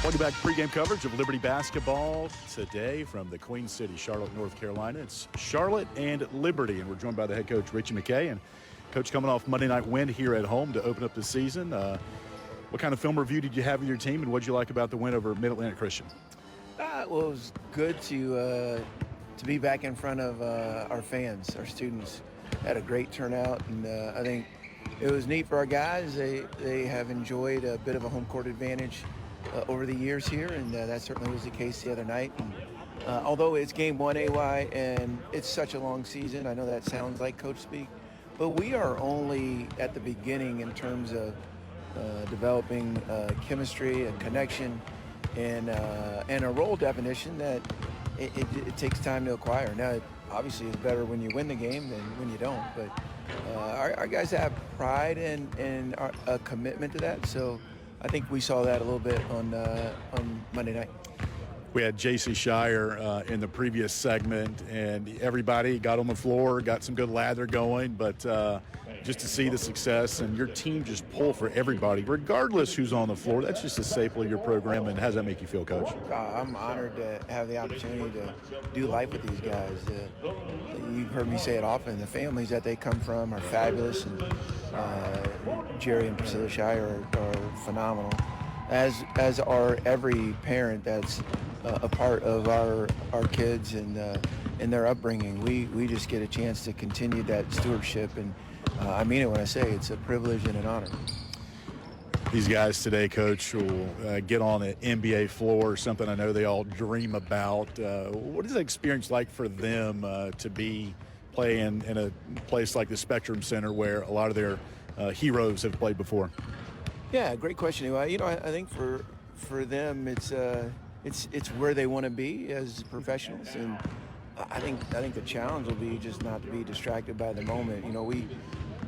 Welcome back to pregame coverage of Liberty basketball today from the Queen City, Charlotte, North Carolina. It's Charlotte and Liberty, and we're joined by the head coach, Richie McKay. And Coach, coming off Monday night win here at home to open up the season, what kind of film review did you have of your team, and what did you like about the win over Mid-Atlantic Christian? Well, it was good to be back in front of our fans, our students. Had a great turnout, and I think it was neat for our guys. They have enjoyed a bit of a home court advantage over the years here, and that certainly was the case the other night. And, although it's game one, AY, and it's such a long season, I know that sounds like coach speak, but we are only at the beginning in terms of developing chemistry and connection and a role definition that it takes time to acquire. Now, obviously, it's better when you win the game than when you don't, but our guys have pride and a commitment to that, so I think we saw that a little bit on Monday night. We had J.C. Shire in the previous segment, and everybody got on the floor, got some good lather going, but just to see the success and your team just pull for everybody, regardless who's on the floor, that's just a staple of your program. And how does that make you feel, Coach? I'm honored to have the opportunity to do life with these guys. You've heard me say it often, the families that they come from are fabulous, and Jerry and Priscilla Shire are phenomenal, as are every parent that's a part of our kids and their upbringing. We just get a chance to continue that stewardship, and I mean it when I say it's a privilege and an honor. These guys today, Coach, will get on an NBA floor, something I know they all dream about. What is the experience like for them to be playing in a place like the Spectrum Center where a lot of their heroes have played before? Yeah, great question. You know, I think for them it's where they want to be as professionals, and I think the challenge will be just not to be distracted by the moment. You know,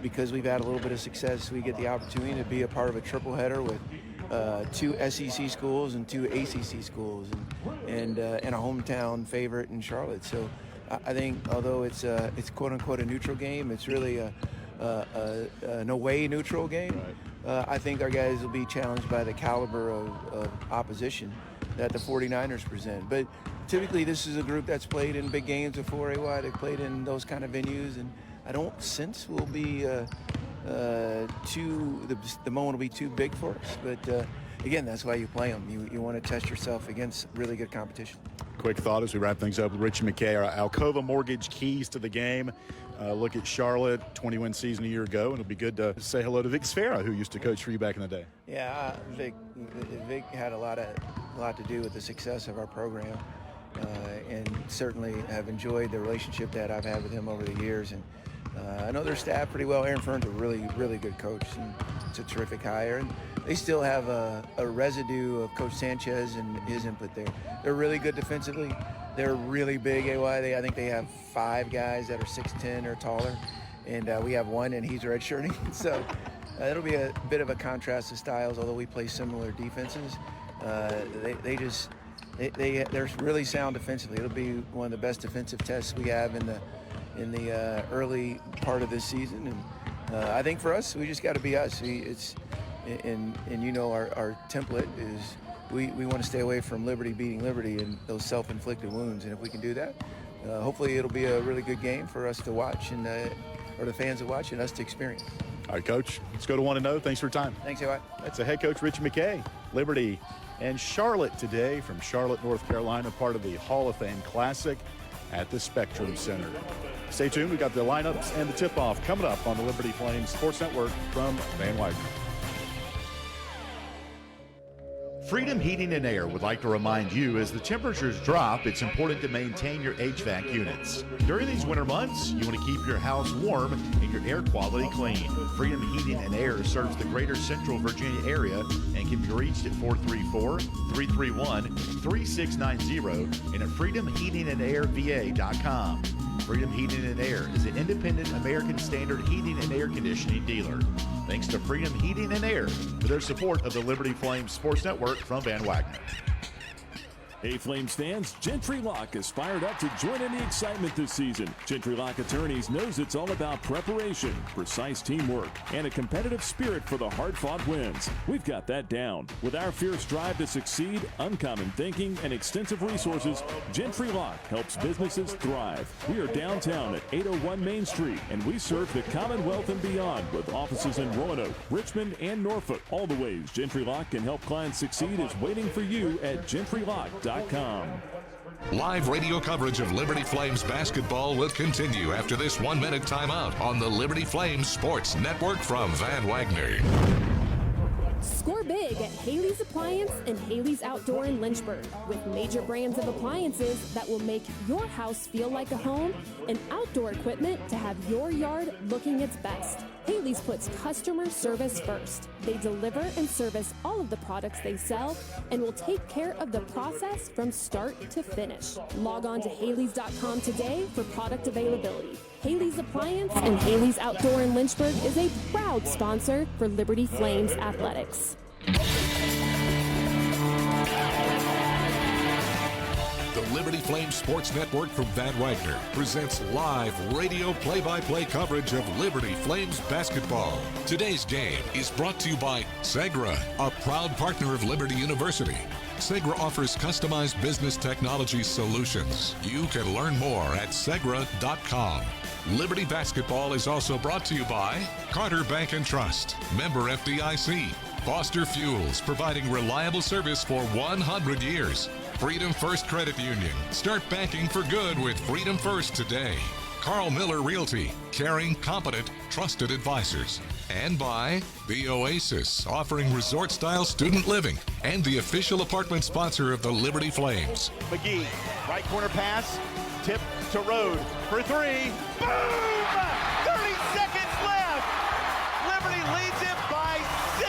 because we've had a little bit of success, we get the opportunity to be a part of a triple header with 2 SEC schools and 2 ACC schools, and a hometown favorite in Charlotte. So I think although it's quote unquote a neutral game, it's really an away neutral game. Right. I think our guys will be challenged by the caliber of opposition that the 49ers present. But typically this is a group that's played in big games before, AY. They've played in those kind of venues, and I don't sense we'll be the moment will be too big for us. But again, that's why you play them. You want to test yourself against really good competition. Quick thought as we wrap things up with Richie McKay, our Alcova Mortgage keys to the game. Look at Charlotte, 20-win season a year ago, and it'll be good to say hello to Vic Sfera, who used to coach for you back in the day. Yeah, Vic had a lot to do with the success of our program, and certainly have enjoyed the relationship that I've had with him over the years. And I know their staff pretty well. Aaron Fern's a really, really good coach, and it's a terrific hire. And they still have a residue of Coach Sanchez and his input there. They're really good defensively. They're really big, AY. I think they have 5 guys that are 6'10" or taller, and we have 1, and he's redshirting. So it'll be a bit of a contrast of styles, although we play similar defenses. They're really sound defensively. It'll be one of the best defensive tests we have in the early part of this season. And I think for us, we just got to be us. And you know our template is we want to stay away from Liberty beating Liberty and those self-inflicted wounds. And if we can do that, hopefully it'll be a really good game for us to watch, and or the fans to watch and us to experience. All right, Coach, let's go to 1-0. Thanks for your time. Thanks, AY. That's the head coach, Richie McKay. Liberty and Charlotte today from Charlotte, North Carolina, part of the Hall of Fame Classic at the Spectrum Center. Stay tuned. We've got the lineups and the tip-off coming up on the Liberty Flames Sports Network from Van Wagner. Freedom Heating and Air would like to remind you, as the temperatures drop, it's important to maintain your HVAC units. During these winter months, you want to keep your house warm and your air quality clean. Freedom Heating and Air serves the greater Central Virginia area and can be reached at 434-331-3690 and at freedomheatingandairva.com. Freedom Heating and Air is an independent American Standard heating and air conditioning dealer. Thanks to Freedom Heating and Air for their support of the Liberty Flames Sports Network from Van Wagner. Hey Flames fans, Gentry Lock is fired up to join in the excitement this season. Gentry Lock Attorneys knows it's all about preparation, precise teamwork, and a competitive spirit for the hard-fought wins. We've got that down. With our fierce drive to succeed, uncommon thinking, and extensive resources, Gentry Lock helps businesses thrive. We are downtown at 801 Main Street, and we serve the Commonwealth and beyond with offices in Roanoke, Richmond, and Norfolk. All the ways Gentry Lock can help clients succeed is waiting for you at GentryLock.com. Live radio coverage of Liberty Flames basketball will continue after this 1-minute timeout on the Liberty Flames Sports Network from Van Wagner. Score big at Haley's Appliance and Haley's Outdoor in Lynchburg with major brands of appliances that will make your house feel like a home and outdoor equipment to have your yard looking its best. Haley's puts customer service first. They deliver and service all of the products they sell and will take care of the process from start to finish. Log on to Haleys.com today for product availability. Haley's Appliance and Haley's Outdoor in Lynchburg is a proud sponsor for Liberty Flames Athletics. The Liberty Flames Sports Network from Van Wagner presents live radio play-by-play coverage of Liberty Flames basketball. Today's game is brought to you by Segra, a proud partner of Liberty University. Segra offers customized business technology solutions. You can learn more at Segra.com. Liberty Basketball is also brought to you by Carter Bank and Trust, member FDIC. Foster Fuels, providing reliable service for 100 years. Freedom First Credit Union. Start banking for good with Freedom First today. Carl Miller Realty, caring, competent, trusted advisors. And by The Oasis, offering resort-style student living and the official apartment sponsor of the Liberty Flames. McGee, right corner pass, tip to Road for three. Boom! 30 seconds left. Liberty leads it by 6.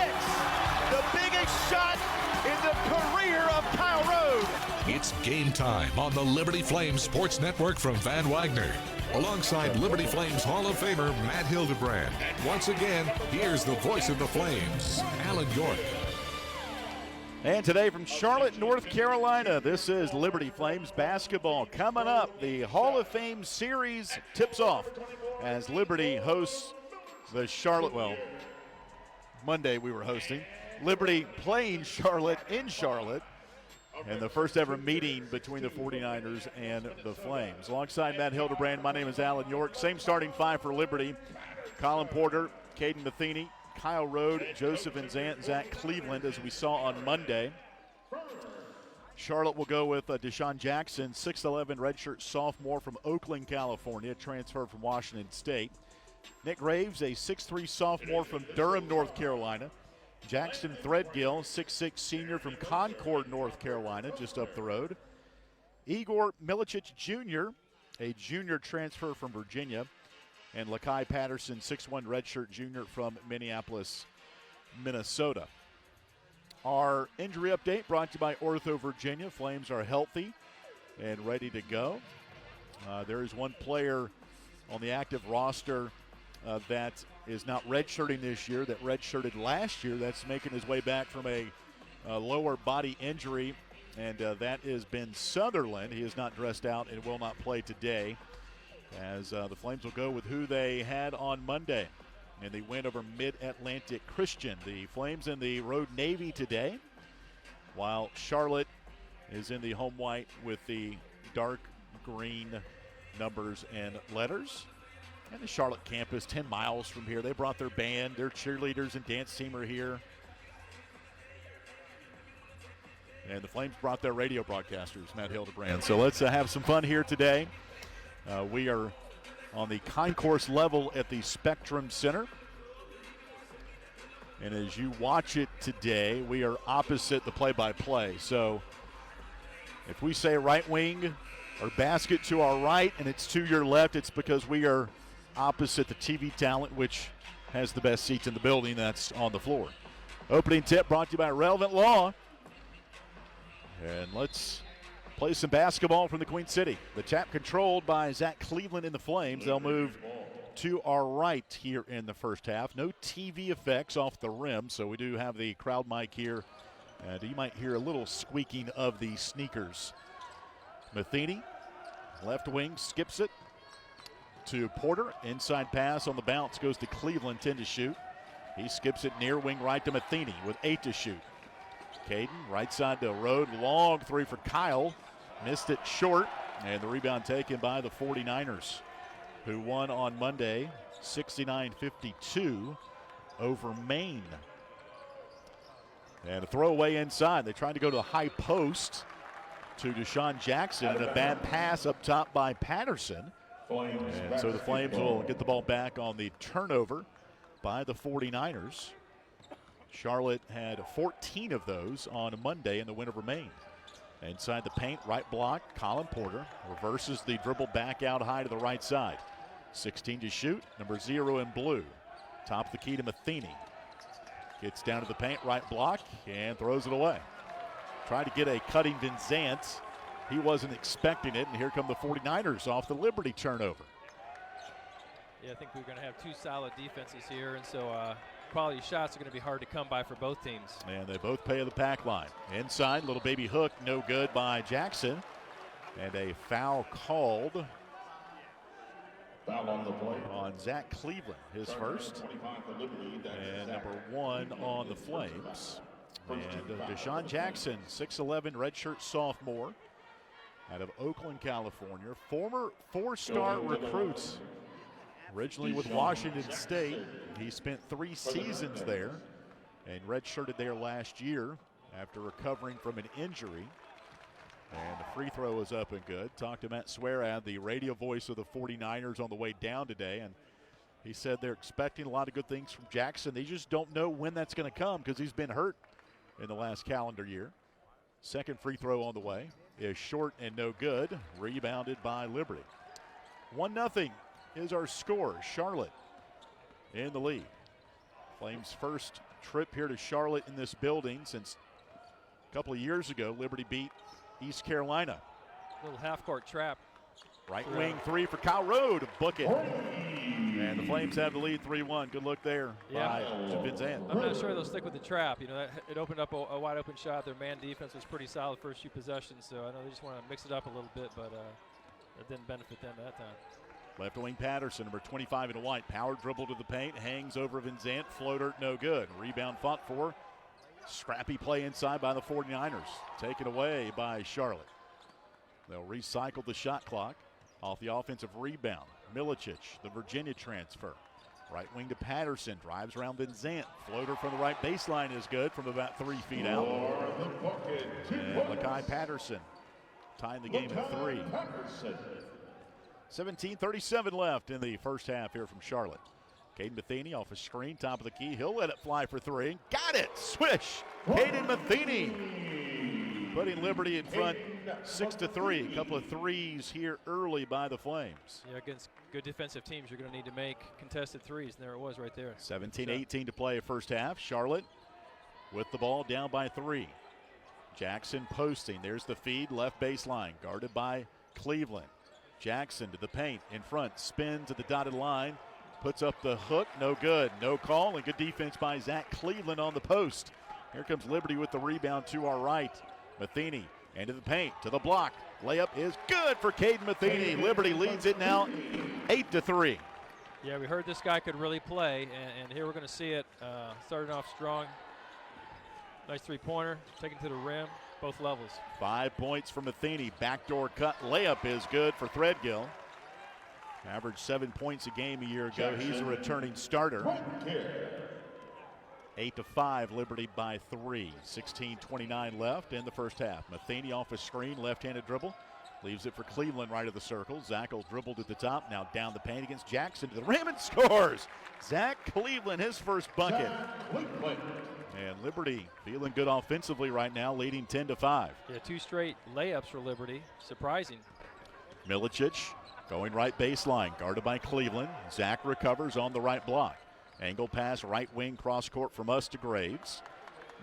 The biggest shot in the career of Kyle Road. It's game time on the Liberty Flames Sports Network from Van Wagner. Alongside Liberty Flames Hall of Famer Matt Hildebrand. Once again, here's the voice of the Flames, Alan York. And today from Charlotte, North Carolina, this is Liberty Flames basketball. Coming up, the Hall of Fame series tips off as Liberty hosts the Charlotte, well, Monday we were hosting. Liberty playing Charlotte in Charlotte. And the first ever meeting between the 49ers and the Flames. Alongside Matt Hildebrand, my name is Alan York. Same starting five for Liberty. Colin Porter, Caden Matheny, Kyle Road, Joseph Nzant, Zach Cleveland, as we saw on Monday. Charlotte will go with Deshaun Jackson, 6'11", redshirt sophomore from Oakland, California, transferred from Washington State. Nick Graves, a 6'3" sophomore from Durham, North Carolina. Jackson Threadgill, 6'6" senior from Concord, North Carolina, just up the road. Igor Milicic Jr., a junior transfer from Virginia. And Lakai Patterson, 6'1" redshirt junior from Minneapolis, Minnesota. Our injury update brought to you by Ortho Virginia. Flames are healthy and ready to go. There is one player on the active roster that is not redshirting this year, that redshirted last year. That's making his way back from a lower body injury, and that is Ben Sutherland. He is not dressed out and will not play today, as the Flames will go with who they had on Monday. And they win over Mid-Atlantic Christian. The Flames in the road navy today, while Charlotte is in the home white with the dark green numbers and letters. And the Charlotte campus, 10 miles from here. They brought their band, their cheerleaders and dance team are here. And the Flames brought their radio broadcasters, Matt Hildebrand. So let's have some fun here today. We are on the concourse level at the Spectrum Center. And as you watch it today, we are opposite the play-by-play. So if we say right wing or basket to our right and it's to your left, it's because we are opposite the TV talent, which has the best seats in the building. That's on the floor. Opening tip brought to you by Relevant Law. And let's play some basketball from the Queen City. The tap controlled by Zach Cleveland in the Flames. They'll move to our right here in the first half. No TV effects off the rim, so we do have the crowd mic here And you might hear a little squeaking of the sneakers. Matheny, left wing, skips it to Porter. Inside pass on the bounce goes to Cleveland, 10 to shoot. He skips it near wing right to Matheny with 8 to shoot. Caden, right side to Road, long three for Kyle. Missed it short, and the rebound taken by the 49ers, who won on Monday 69-52 over Maine. And a throwaway inside. They tried to go to the high post to Deshaun Jackson, and a bad pass up top by Patterson. And so the Flames will get the ball back on the turnover by the 49ers. Charlotte had 14 of those on Monday in the win over Maine. Inside the paint, right block, Colin Porter reverses the dribble back out high to the right side. 16 to shoot, number 0 in blue. Top of the key to Matheny. Gets down to the paint, right block, and throws it away. Tried to get a cutting Vincent. He wasn't expecting it, and here come the 49ers off the Liberty turnover. Yeah, I think we're going to have two solid defenses here, and so quality shots are going to be hard to come by for both teams. And they both pay the pack line. Inside, little baby hook, no good by Jackson. And a foul called on Zach Cleveland, his first. And number 1 on the Flames. And Deshaun Jackson, 6'11", redshirt sophomore out of Oakland, California. Former 4-star recruits. Originally with Washington State. He spent 3 seasons there and redshirted there last year after recovering from an injury. And the free throw is up and good. Talked to Matt Swearad, the radio voice of the 49ers, on the way down today, and he said they're expecting a lot of good things from Jackson. They just don't know when that's going to come because he's been hurt in the last calendar year. Second free throw on the way is short and no good. Rebounded by Liberty. 1-0 is our score. Charlotte in the lead. Flames' first trip here to Charlotte in this building since a couple of years ago. Liberty beat East Carolina. Little half-court trap. Right wing three for Kyle Road. Book it. And the Flames have the lead 3-1. Good look there by Vincent. I'm not sure they'll stick with the trap. You know, it opened up a wide open shot. Their man defense was pretty solid first few possessions, so I know they just want to mix it up a little bit, but it didn't benefit them that time. Left wing Patterson, number 25 in white. Power dribble to the paint. Hangs over Vincent. Floater, no good. Rebound fought for. Scrappy play inside by the 49ers. Taken away by Charlotte. They'll recycle the shot clock off the offensive rebound. Milicic, the Virginia transfer. Right wing to Patterson. Drives around Vincent. Floater from the right baseline is good from about 3 feet out. And Lakai Patterson tying the game at 3. 17:37 left in the first half here from Charlotte. Caden Matheny off a screen, top of the key. He'll let it fly for 3. Got it! Swish! Caden Matheny putting Liberty in front 6-3. A couple of threes here early by the Flames. Yeah, against good defensive teams, you're going to need to make contested threes, and there it was right there. 17-18 to play first half. Charlotte with the ball down by 3. Jackson posting. There's the feed, left baseline, guarded by Cleveland. Jackson to the paint in front, spins at the dotted line, puts up the hook, no good, no call, and good defense by Zach Cleveland on the post. Here comes Liberty with the rebound to our right. Matheny into the paint, to the block. Layup is good for Caden Matheny. Liberty leads it now 8-3. Yeah, we heard this guy could really play, and here we're going to see it. Starting off strong. Nice three-pointer, taken to the rim, both levels. 5 points for Matheny. Backdoor cut layup is good for Threadgill. Averaged 7 points a game a year ago. He's a returning starter. 8-5, Liberty by 3. 16:29 left in the first half. Matheny off a screen, left-handed dribble. Leaves it for Cleveland right of the circle. Zach will dribble to the top. Now down the paint against Jackson to the rim and scores. Zach Cleveland, his first bucket. And Liberty feeling good offensively right now, leading 10-5. Yeah, 2 straight layups for Liberty. Surprising. Milicic going right baseline, guarded by Cleveland. Zach recovers on the right block. Angle pass, right wing, cross court from us to Graves.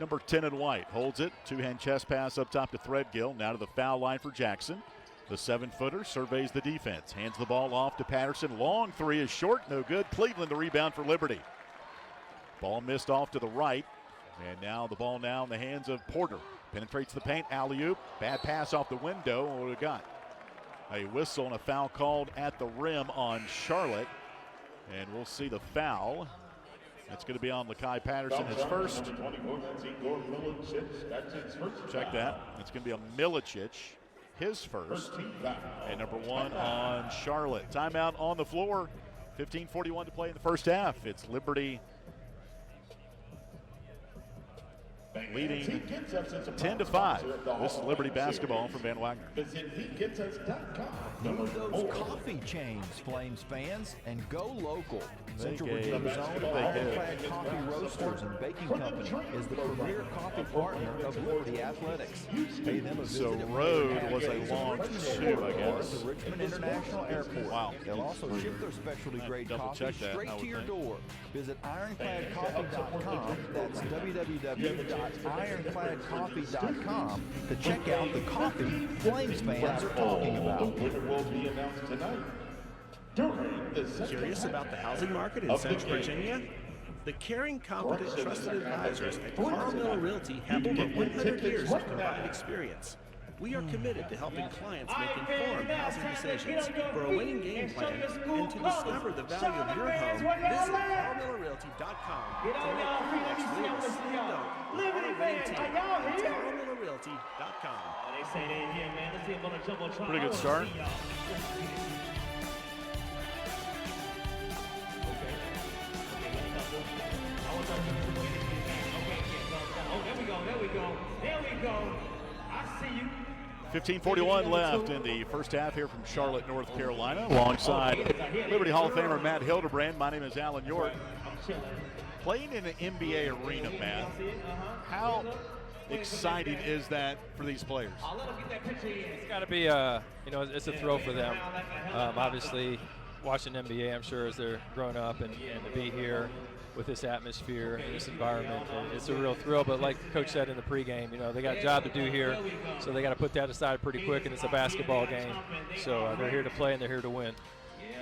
Number 10 in white holds it. 2-hand chest pass up top to Threadgill. Now to the foul line for Jackson. The 7-footer surveys the defense. Hands the ball off to Patterson. Long three is short, no good. Cleveland the rebound for Liberty. Ball missed off to the right. And now the ball now in the hands of Porter. Penetrates the paint, alley-oop. Bad pass off the window. What do we got? A whistle and a foul called at the rim on Charlotte. And we'll see the foul. That's going to be on Lakai Patterson, his first. Check that. It's going to be a Milicic, his first. And number 1 on Charlotte. Timeout on the floor. 15:41 to play in the first half. It's Liberty leading 10-5. This is Liberty basketball from Van Wagner. Need those coffee chains, Flames fans, and go local. Central Virginia's own Ironclad Coffee Roasters and Baking Company is the premier coffee partner of Liberty Athletics. Pay them a So visit at road was a long two, I guess. the Richmond International Airport. Wow. They'll also ship their specialty grade double coffee check that, straight to your door. Visit ironcladcoffee.com. That's www.ironcladcoffee.com to check out the coffee Flames fans are talking about. Will be announced tonight. Curious about the housing market in Central Virginia? The caring, competent, trusted advisors at Carl Miller Realty have over 100 years of combined experience. We are committed to helping clients make informed housing decisions. For a winning game plan and to discover the value of your home, visit carlmillerrealty.com to make your next move a slam dunk with our winning team. That's carlmillerrealty.com. Pretty good start. There we go. I see you. 15:41 left in the first half here from Charlotte, North Carolina. Alongside Liberty Hall of Famer Matt Hildebrand, my name is Alan York. Playing in an NBA arena, Matt, how exciting is that for these players? It's got to be, it's a thrill for them. Obviously, watching NBA, I'm sure, as they're growing up and to be here with this atmosphere and this environment, it's a real thrill. But like Coach said in the pregame, they got a job to do here, so they got to put that aside pretty quick, and it's a basketball game. So they're here to play and they're here to win.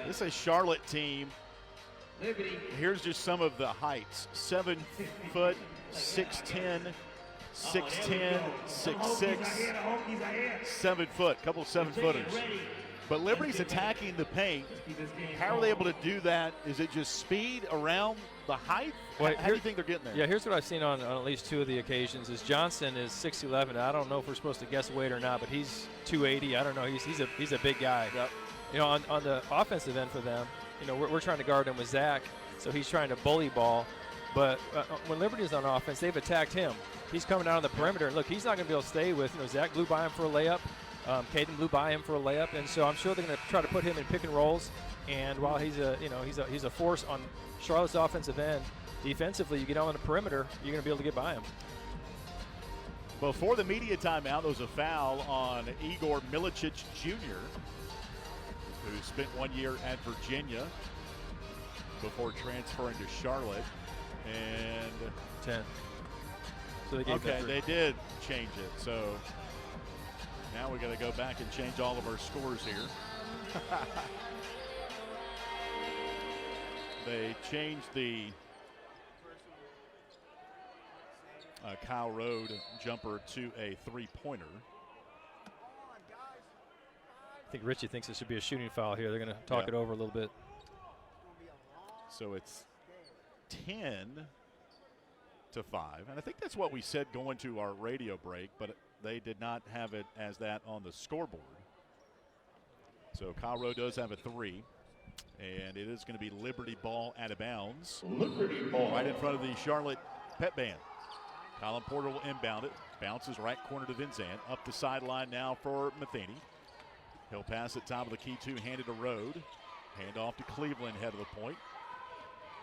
This is a Charlotte team. Here's just some of the heights. 7 foot, 6'10", 6'10", 6'6", 7 foot, couple of 7-footers. But Liberty's attacking the paint. How are they able to do that? Is it just speed around the height? How do you think they're getting there? Yeah, here's what I've seen on at least 2 of the occasions. Is Johnson is 6'11". I don't know if we're supposed to guess weight or not, but he's 280. I don't know. He's a big guy. Yep. On the offensive end for them, we're trying to guard him with Zach, so he's trying to bully ball. But when Liberty's on offense, they've attacked him. He's coming out on the perimeter, and look, he's not going to be able to stay with. Zach blew by him for a layup. Caden blew by him for a layup, and so I'm sure they're going to try to put him in pick and rolls. And while he's a force on Charlotte's offensive end, defensively, you get on the perimeter, you're going to be able to get by him. Before the media timeout, there was a foul on Igor Milicic Jr., who spent 1 year at Virginia before transferring to Charlotte. And 10. So they did change it. So now we got to go back and change all of our scores here. They changed the Kyle Road jumper to a 3-pointer. I think Richie thinks it should be a shooting foul here. They're going to talk it over a little bit. So it's 10-5. And I think that's what we said going to our radio break, but they did not have it as that on the scoreboard. So Kyle Rowe does have a 3, and it is going to be Liberty ball out of bounds. Liberty ball. Right in front of the Charlotte Pet Band. Colin Porter will inbound it. Bounces right corner to Vinzant. Up the sideline now for Matheny. He'll pass it top of the key 2, handed to Road. Hand off to Cleveland, head of the point.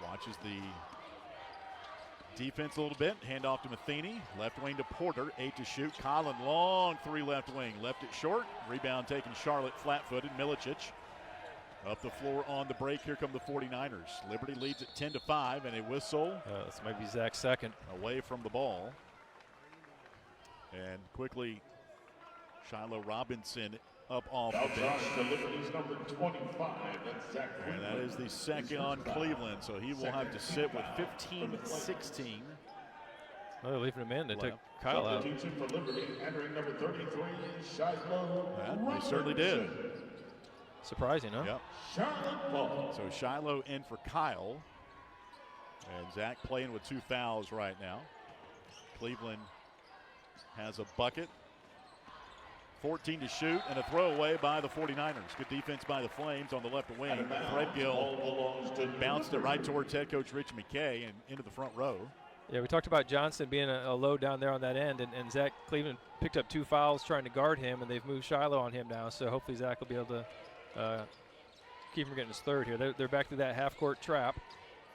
Watches the defense a little bit. Hand off to Matheny. Left wing to Porter. 8 to shoot. Colin, long 3 left wing. Left it short. Rebound taken Charlotte flat-footed. Milicic up the floor on the break. Here come the 49ers. Liberty leads at 10-5, and a whistle. This might be Zach's second. Away from the ball. And quickly, Shiloh Robinson up off the bench. Number 25, that's Zach. And that is the second on Cleveland, so he will have to sit with 15-16. Oh, they're leaving him in. They took Kyle out. Substitution for Liberty, entering number 33, Shiloh. Yeah, they certainly did. Surprising, huh? Yep. Charlotte Ball. So Shiloh in for Kyle. And Zach playing with 2 fouls right now. Cleveland has a bucket. 14 to shoot and a throwaway by the 49ers. Good defense by the Flames on the left wing. Threadgill bounced it right towards head coach Rich McKay and into the front row. Yeah, we talked about Johnson being a load down there on that end, and Zach Cleveland picked up 2 fouls trying to guard him, and they've moved Shiloh on him now, so hopefully Zach will be able to keep him getting his third here. They're back to that half-court trap.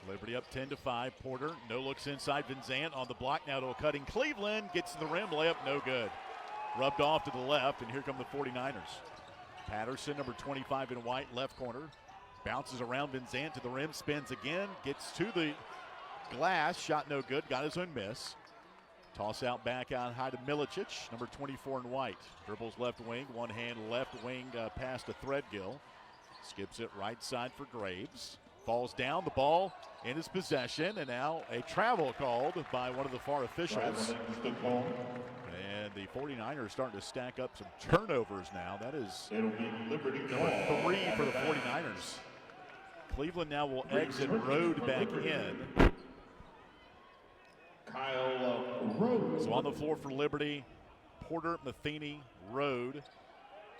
Liberty up 10-5. Porter, no looks inside. Van Zandt on the block now to a cutting Cleveland. Gets to the rim, layup, no good. Rubbed off to the left, and here come the 49ers. Patterson, number 25 in white, left corner. Bounces around Van Zandt to the rim, spins again, gets to the glass, shot no good, got his own miss. Toss out back out high to Milicic, number 24 in white. Dribbles left wing, one hand left wing pass to Threadgill. Skips it right side for Graves. Falls down, the ball in his possession, and now a travel called by one of the far officials. And the 49ers starting to stack up some turnovers now. That is number 3 for the 49ers. Cleveland now will exit Road back in. Kyle Rhodes. So on the floor for Liberty, Porter, Matheny, Road,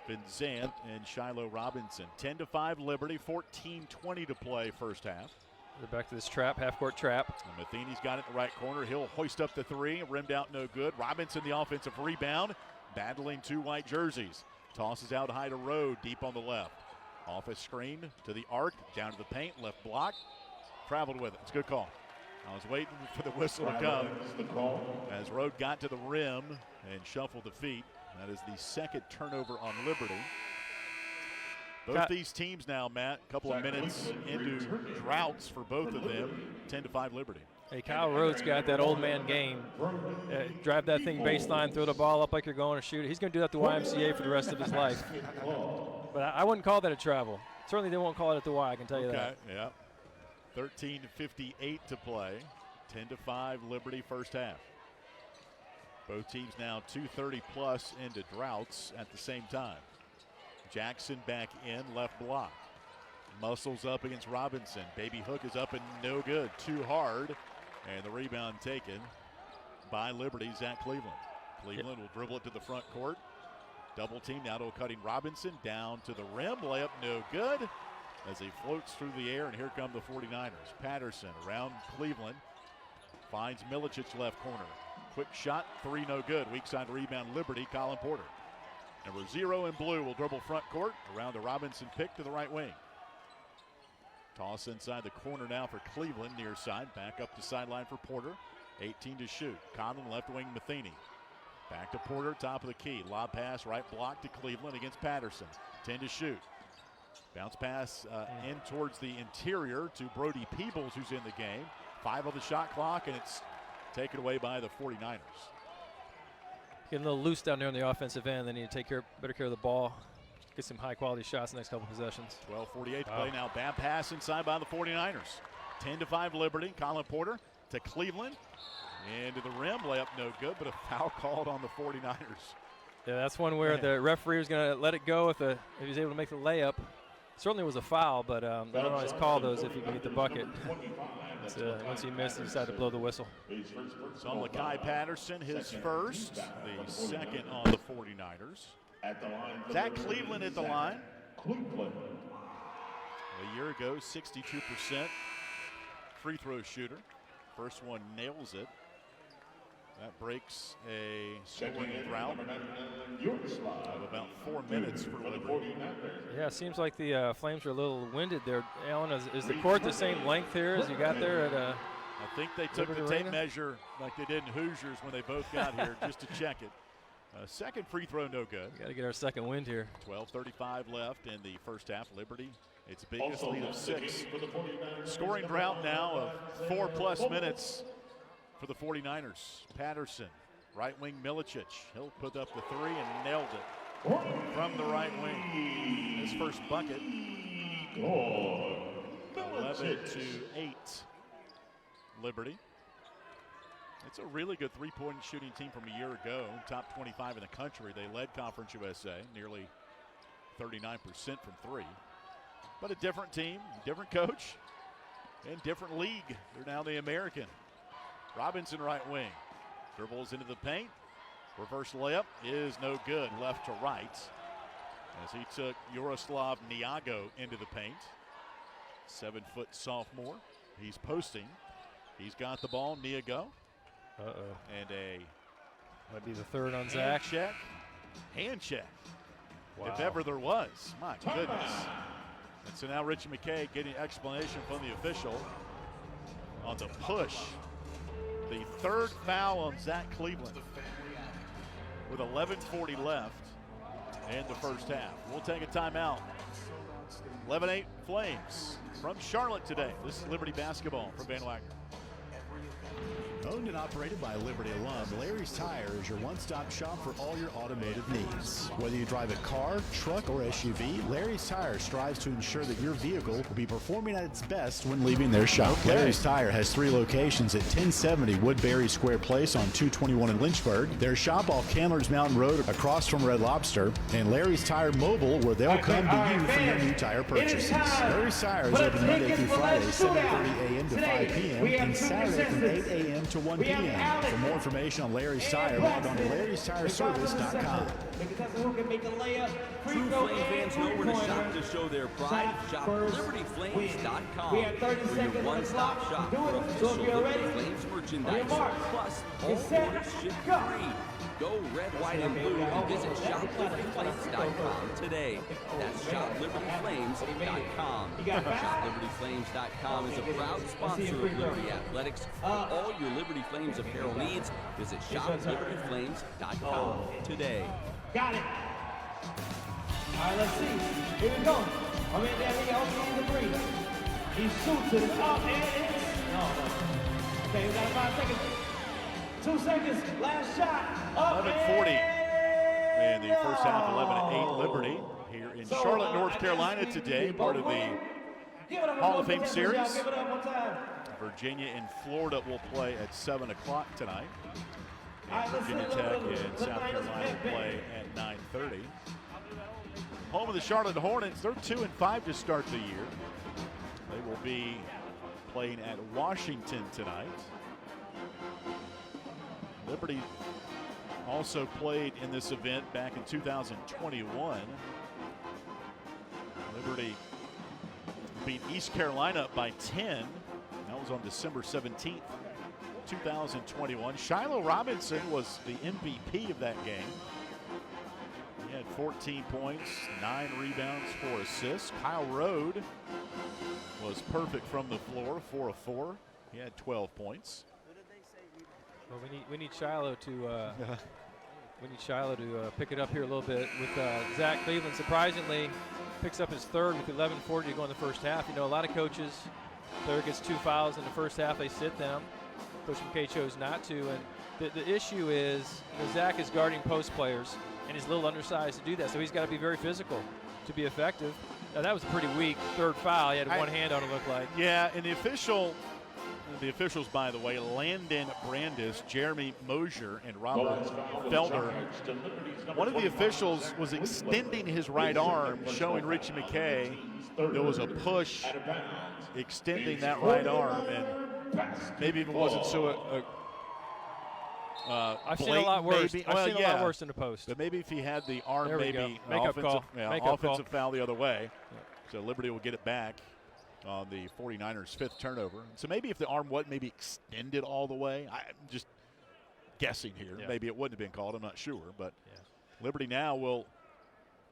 Van Zandt, and Shiloh Robinson. 10-5 Liberty, 14:20 to play first half. They're back to this trap, half-court trap. And Matheny's got it in the right corner. He'll hoist up the 3, rimmed out no good. Robinson the offensive rebound, battling 2 white jerseys. Tosses out high to Road, deep on the left. Off a screen to the arc, down to the paint, left block. Traveled with it. It's a good call. I was waiting for the whistle to come as Road got to the rim and shuffled the feet. That is the second turnover on Liberty. Both these teams now, Matt, a couple of minutes into droughts for both of them. 10-5 Liberty. Hey, Kyle Rhodes got that old man game. Drive that thing baseline, throw the ball up like you're going to shoot it. He's going to do that at the YMCA for the rest of his life. But I wouldn't call that a travel. Certainly they won't call it at the Y, I can tell you that. Okay, yeah. 13:58 to play. 10-5 Liberty first half. Both teams now 2:30 plus into droughts at the same time. Jackson back in, left block. Muscles up against Robinson. Baby hook is up and no good. Too hard. And the rebound taken by Liberty, Zach Cleveland. Cleveland will dribble it to the front court. Double team now to a cutting Robinson. Down to the rim. Layup no good as he floats through the air. And here come the 49ers. Patterson around Cleveland. Finds Milicic left corner. Quick shot. 3 no good. Weak side rebound Liberty. Colin Porter. Number 0 in blue will dribble front court around the Robinson pick to the right wing. Toss inside the corner now for Cleveland, near side. Back up the sideline for Porter. 18 to shoot. Conlon left wing Matheny. Back to Porter, top of the key. Lob pass, right block to Cleveland against Patterson. 10 to shoot. Bounce pass in towards the interior to Brody Peebles, who's in the game. 5 on the shot clock, and it's taken away by the 49ers. Getting a little loose down there on the offensive end. They need to take better care of the ball. Get some high-quality shots the next couple possessions. 12:48 to play now. Bad pass inside by the 49ers. 10-5 Liberty. Colin Porter to Cleveland. Into the rim. Layup no good, but a foul called on the 49ers. Yeah, that's one where the referee was going to let it go if he was able to make the layup. Certainly was a foul, but I don't always call those if you can get the bucket. Once he missed, he decided to blow the whistle. So Lakai Patterson, his first, the second on the 49ers. Zach Cleveland at the line. A year ago, 62% free throw shooter. First one nails it. That breaks a scoring drought of about 4 minutes for Liberty. Yeah, it seems like the Flames are a little winded there. Alan, is the court the same length here as you got there at I think they took the tape measure like they did in Hoosiers when they both got here just to check it. Second free throw, no good. Got to get our second wind here. 12:35 left in the first half. Liberty, its biggest lead of 6. Scoring drought now of 4+ minutes for the 49ers. Patterson, right wing Milicic. He'll put up the 3 and nailed it from the right wing. His first bucket. 11-8 Liberty. It's a really good three-point shooting team from a year ago, top 25 in the country. They led Conference USA, nearly 39% from three. But a different team, different coach, and different league. They're now the American. Robinson right wing. Dribbles into the paint. Reverse layup is no good, left to right. As he took Yaroslav Niago into the paint. 7-foot sophomore. He's posting. He's got the ball, Niago. And might be the third on Zach. Hand check. Wow. If ever there was. My goodness. And so now Richie McKay getting explanation from the official on the push. The third foul on Zach Cleveland with 11:40 left in the first half. We'll take a timeout. 11-8 Flames from Charlotte today. This is Liberty basketball from Van Wagner. Owned and operated by Liberty alum, Larry's Tire is your one-stop shop for all your automotive needs. Whether you drive a car, truck, or SUV, Larry's Tire strives to ensure that your vehicle will be performing at its best when leaving their shop. Okay. Larry's Tire has 3 locations at 1070 Woodbury Square Place on 221 in Lynchburg, their shop off Candler's Mountain Road across from Red Lobster, and Larry's Tire Mobile, where they'll come to you for your new tire purchases. Larry's Tire is open Monday through Friday, 7:30 a.m. to 5 p.m. and Saturday from 8 a.m. to 1 p.m. For more information on Larry's Tire, log on to Larry'sTireService.com. True Flame fans know where to shop to show their pride. Shop LibertyFlames.com for your one-stop shop for official Liberty Flames merchandise. Plus, all orders ship free. Go red, white, and blue and visit ShopLibertyFlames.com today. That's ShopLibertyFlames.com. ShopLibertyFlames.com is a proud sponsor of Liberty Athletics. For all your Liberty Flames apparel needs, visit ShopLibertyFlames.com today. Got it. All right, let's see. Here we go. I mean, there we go. The breathe. He shoots it up and it's. No. Okay, we got 5 seconds. 2 seconds. Last shot. 11:40 in the first half. 11-8 Liberty here in Charlotte, North Carolina today. Part of the Hall of Fame series. Virginia and Florida will play at 7 o'clock tonight. And Virginia Tech and South Carolina play at 9:30. Home of the Charlotte Hornets. They're 2-5 to start the year. They will be playing at Washington tonight. Liberty also played in this event back in 2021. Liberty beat East Carolina by 10. That was on December 17th, 2021. Shiloh Robinson was the MVP of that game. He had 14 points, 9 rebounds, 4 assists. Kyle Rode was perfect from the floor, 4 of 4. He had 12 points. Well, we need Shiloh to pick it up here a little bit with Zach Cleveland. Surprisingly, picks up his third with 11:40 to go in the first half. You know, a lot of coaches, player gets 2 fouls in the first half, they sit them. Coach McKay chose not to, and the issue is, you know, Zach is guarding post players, and he's a little undersized to do that, so he's got to be very physical to be effective. Now, that was a pretty weak third foul. He had one hand on it, looked like. Yeah, and the officials, by the way, Landon Brandis, Jeremy Mosier, and Robert Felder. One of the officials was extending his right arm, showing Richie McKay there was a push extending that right arm, and maybe even wasn't so I've seen a lot worse. Maybe. I've seen a lot worse in the post. But maybe if he had the arm, there maybe offensive foul the other way. Yeah. So Liberty will get it back on the 49ers' 5th turnover. So maybe if the arm wasn't maybe extended all the way, I'm just guessing here. Yeah. Maybe it wouldn't have been called. I'm not sure. But Liberty now will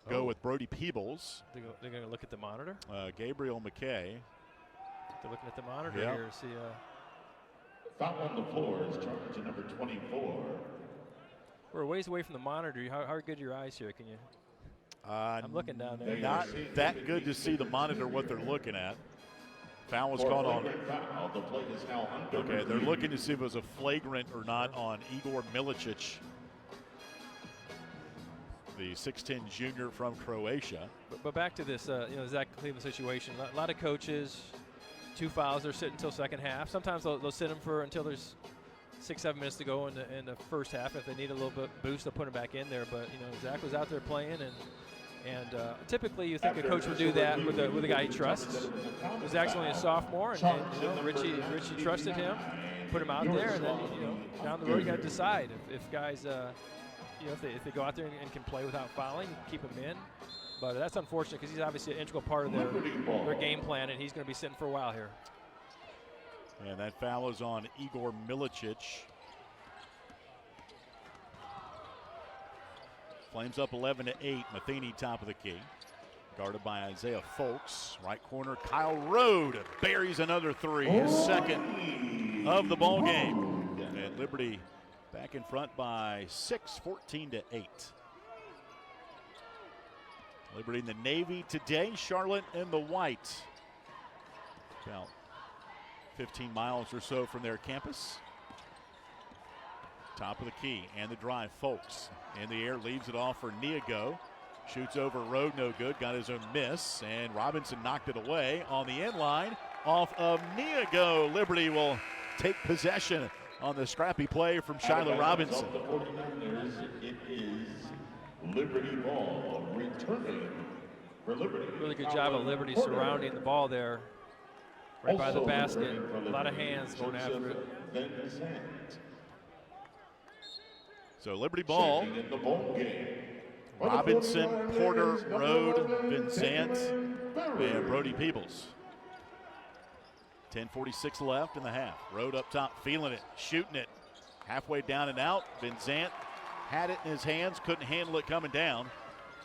go with Brody Peebles. They're going to look at the monitor? Gabriel McKay. They're looking at the monitor here to see. Foul on the floor is charge to number 24. We're a ways away from the monitor. How good are your eyes here? Can you? I'm looking down there. Not that good to see the monitor what they're looking at. Foul was called on. Okay, they're looking to see if it was a flagrant or not on Igor Milicic, the 6'10" junior from Croatia. But back to this, Zach Cleveland situation. A lot of coaches, 2 fouls, they're sitting until second half. Sometimes they'll sit them until there's 6-7 minutes to go in the first half. If they need a little bit boost, they'll put him back in there. But Zach was out there playing, and typically you think a coach would do that with a guy he trusts. Zach's only a sophomore, and Richie trusted him, put him out there, and then down the road you got to decide if guys if they go out there and can play without fouling, keep them in. But that's unfortunate because he's obviously an integral part of their game plan, and he's going to be sitting for a while here. And that foul is on Igor Milicic. Flames up 11-8. Matheny top of the key. Guarded by Isaiah Folks. Right corner, Kyle Rode buries another three. His second of the ball game. And Liberty back in front by 6, 14-8. Liberty in the navy today. Charlotte in the white. About 15 miles or so from their campus. Top of the key and the drive. Folks in the air, leaves it off for Niago. Shoots over Road, no good. Got his own miss, and Robinson knocked it away on the end line off of Niago. Liberty will take possession on the scrappy play from Shiloh Robinson. It is Liberty ball returning for Liberty. Really good job of Liberty surrounding the ball there. Right by the basket. A lot of hands going after it. So Liberty ball. Robinson, Porter, Rode, Vincent, and Brody Peebles. 10:46 left in the half. Rode up top, feeling it, shooting it. Halfway down and out. Vincent had it in his hands, couldn't handle it coming down.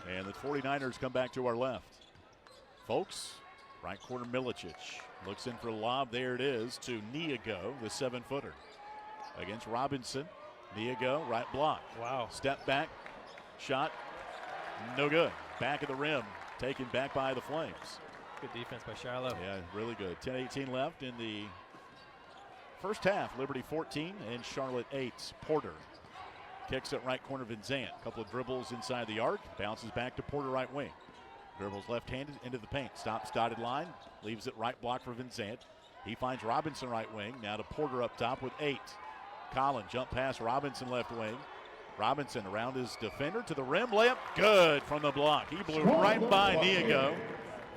And the 49ers come back to our left. Folks, right corner Milicic. Looks in for a lob. There it is to Niago, the 7-footer. Against Robinson. Niago, right block. Wow. Step back. Shot. No good. Back of the rim. Taken back by the Flames. Good defense by Shiloh. Yeah, really good. 10:18 left in the first half. Liberty 14 and Charlotte 8. Porter kicks it right corner Vincent. A couple of dribbles inside the arc. Bounces back to Porter right wing. Dribbles left-handed into the paint. Stops dotted line. Leaves it right block for Vincent. He finds Robinson right wing. Now to Porter up top with 8. Collin jump past Robinson left wing. Robinson around his defender to the rim. Layup good from the block. He blew right by Niago.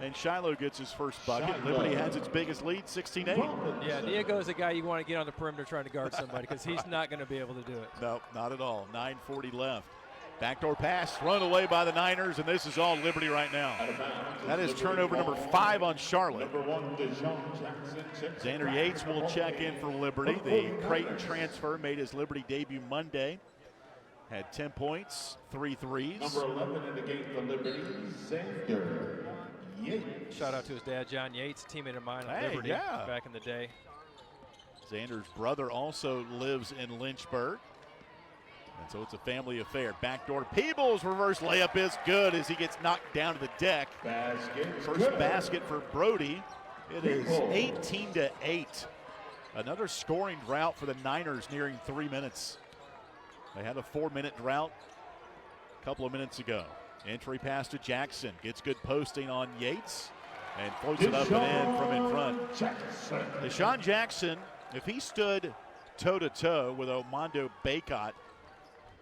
And Shiloh gets his first bucket. Liberty has its biggest lead, 16-8. Yeah, Niago is a guy you want to get on the perimeter trying to guard somebody because he's not going to be able to do it. No, not at all. 9:40 left. Backdoor pass thrown away by the Niners, and this is all Liberty right now. That is turnover number 5 on Charlotte. Xander Yates will check in for Liberty. The Creighton transfer made his Liberty debut Monday. Had 10 points, 3 threes. Number 11 in the game for Liberty, Xander Yates. Shout out to his dad, John Yates, teammate of mine at Liberty back in the day. Xander's brother also lives in Lynchburg. And so it's a family affair. Backdoor Peebles reverse layup is good as he gets knocked down to the deck. First basket for Brody. It is 18-8. Another scoring drought for the Niners nearing 3 minutes. They had a 4-minute drought a couple of minutes ago. Entry pass to Jackson. Gets good posting on Yates and floats it up and in from in front. Deshaun Jackson, if he stood toe-to-toe with Armando Bacot,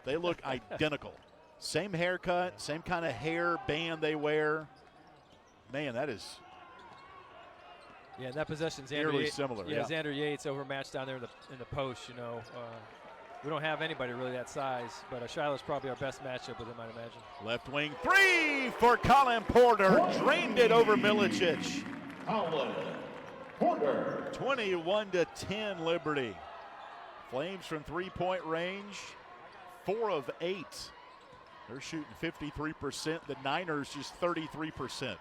they look identical. Same haircut, same kind of hair band they wear. Man, that is that possession, nearly similar. Yeah, Xander Yates overmatched down there in the post. We don't have anybody really that size, but Shiloh's probably our best matchup with him, I'd imagine. Left wing 3 for Colin Porter. Drained it over Milicic. Colin Porter. 21-10 Liberty. Flames from 3-point range. 4 of 8. They're shooting 53%. The Niners just 33%.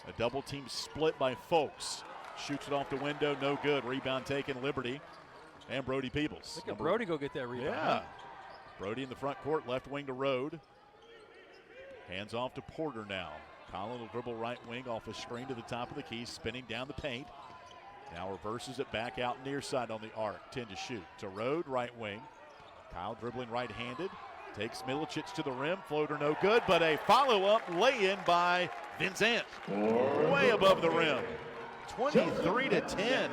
A double team split by Folks. Shoots it off the window, no good. Rebound taken, Liberty. And Brody Peebles. Look at Brody go get that rebound. Yeah. Brody in the front court, left wing to Rode. Hands off to Porter now. Collin will dribble right wing off a screen to the top of the key, spinning down the paint. Now reverses it back out near side on the arc. 10 to shoot. To Rode, right wing. Kyle dribbling right-handed. Takes Milicic to the rim. Floater no good, but a follow-up lay-in by Vincent. Way above the rim. 23-10.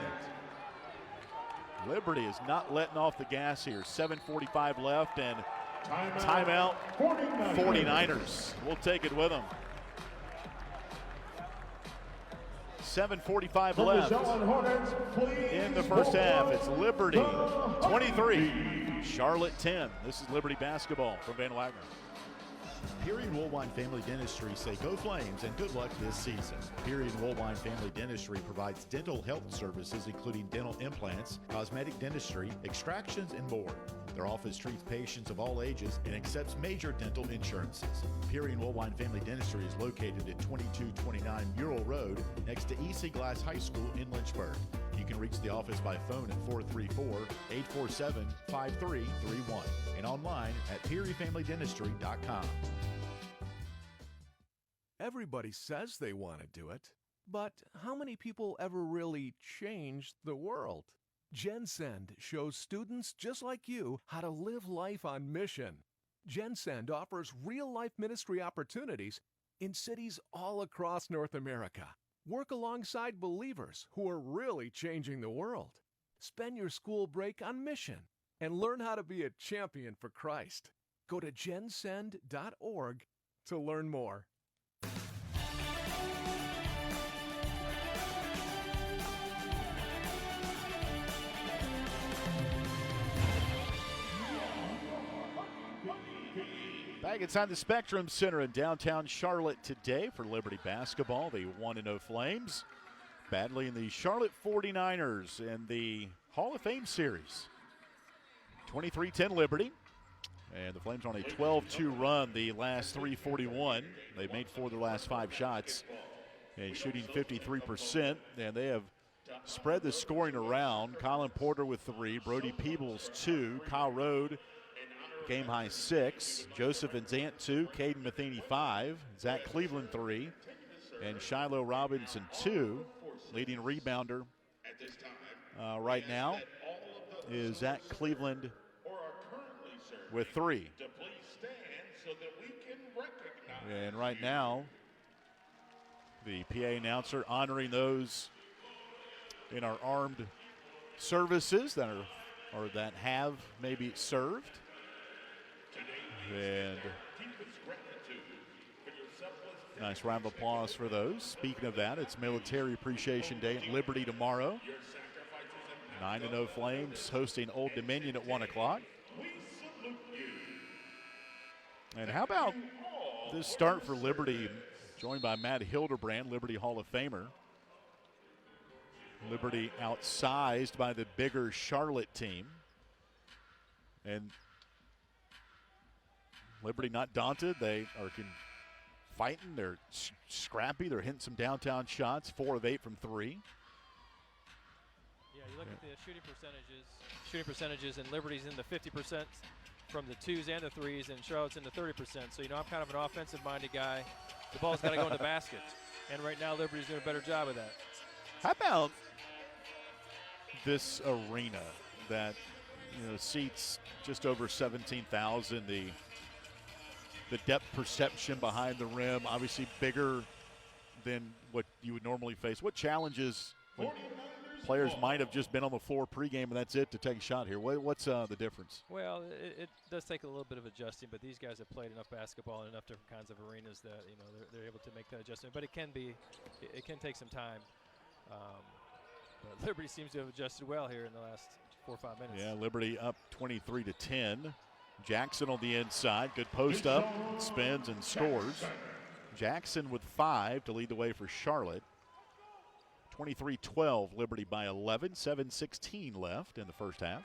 Liberty is not letting off the gas here. 7:45 left and timeout 49ers. We'll take it with them. 7:45 left in the first half. It's Liberty 23, Charlotte 10. This is Liberty basketball from Van Wagner. Peary and Woolwine Family Dentistry say go Flames and good luck this season. Peary and Woolwine Family Dentistry provides dental health services including dental implants, cosmetic dentistry, extractions, and more. Their office treats patients of all ages and accepts major dental insurances. Peary and Woolwine Family Dentistry is located at 2229 Mural Road next to EC Glass High School in Lynchburg. You can reach the office by phone at 434-847-5331 and online at PearyFamilyDentistry.com. Everybody says they want to do it, but how many people ever really change the world? GenSend shows students just like you how to live life on mission. GenSend offers real-life ministry opportunities in cities all across North America. Work alongside believers who are really changing the world. Spend your school break on mission and learn how to be a champion for Christ. Go to gensend.org to learn more. Back inside the Spectrum Center in downtown Charlotte today for Liberty basketball. The 1-0 Flames battling the Charlotte 49ers in the Hall of Fame series. 23-10 Liberty. And the Flames on a 12-2 run the last 3:41. They've made 4 of their last 5 shots and shooting 53%. And they have spread the scoring around. Colin Porter with 3, Brody Peebles 2, Kyle Rode game high 6, Joseph and Zant 2, Caden Matheny 5, Zach Cleveland 3, and Shiloh Robinson 2. Leading rebounder right now is Zach Cleveland with 3. And right now, the PA announcer honoring those in our armed services that are or that have maybe served. And nice round of applause for those. Speaking of that, it's Military Appreciation Day at Liberty tomorrow. 9-0 Flames hosting Old Dominion at 1 o'clock. And how about this start for Liberty, joined by Matt Hildebrand, Liberty Hall of Famer. Liberty outsized by the bigger Charlotte team. And Liberty not daunted. They are fighting. They're scrappy. They're hitting some downtown shots. 4 of 8 from 3. Yeah, you look at the shooting percentages, and Liberty's in the 50% from the 2s and the 3s, and Charlotte's in the 30%. So, you know, I'm kind of an offensive-minded guy. The ball's got to go in the basket. And right now, Liberty's doing a better job of that. How about this arena that, you know, seats just over 17,000, the depth perception behind the rim, obviously bigger than what you would normally face. What challenges when players might have just been on the floor pregame and that's it to take a shot here? What's the difference? Well, it does take a little bit of adjusting, but these guys have played enough basketball in enough different kinds of arenas that, you know, they're able to make that adjustment. But it can take some time. But Liberty seems to have adjusted well here in the last 4 or 5 minutes. Yeah, Liberty up 23-10. Jackson on the inside, good post up, spins and scores. Jackson with 5 to lead the way for Charlotte. 23-12, Liberty by 11, 7:16 left in the first half.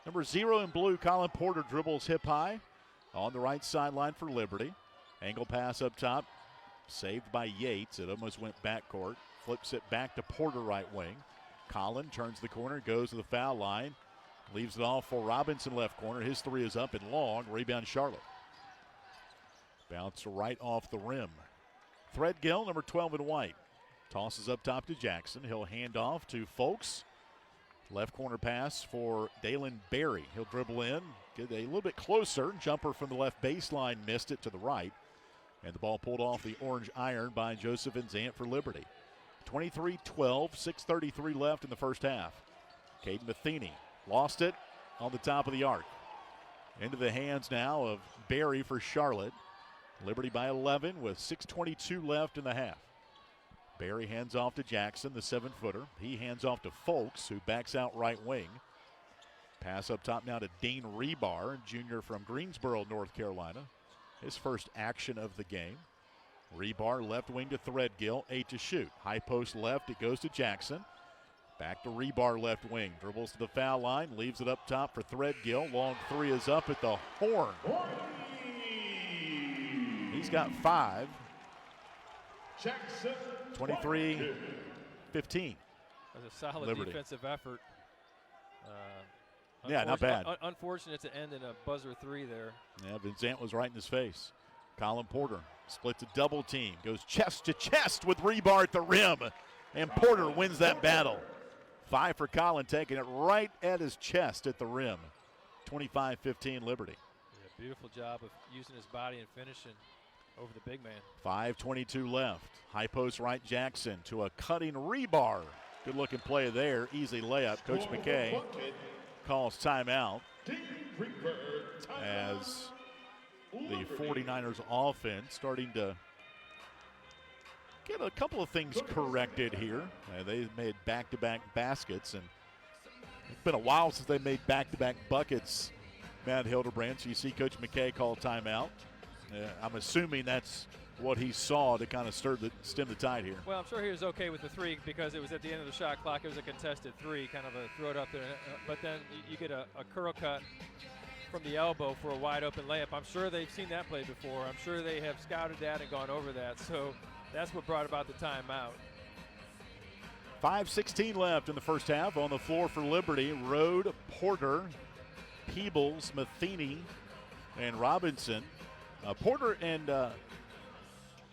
Number 0 in blue, Colin Porter dribbles hip high on the right sideline for Liberty. Angle pass up top, saved by Yates. It almost went backcourt. Flips it back to Porter right wing. Colin turns the corner, goes to the foul line. Leaves it off for Robinson left corner. His 3 is up and long. Rebound Charlotte. Bounce right off the rim. Threadgill, number 12 in white. Tosses up top to Jackson. He'll hand off to Folks. Left corner pass for Dalen Berry. He'll dribble in, get a little bit closer. Jumper from the left baseline, missed it to the right. And the ball pulled off the orange iron by Joseph and Zant for Liberty. 23-12, 6:33 left in the first half. Caden Matheny lost it on the top of the arc. Into the hands now of Barry for Charlotte. Liberty by 11 with 6:22 left in the half. Barry hands off to Jackson, the 7-footer. He hands off to Folks, who backs out right wing. Pass up top now to Dean Rebar, junior from Greensboro, North Carolina. His first action of the game. Rebar left wing to Threadgill, 8 to shoot. High post left, it goes to Jackson. Back to Rebar left wing. Dribbles to the foul line, leaves it up top for Threadgill. Long three is up at the horn. He's got 5. 23-15. That's a solid Liberty. defensive effort. Yeah, not bad. Unfortunate to end in a buzzer 3 there. Yeah, Vincent was right in his face. Colin Porter splits a double team, goes chest to chest with Rebar at the rim, and Porter wins that battle. 5 for Colin, taking it right at his chest at the rim. 25-15 Liberty. Yeah, beautiful job of using his body and finishing over the big man. 5:22 left. High post right Jackson to a cutting Rebar. Good looking play there. Easy layup. Coach McKay calls timeout as the 49ers offense starting to get a couple of things corrected here. They made back-to-back baskets, and it's been a while since they made back-to-back buckets, Matt Hildebrand. So you see Coach McKay call timeout. I'm assuming that's what he saw to kind of stem the tide here. Well, I'm sure he was okay with the 3 because it was at the end of the shot clock. It was a contested 3, kind of a throw it up there. But then you get a curl cut from the elbow for a wide open layup. I'm sure they've seen that play before. I'm sure they have scouted that and gone over that. So that's what brought about the timeout. 5:16 left in the first half. On the floor for Liberty, Rode, Porter, Peebles, Matheny, and Robinson. Porter and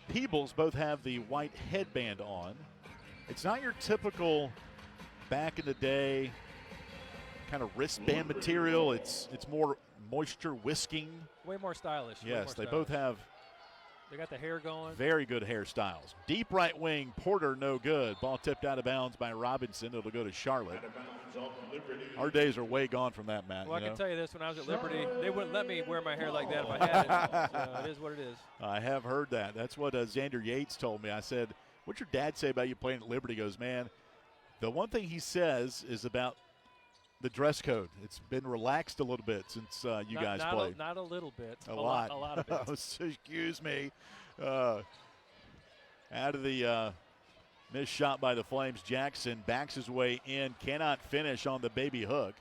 Peebles both have the white headband on. It's not your typical back in the day kind of wristband material. It's more moisture whisking. Way more stylish. Yes, they both have. They got the hair going. Very good hairstyles. Deep right wing, Porter no good. Ball tipped out of bounds by Robinson. It'll go to Charlotte. Our days are way gone from that, Matt. Well, I can tell you this, when I was at Liberty, they wouldn't let me wear my hair like that if I had it. So it is what it is. I have heard that. That's what Xander Yates told me. I said, what's your dad say about you playing at Liberty? He goes, man, the one thing he says is about the dress code. It's been relaxed a little bit since you guys played. Not a little bit. A lot. A lot of it. Excuse me. Out of the missed shot by the Flames, Jackson backs his way in, cannot finish on the baby hook,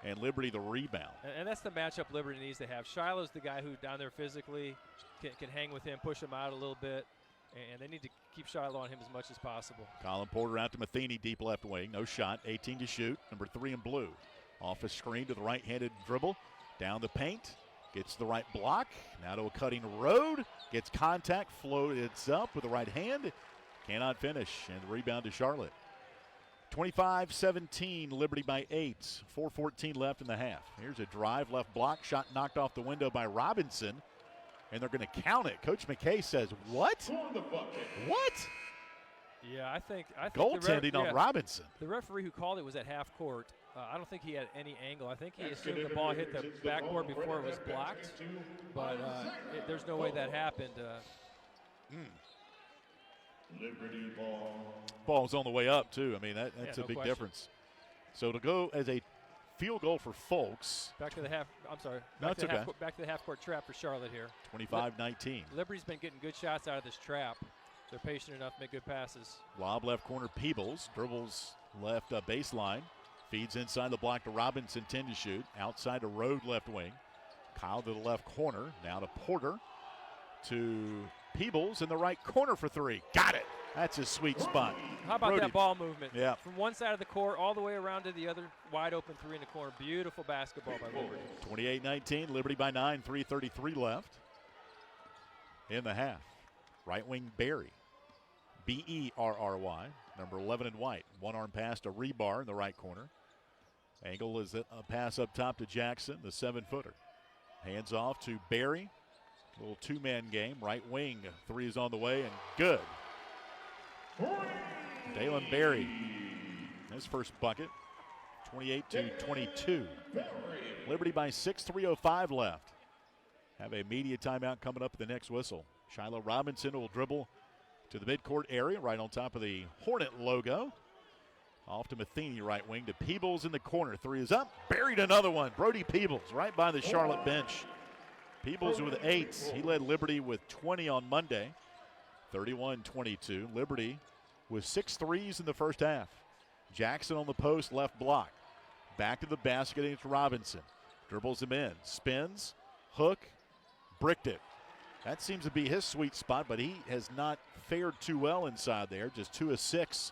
and Liberty the rebound. And that's the matchup Liberty needs to have. Shiloh's the guy who down there physically can hang with him, push him out a little bit, and they need to keep Shiloh on him as much as possible. Colin Porter out to Matheny, deep left wing. No shot, 18 to shoot. Number 3 in blue. Off a screen to the right-handed dribble. Down the paint. Gets the right block. Now to a cutting Road. Gets contact, floated up with the right hand. Cannot finish, and the rebound to Charlotte. 25-17, Liberty by 8. 4:14 left in the half. Here's a drive, left block, shot knocked off the window by Robinson. And they're going to count it. Coach McKay says, what? What? Yeah, I think goaltending on Robinson. The referee who called it was at half court. I don't think he had any angle. I think he assumed the ball hit the backboard before it was blocked. But there's no way that happened. Liberty ball. Ball's on the way up, too. I mean, that's a big difference. So to go as a field goal for Folks. Back to the half. I'm sorry. Back to the half-court trap for Charlotte here. 25-19. Liberty's been getting good shots out of this trap. They're patient enough to make good passes. Lob left corner, Peebles. Dribbles left baseline. Feeds inside the block to Robinson, 10 to shoot. Outside to Road left wing. Kyle to the left corner. Now to Porter. To Peebles in the right corner for 3. Got it. That's a sweet spot. How about that ball movement? Yeah. From one side of the court all the way around to the other. Wide open 3 in the corner. Beautiful basketball by Liberty. 28-19. Liberty by 9. 3:33 left in the half. Right wing Barry. Berry. Number 11 in white. One arm pass to Rebar in the right corner. Angle is a pass up top to Jackson, the 7-footer. Hands off to Barry. Little two-man game. Right wing. 3 is on the way and good. Dalen Barry. His first bucket. 28-22. Liberty by 6, 3:05 left. Have a media timeout coming up at the next whistle. Shiloh Robinson will dribble to the midcourt area right on top of the Hornet logo. Off to Matheny, right wing, to Peebles in the corner. 3 is up. Buried another one. Brody Peebles right by the Charlotte bench. Peebles with 8. He led Liberty with 20 on Monday. 31-22. Liberty with 6 threes in the first half. Jackson on the post, left block. Back to the basket against Robinson. Dribbles him in. Spins. Hook. Bricked it. That seems to be his sweet spot, but he has not fared too well inside there. Just 2 of 6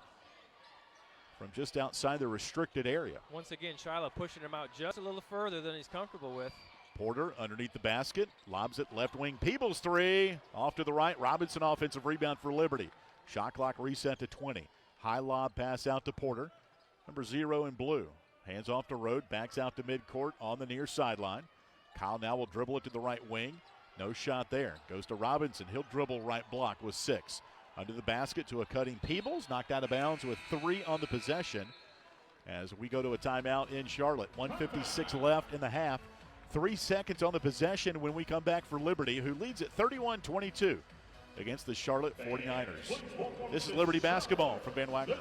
from just outside the restricted area. Once again, Shiloh pushing him out just a little further than he's comfortable with. Porter underneath the basket, lobs it left wing. Peebles 3, off to the right. Robinson offensive rebound for Liberty. Shot clock reset to 20. High lob pass out to Porter. Number 0 in blue. Hands off to Rode, backs out to midcourt on the near sideline. Kyle now will dribble it to the right wing. No shot there. Goes to Robinson. He'll dribble right block with 6. Under the basket to a cutting Peebles. Knocked out of bounds with 3 on the possession. As we go to a timeout in Charlotte. 1:56 left in the half. 3 seconds on the possession when we come back for Liberty, who leads at 31-22 against the Charlotte 49ers. This is Liberty basketball from Van Wagner.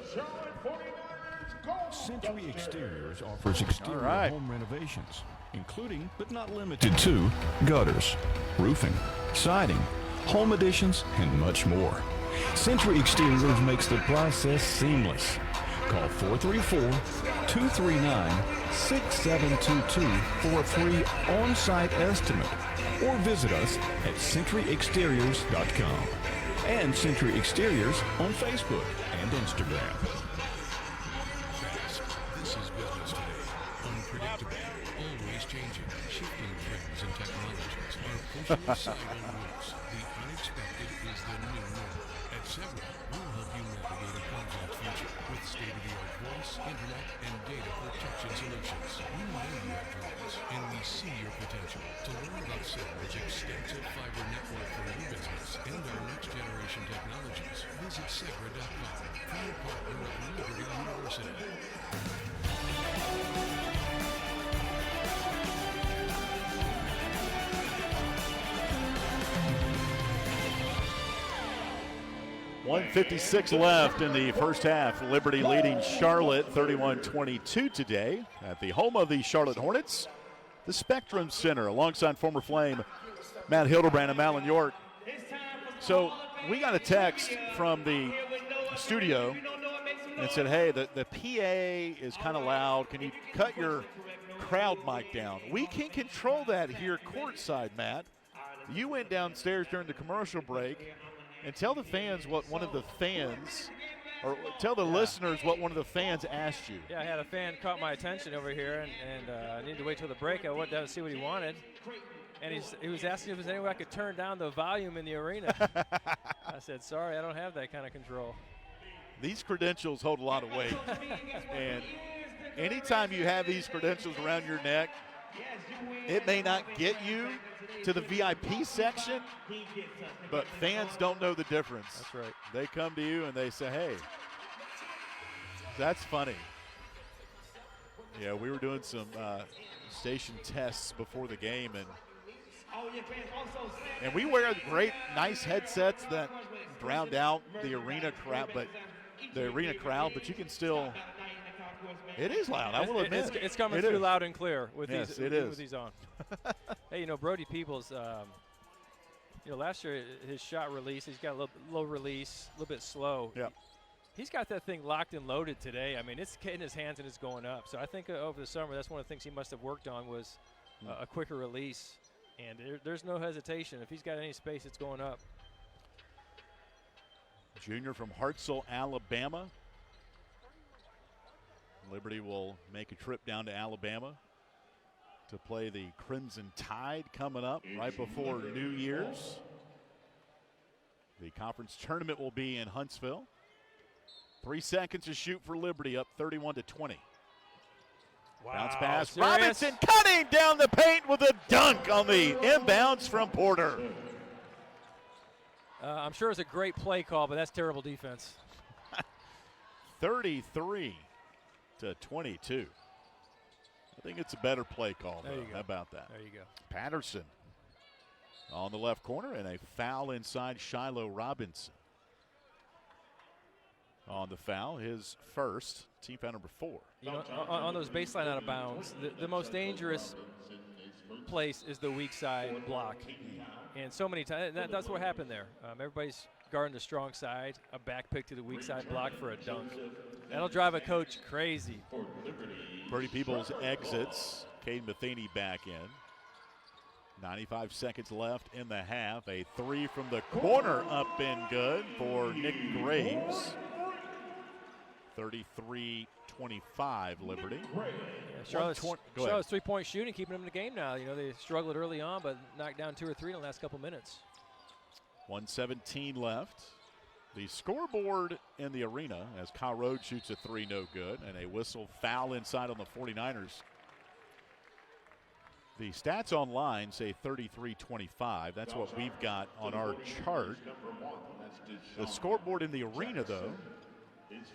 Century Exteriors offers exterior home renovations, including but not limited to gutters, roofing, siding, home additions, and much more. Century Exteriors makes the process seamless. Call 434-239-6722 for a free on-site estimate or visit us at centuryexteriors.com and Century Exteriors on Facebook and Instagram. This is business today. Unpredictable, always changing, shifting trends and technologies are pushing aside on roofs. The unexpected is the new norm. At Segra, we'll help you navigate a complex future with state-of-the-art voice, internet, and data protection solutions. We know you have dreams, and we see your potential. To learn about Segra's extensive fiber network for your business and our next-generation technologies, visit Segra.com. Proud partner of Liberty University. .156 left in the first half. Liberty leading Charlotte 31-22 today at the home of the Charlotte Hornets, the Spectrum Center, alongside former Flame Matt Hildebrand and Malin York. So we got a text from the studio and said, hey, the PA is kind of loud. Can you cut your crowd mic down? We can control that here courtside, Matt. You went downstairs during the commercial break. And tell the fans what one of the fans, or tell the listeners what one of the fans asked you. Yeah, I had a fan caught my attention over here, and I needed to wait till the break. I went down to see what he wanted. And he was asking if there's any way I could turn down the volume in the arena. I said, sorry, I don't have that kind of control. These credentials hold a lot of weight. And anytime you have these credentials around your neck, it may not get you to the VIP section, but fans don't know the difference. That's right. They come to you and they say, hey, that's funny. Yeah, we were doing some station tests before the game, and we wear great, nice headsets that drowned out the arena crowd, but you can still. It is loud, I will admit. It's coming through loud and clear with these on. Hey, Brody Peebles, last year his shot release, he's got a little low release, a little bit slow. Yeah. He's got that thing locked and loaded today. I mean, it's in his hands and it's going up. So I think over the summer, that's one of the things he must have worked on was a quicker release. And there's no hesitation. If he's got any space, it's going up. Junior from Hartselle, Alabama. Liberty will make a trip down to Alabama to play the Crimson Tide coming up right before New Year's. The conference tournament will be in Huntsville. 3 seconds to shoot for Liberty, up 31-20. Wow, bounce pass. serious? Robinson cutting down the paint with a dunk on the inbounds from Porter. I'm sure it's a great play call, but that's terrible defense. 33-22. think it's a better play call, though. There you go. How about that? There you go. Patterson on the left corner, and a foul inside Shiloh Robinson. On the foul, his first, team foul number 4. You know, on those baseline out of bounds, the most dangerous place is the weak side block. And so many times, that's what happened there. Everybody's guarding the strong side, a back pick to the weak side block for a dunk. That'll drive a coach crazy. Pretty Peoples exits. Caden Matheny back in. 95 seconds left in the half. A 3 from the corner up and good for Nick Graves. 33-25 Liberty. Yeah, Charlotte's three-point shooting keeping them in the game now. You know, they struggled early on, but knocked down 2 or 3 in the last couple minutes. 1:17 left. The scoreboard in the arena as Kyle Rhodes shoots a 3, no good, and a whistle foul inside on the 49ers. The stats online say 33-25. That's what we've got on our chart. The scoreboard in the arena, though,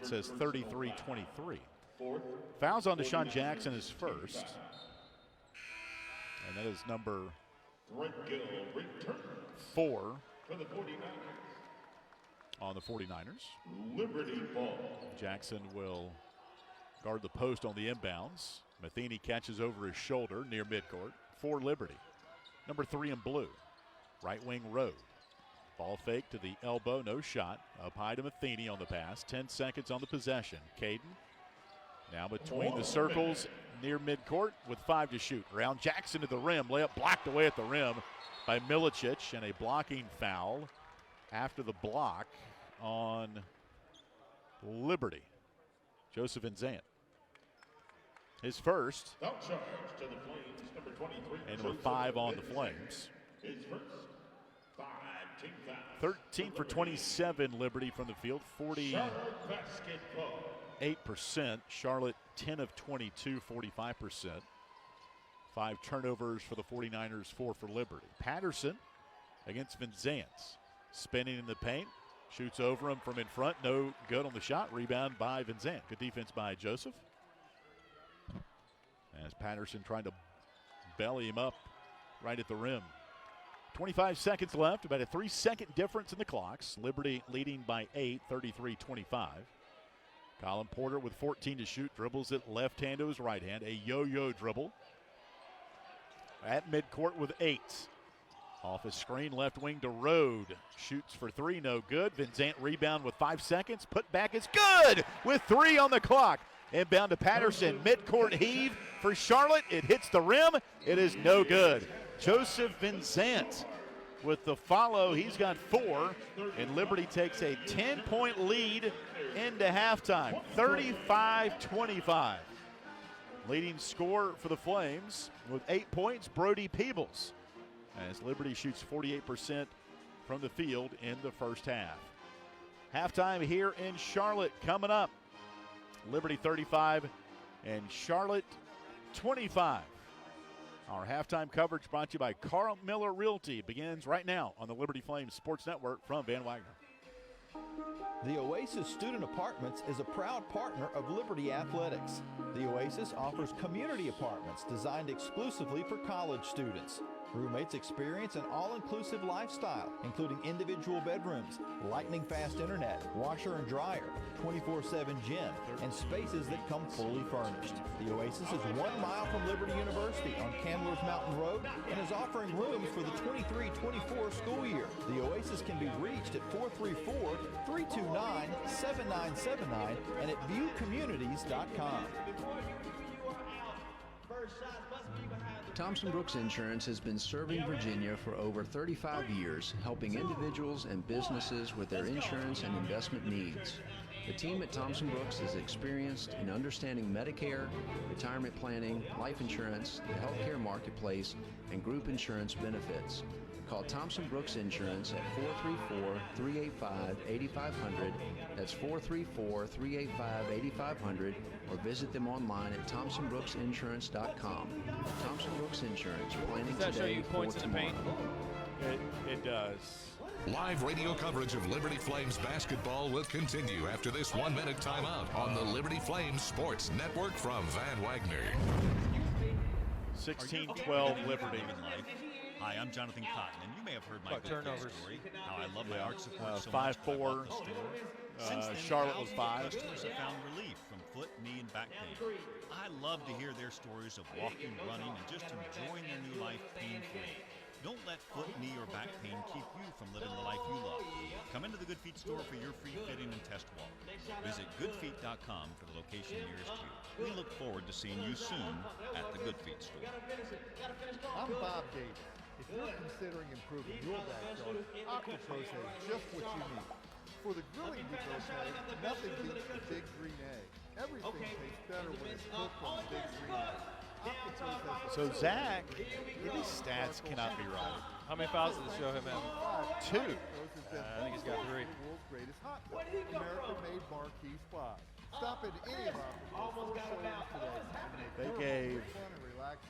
says 33-23. Fouls on Deshaun Jackson is first. And that is number 4 on the 49ers. Liberty ball. Jackson will guard the post on the inbounds. Matheny catches over his shoulder near midcourt for Liberty. Number 3 in blue, right wing Road. Ball fake to the elbow, no shot. Up high to Matheny on the pass. 10 seconds on the possession. Caden now between the circles near midcourt with 5 to shoot. Around Jackson to the rim. Layup blocked away at the rim by Milicic, and a blocking foul after the block on Liberty. Joseph Inzant. His first. Foul charge to the Flames, number 23. And number 5 on the Flames. His first. 5 team foul. 13 for 27 Liberty from the field. 48%. Charlotte 10 of 22, 45%. 5 turnovers for the 49ers, 4 for Liberty. Patterson against Vinzant. Spinning in the paint. Shoots over him from in front. No good on the shot. Rebound by Vinzant. Good defense by Joseph. As Patterson trying to belly him up right at the rim. 25 seconds left, about a 3-second difference in the clocks. Liberty leading by 8, 33-25. Colin Porter with 14 to shoot, dribbles it left hand to his right hand. A yo-yo dribble at midcourt with 8. Off his screen, left wing to Road. Shoots for 3, no good. Vinzant rebound with 5 seconds. Put back is good with 3 on the clock. Inbound to Patterson. Midcourt heave for Charlotte. It hits the rim. It is no good. Joseph Vinzant with the follow. He's got 4. And Liberty takes a 10-point lead into halftime. 35-25. Leading scorer for the Flames with 8 points, Brody Peebles. As Liberty shoots 48% from the field in the first half. Halftime here in Charlotte coming up. Liberty 35 and Charlotte 25. Our halftime coverage brought to you by Carl Miller Realty begins right now on the Liberty Flames Sports Network from Van Wagner. The Oasis Student Apartments is a proud partner of Liberty Athletics. The Oasis offers community apartments designed exclusively for college students. Roommates experience an all-inclusive lifestyle, including individual bedrooms, lightning-fast internet, washer and dryer, 24/7 gym, and spaces that come fully furnished. The Oasis is 1 mile from Liberty University on Candler's Mountain Road and is offering rooms for the 23-24 school year. The Oasis can be reached at 434-329-7979 and at viewcommunities.com. Thompson Brooks Insurance has been serving Virginia for over 35 years, helping individuals and businesses with their insurance and investment needs. The team at Thompson Brooks is experienced in understanding Medicare, retirement planning, life insurance, the healthcare marketplace, and group insurance benefits. Call Thompson Brooks Insurance at 434-385-8500. That's 434-385-8500, or visit them online at thompsonbrooksinsurance.com. Thompson Brooks Insurance, planning today for tomorrow. It does. Live radio coverage of Liberty Flames basketball will continue after this 1-minute timeout on the Liberty Flames Sports Network from Van Wagner. 16-12 Liberty. Hi, I'm Jonathan Cotton, and you may have heard my turnovers. story, how I love my ARC support so 5-4. much. I bought the store. Since then, Charlotte was 5. Customers have found relief from foot, knee, and back pain. I love to hear their stories of walking, running, and just enjoying their new life pain-free. Don't let foot, knee, or back pain keep you from living the life you love. Come into the Good Feet store for your free fitting and test walk. Visit goodfeet.com for the location nearest you. We look forward to seeing you soon at the Good Feet store. I'm Bob Davis. If you're considering improving your backyard, Aquapros has just what you need. For the grilling we both make, nothing beats the Big Green Egg. Everything tastes better when it's cooked on Big Green Egg. So Zach, these stats cannot be right. How many fouls did the show him have? 2. I think he's got 3. World's greatest hot dog. American-made Marquis Flies. Stop at any of our today.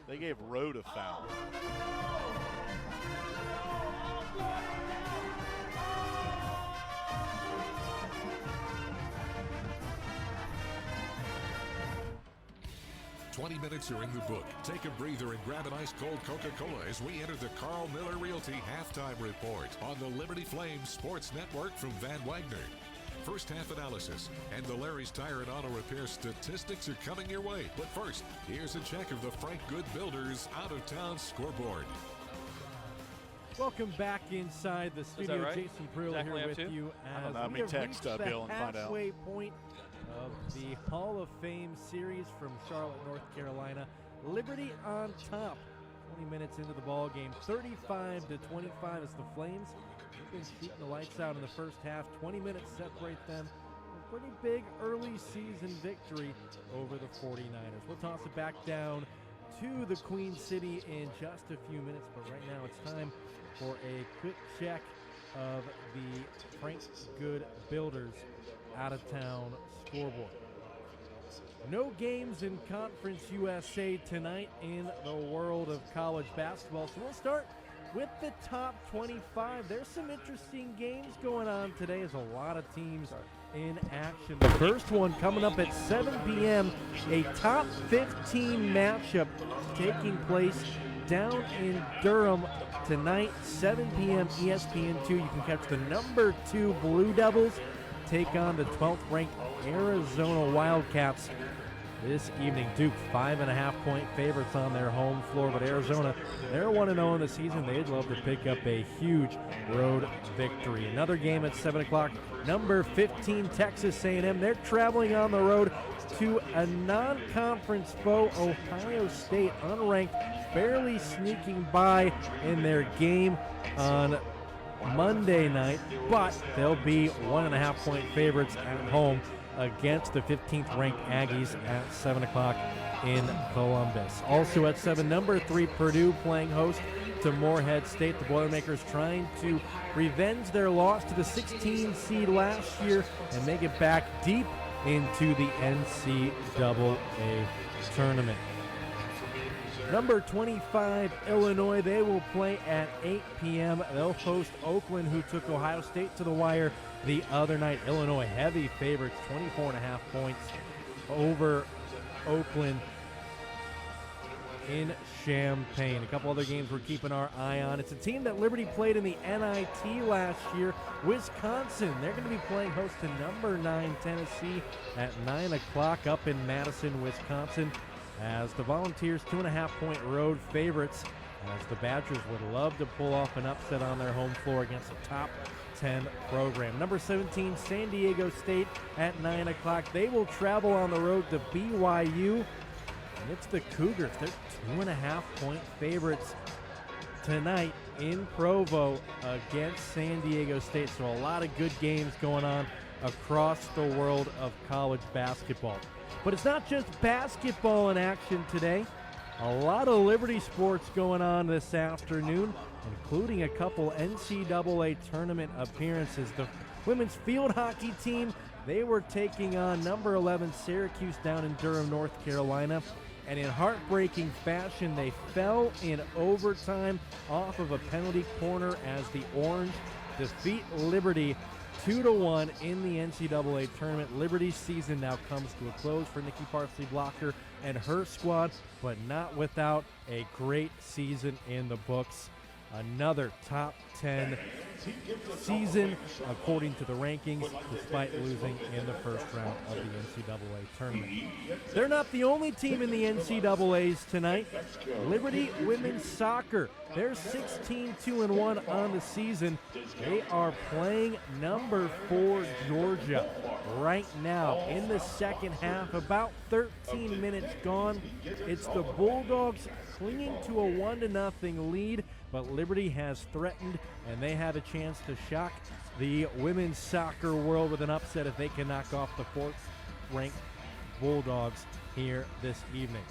They gave Road a foul. "20 minutes are in the book. Take a breather and grab an ice-cold Coca-Cola as we enter the Carl Miller Realty Halftime Report on the Liberty Flames Sports Network from Van Wagner. First half analysis and the Larry's Tire and Auto Repair statistics are coming your way. But first, here's a check of the Frank Good Builders out-of-town scoreboard. Welcome back inside the studio. Right? Jason Prill here with you as let me text Bill and find out. Halfway point of the Hall of Fame series from Charlotte, North Carolina. Liberty on top. 20 minutes into the ball game, 35-25 as the Flames have been shooting the lights out in the first half. 20 minutes separate them. A pretty big early season victory over the 49ers. We'll toss it back down to the Queen City in just a few minutes, but right now it's time for a quick check of the Frank Good Builders out-of-town scoreboard. No games in Conference USA tonight in the world of college basketball, so we'll start with the top 25. There's some interesting games going on today. There's a lot of teams in action. The first one coming up at 7 p.m., a top 15 matchup taking place down in Durham tonight, 7 p.m. ESPN2. You can catch the number 2 Blue Devils take on the 12th ranked Arizona Wildcats this evening. Duke 5.5-point favorites on their home floor, but Arizona, they're 1-0 in the season. They'd love to pick up a huge road victory. Another game at 7 o'clock, number 15 Texas A&M. They're traveling on the road to a non-conference foe, Ohio State, unranked, barely sneaking by in their game on Monday night, but they'll be 1.5-point favorites at home against the 15th ranked Aggies at 7 o'clock in Columbus. Also at 7, number 3 Purdue playing host to Morehead State. The Boilermakers trying to revenge their loss to the 16 seed last year and make it back deep into the NCAA tournament. Number 25, Illinois, they will play at 8 p.m. They'll host Oakland, who took Ohio State to the wire the other night. Illinois, heavy favorites, 24.5 points over Oakland in Champaign. A couple other games we're keeping our eye on. It's a team that Liberty played in the NIT last year, Wisconsin. They're going to be playing host to number 9 Tennessee at 9 o'clock up in Madison, Wisconsin, as the Volunteers 2.5-point road favorites, as the Badgers would love to pull off an upset on their home floor against a top 10 program. Number 17, San Diego State at 9 o'clock. They will travel on the road to BYU, and it's the Cougars. They're 2.5-point favorites tonight in Provo against San Diego State. So a lot of good games going on across the world of college basketball. But it's not just basketball in action today. A lot of Liberty sports going on this afternoon, including a couple NCAA tournament appearances. The women's field hockey team, they were taking on number 11 Syracuse down in Durham, North Carolina. And in heartbreaking fashion, they fell in overtime off of a penalty corner as the Orange defeat Liberty 2-1 in the NCAA tournament. Liberty's season now comes to a close for Nikki Parsley-Blocker and her squad, but not without a great season in the books. Another top 10 season according to the rankings, despite losing in the first round of the NCAA tournament. They're not the only team in the NCAAs tonight. Liberty Women's Soccer, they're 16-2-1 on the season. They are playing number 4 Georgia right now in the second half. About 13 minutes gone. It's the Bulldogs clinging to a 1-0 lead, but Liberty has threatened, and they have a chance to shock the women's soccer world with an upset if they can knock off the 4th-ranked Bulldogs here this evening.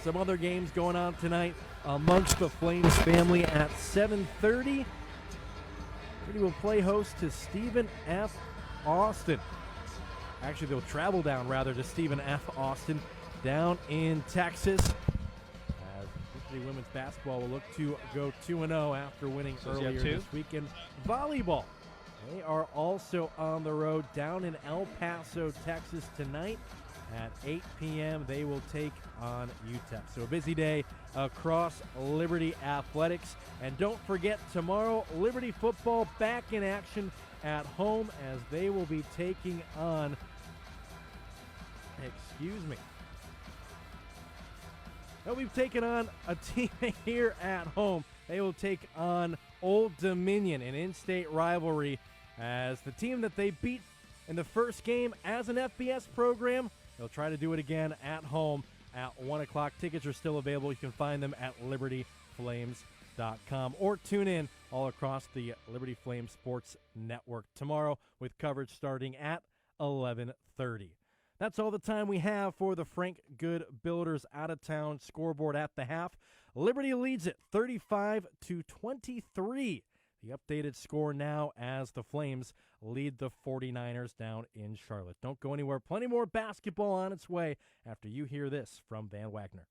Some other games going on tonight amongst the Flames family at 7:30. Liberty will play host to Stephen F. Austin. Actually, they'll travel down, to Stephen F. Austin down in Texas. Women's basketball will look to go 2-0 after winning earlier this weekend. Volleyball, they are also on the road down in El Paso, Texas tonight at 8 p.m. They will take on UTEP. So a busy day across Liberty Athletics. And don't forget, tomorrow, Liberty football back in action at home as they will be taking on, Now we've taken on a team here at home. They will take on Old Dominion, an in-state rivalry, as the team that they beat in the first game as an FBS program. They'll try to do it again at home at 1 o'clock. Tickets are still available. You can find them at libertyflames.com or tune in all across the Liberty Flames Sports Network tomorrow with coverage starting at 11:30. That's all the time we have for the Frank Good Builders out-of-town scoreboard at the half. Liberty leads it 35-23. The updated score now as the Flames lead the 49ers down in Charlotte. Don't go anywhere. Plenty more basketball on its way after you hear this from Van Wagner.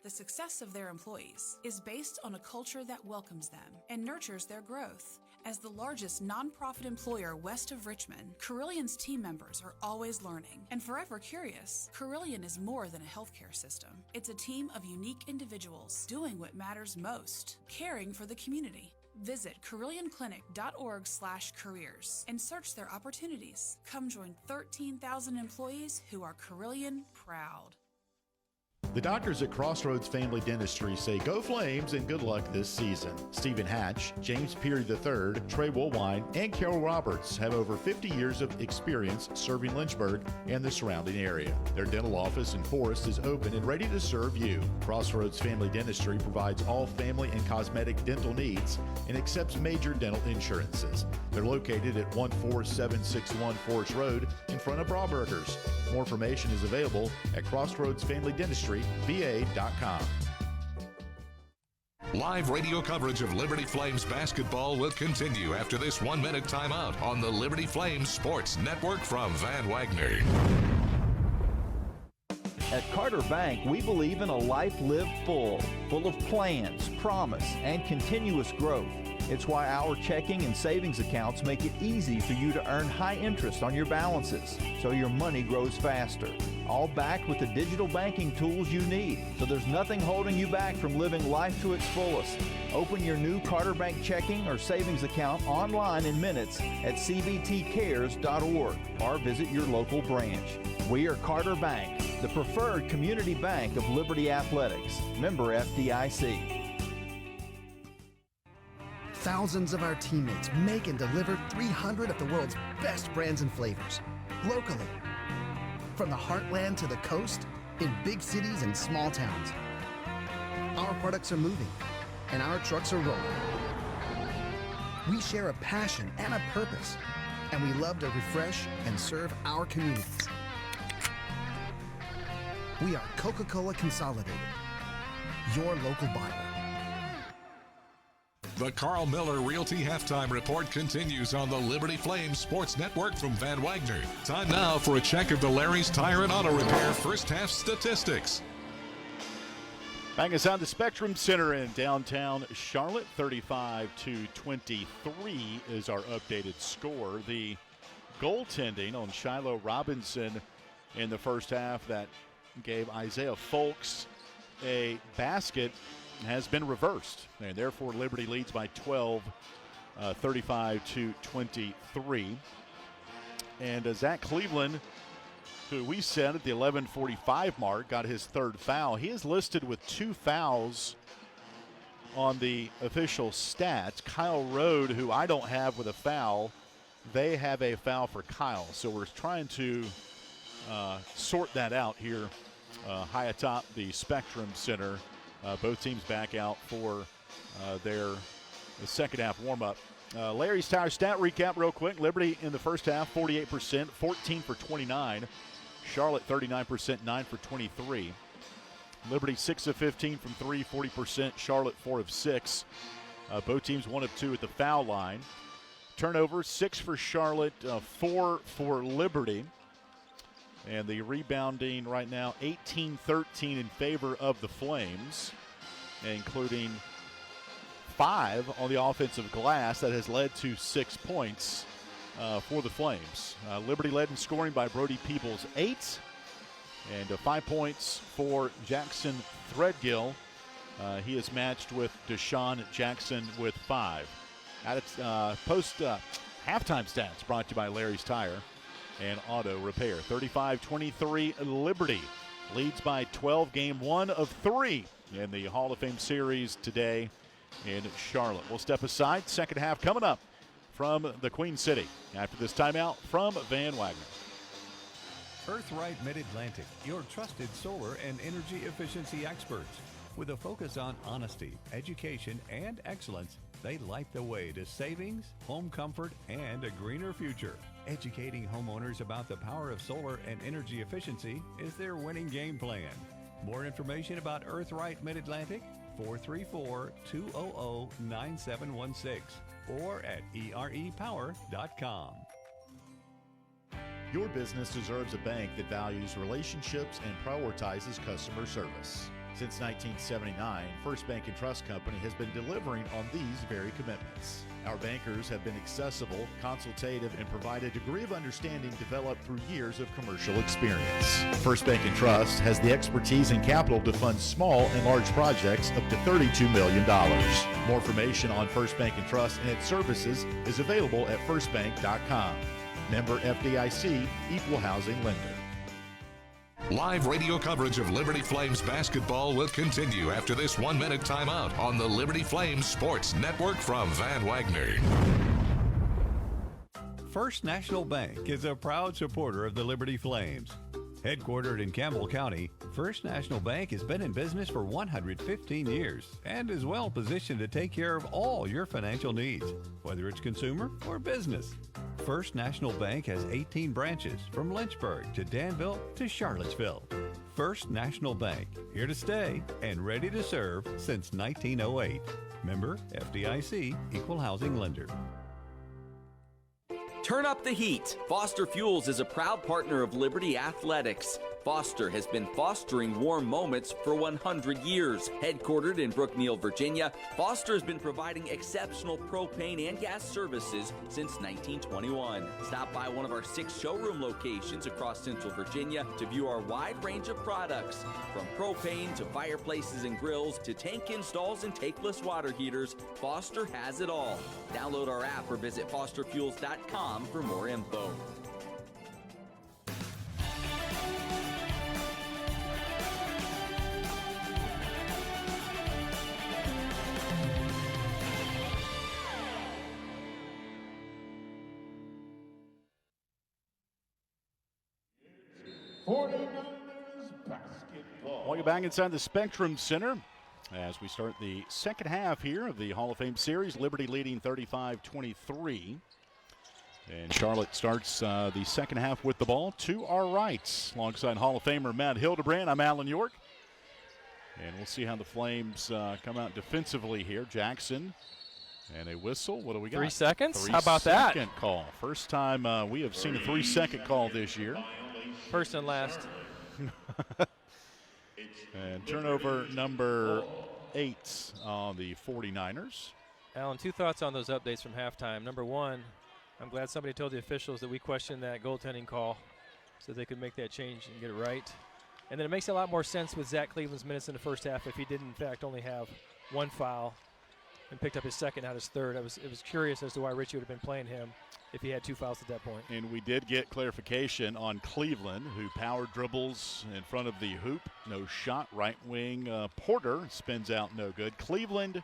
The success of their employees is based on a culture that welcomes them and nurtures their growth. As the largest nonprofit employer west of Richmond, Carillion's team members are always learning and forever curious. Carillion is more than a healthcare system. It's a team of unique individuals doing what matters most, caring for the community. Visit CarillionClinic.org/careers and search their opportunities. Come join 13,000 employees who are Carillion proud. The doctors at Crossroads Family Dentistry say go Flames and good luck this season. Stephen Hatch, James Peary III, Trey Woolwine, and Carol Roberts have over 50 years of experience serving Lynchburg and the surrounding area. Their dental office in Forest is open and ready to serve you. Crossroads Family Dentistry provides all family and cosmetic dental needs and accepts major dental insurances. They're located at 14761 Forest Road in front of Brawburgers. More information is available at CrossroadsFamilyDentistryVA.com. Live radio coverage of Liberty Flames basketball will continue after this 1-minute timeout on the Liberty Flames Sports Network from Van Wagner. At Carter Bank, we believe in a life lived full of plans, promise, and continuous growth. It's why our checking and savings accounts make it easy for you to earn high interest on your balances, so your money grows faster. All backed with the digital banking tools you need, so there's nothing holding you back from living life to its fullest. Open your new Carter Bank checking or savings account online in minutes at cbtcares.org or visit your local branch. We are Carter Bank, the preferred community bank of Liberty Athletics. Member FDIC. Thousands of our teammates make and deliver 300 of the world's best brands and flavors, locally. From the heartland to the coast, in big cities and small towns. Our products are moving, and our trucks are rolling. We share a passion and a purpose, and we love to refresh and serve our communities. We are Coca-Cola Consolidated, your local buyer. The Carl Miller Realty Halftime Report continues on the Liberty Flames Sports Network from Van Wagner. Time now for a check of the Larry's Tire and Auto Repair first half statistics. Back inside the Spectrum Center in downtown Charlotte, 35-23 is our updated score. The goaltending on Shiloh Robinson in the first half that gave Isaiah Folks a basket has been reversed, and therefore Liberty leads by 12, 35-23. And Zach Cleveland, who we said at the 11:45 mark, got his third foul. He is listed with 2 fouls on the official stats. Kyle Rode, who I don't have with a foul, they have a foul for Kyle. So we're trying to sort that out here high atop the Spectrum Center. Both teams back out for the second half warm-up. Larry's Tire stat recap real quick. Liberty in the first half, 48%, 14 for 29. Charlotte, 39%, 9 for 23. Liberty, 6 of 15 from 3, 40%. Charlotte, 4 of 6. Both teams 1 of 2 at the foul line. Turnovers, 6 for Charlotte, 4 for Liberty. And the rebounding right now, 18-13 in favor of the Flames, including 5 on the offensive glass. That has led to 6 points for the Flames. Liberty led in scoring by Brody Peebles, 8. And 5 points for Jackson Threadgill. He is matched with Deshaun Jackson with 5. At its halftime stats brought to you by Larry's Tire and Auto Repair. 35-23 Liberty leads by 12, game 1 of 3 in the Hall of Fame series today in Charlotte. We'll step aside. Second half coming up from the Queen City after this timeout from Van Wagner. Earthright Mid-Atlantic, your trusted solar and energy efficiency experts. With a focus on honesty, education, and excellence, they light the way to savings, home comfort, and a greener future. Educating homeowners about the power of solar and energy efficiency is their winning game plan. More information about Earthright Mid-Atlantic, 434-200-9716 or at erepower.com. Your business deserves a bank that values relationships and prioritizes customer service. Since 1979, First Bank & Trust Company has been delivering on these very commitments. Our bankers have been accessible, consultative, and provide a degree of understanding developed through years of commercial experience. First Bank & Trust has the expertise and capital to fund small and large projects up to $32 million. More information on First Bank & Trust and its services is available at firstbank.com. Member FDIC, Equal Housing Lender. Live radio coverage of Liberty Flames basketball will continue after this 1-minute timeout on the Liberty Flames Sports Network from Van Wagner. First National Bank is a proud supporter of the Liberty Flames. Headquartered in Campbell County, First National Bank has been in business for 115 years and is well positioned to take care of all your financial needs, whether it's consumer or business. First National Bank has 18 branches from Lynchburg to Danville to Charlottesville. First National Bank, here to stay and ready to serve since 1908. Member FDIC, Equal Housing Lender. Turn up the heat. Foster Fuels is a proud partner of Liberty Athletics. Foster has been fostering warm moments for 100 years. Headquartered in Brookneal, Virginia, Foster has been providing exceptional propane and gas services since 1921. Stop by one of our 6 showroom locations across Central Virginia to view our wide range of products. From propane to fireplaces and grills to tank installs and tankless water heaters, Foster has it all. Download our app or visit fosterfuels.com for more info. Welcome back inside the Spectrum Center as we start the second half here of the Hall of Fame series. Liberty leading 35-23. And Charlotte starts the second half with the ball to our right. Alongside Hall of Famer Matt Hildebrand, I'm Alan York. And we'll see how the Flames come out defensively here. Jackson and a whistle. What do we got? 3 seconds? How about that? 3-second call. First time we have seen a 3-second call this year. First and last. And turnover number 8 on the 49ers. Alan, 2 thoughts on those updates from halftime. Number 1, I'm glad somebody told the officials that we questioned that goaltending call so they could make that change and get it right. And then it makes a lot more sense with Zach Cleveland's minutes in the first half if he did, in fact, only have 1 foul and picked up his second, not his third. It was curious as to why Richie would have been playing him if he had 2 fouls at that point. And we did get clarification on Cleveland, who power dribbles in front of the hoop. No shot. Right wing Porter spins out, no good. Cleveland,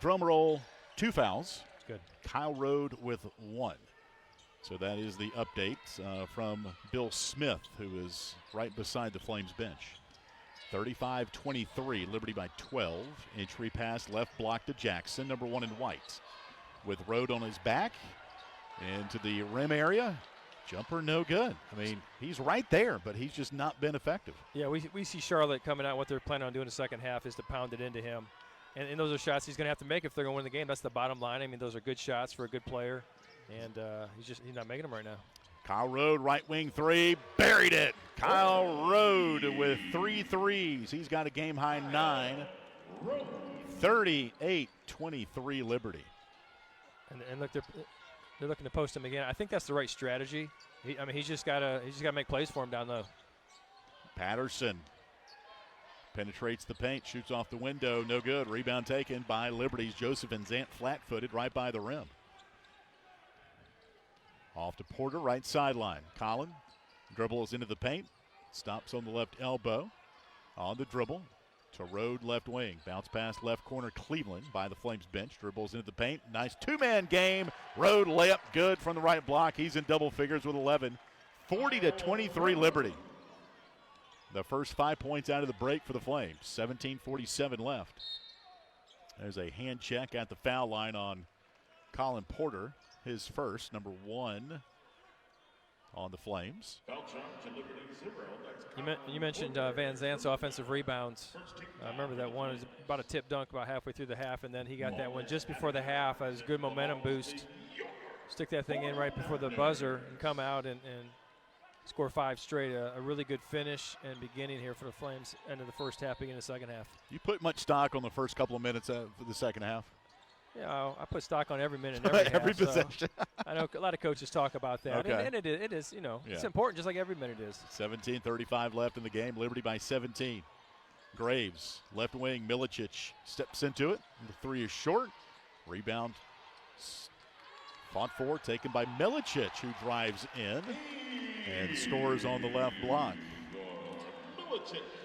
drum roll, 2 fouls. Good. Kyle Rode with 1. So that is the update from Bill Smith, who is right beside the Flames bench. 35-23, Liberty by 12. Entry pass left block to Jackson, number 1 in white. With Rode on his back, into the rim area. Jumper no good. I mean, he's right there, but he's just not been effective. Yeah, we see Charlotte coming out. What they're planning on doing in the second half is to pound it into him. And those are shots he's going to have to make if they're going to win the game. That's the bottom line. I mean, those are good shots for a good player. And he's not making them right now. Kyle Rode, right wing 3, buried it. Kyle Rode with 3 threes. He's got a game-high 9. 38-23 Liberty. And look, they're looking to post him again. I think that's the right strategy. He's just got to make plays for him down low. Patterson penetrates the paint, shoots off the window, no good. Rebound taken by Liberty's Joseph Van Zandt, flat-footed right by the rim. Off to Porter, right sideline. Collin dribbles into the paint, stops on the left elbow. On the dribble to Rode, left wing. Bounce pass left corner, Cleveland by the Flames bench. Dribbles into the paint. Nice 2-man game. Rode layup good from the right block. He's in double figures with 11. 40-23 Liberty. The first 5 points out of the break for the Flames. 17:47 left. There's a hand check at the foul line on Colin Porter. His first, number 1 on the Flames. You mentioned Van Zandt's offensive rebounds. I remember that one. It was about a tip dunk about halfway through the half, and then he got that one just before the half as a good momentum boost. Stick that thing in right before the buzzer and come out and score 5 straight. A really good finish and beginning here for the Flames, end of the first half, beginning of the second half. You put much stock on the first couple of minutes of the second half? Yeah, I put stock on every minute and every half, possession. So I know a lot of coaches talk about that. Okay. And it is, it's important just like every minute is. 17:35 left in the game. Liberty by 17. Graves, left wing, Milicic steps into it. The 3 is short. Rebound fought for, taken by Milicic, who drives in and scores on the left block.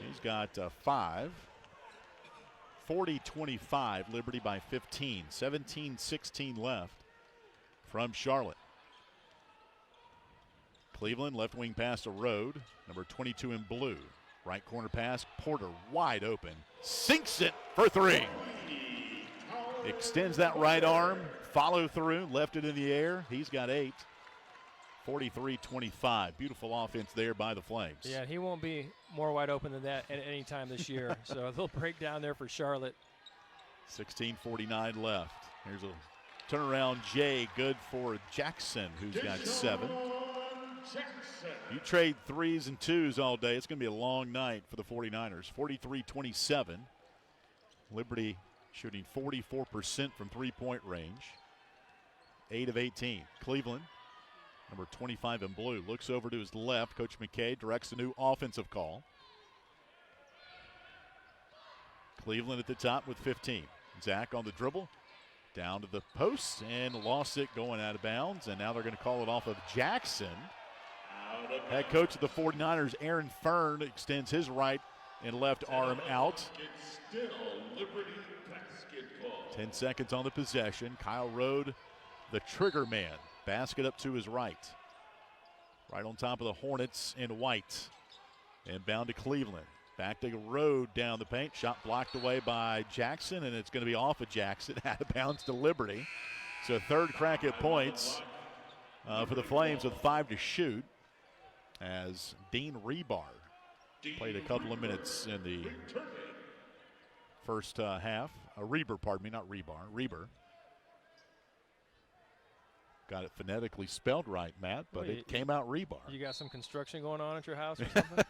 He's got 5. 40-25, Liberty by 15. 17-16 left from Charlotte. Cleveland, left wing pass to Rode, number 22 in blue. Right corner pass, Porter wide open. Sinks it for 3. Extends that right arm, follow through, left it in the air. He's got 8. 43-25. Beautiful offense there by the Flames. Yeah, he won't be more wide open than that at any time this year. So a little breakdown there for Charlotte. 16:49 left. Here's a turnaround J, good for Jackson, who's got 7. You trade 3s and 2s all day, it's going to be a long night for the 49ers. 43-27. Liberty shooting 44% from three-point range. 8 of 18. Cleveland, number 25 in blue, looks over to his left. Coach McKay directs a new offensive call. Cleveland at the top with 15. Zach on the dribble, down to the post, and lost it going out of bounds. And now they're going to call it off of Jackson. Head coach of the 49ers, Aaron Fern, extends his right and left arm out. 10 seconds on the possession. Kyle Rode, the trigger man. Basket up to his right. Right on top of the Hornets in white. And bound to Cleveland. Back to Rode down the paint. Shot blocked away by Jackson, and it's going to be off of Jackson. Out of bounds to Liberty. So third crack at points for the Flames with 5 to shoot. As Dean Rebar played a couple of minutes in the first half. Reber, pardon me, not Rebar. Reber. Got it phonetically spelled right, Matt, but it came out Rebar. You got some construction going on at your house or something?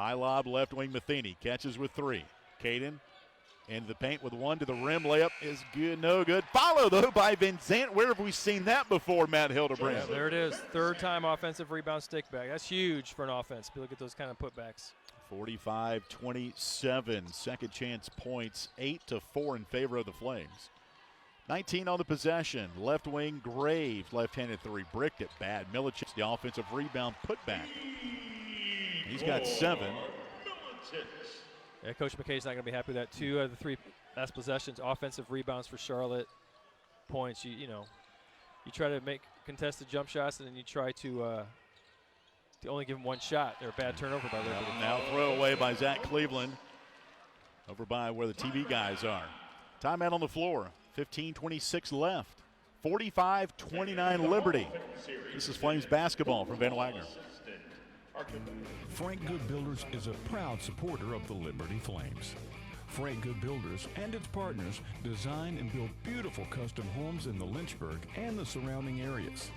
High lob left wing Matheny. Catches with 3. Caden into the paint with 1 to the rim. Layup is good, no good. Follow, though, by Vincent. Where have we seen that before, Matt Hildebrand? Yeah, there it is. 3rd time offensive rebound stick back. That's huge for an offense. Look at those kind of putbacks. 45-27. Second chance points, 8-4 in favor of the Flames. 19 on the possession. Left wing Graves. Left-handed 3. Bricked it bad. Milicic, the offensive rebound putback. He's got 7. Yeah, Coach McKay's not going to be happy with that. 2 of the 3 last possessions, offensive rebounds for Charlotte. Points, you try to make contested jump shots, and then you try to only give them 1 shot. They're a bad turnover by Liberty. Now throw away by Zach Cleveland over by where the TV guys are. Timeout on the floor. 15:26 left. 45-29 Liberty. This is Flames basketball from Van Wagner. Frank Good Builders is a proud supporter of the Liberty Flames. Frank Good Builders and its partners design and build beautiful custom homes in the Lynchburg and the surrounding areas.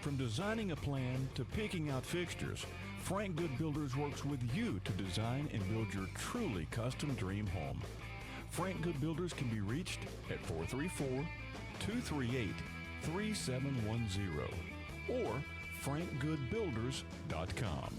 From designing a plan to picking out fixtures, Frank Good Builders works with you to design and build your truly custom dream home. Frank Good Builders can be reached at 434-238-3710 or frankgoodbuilders.com.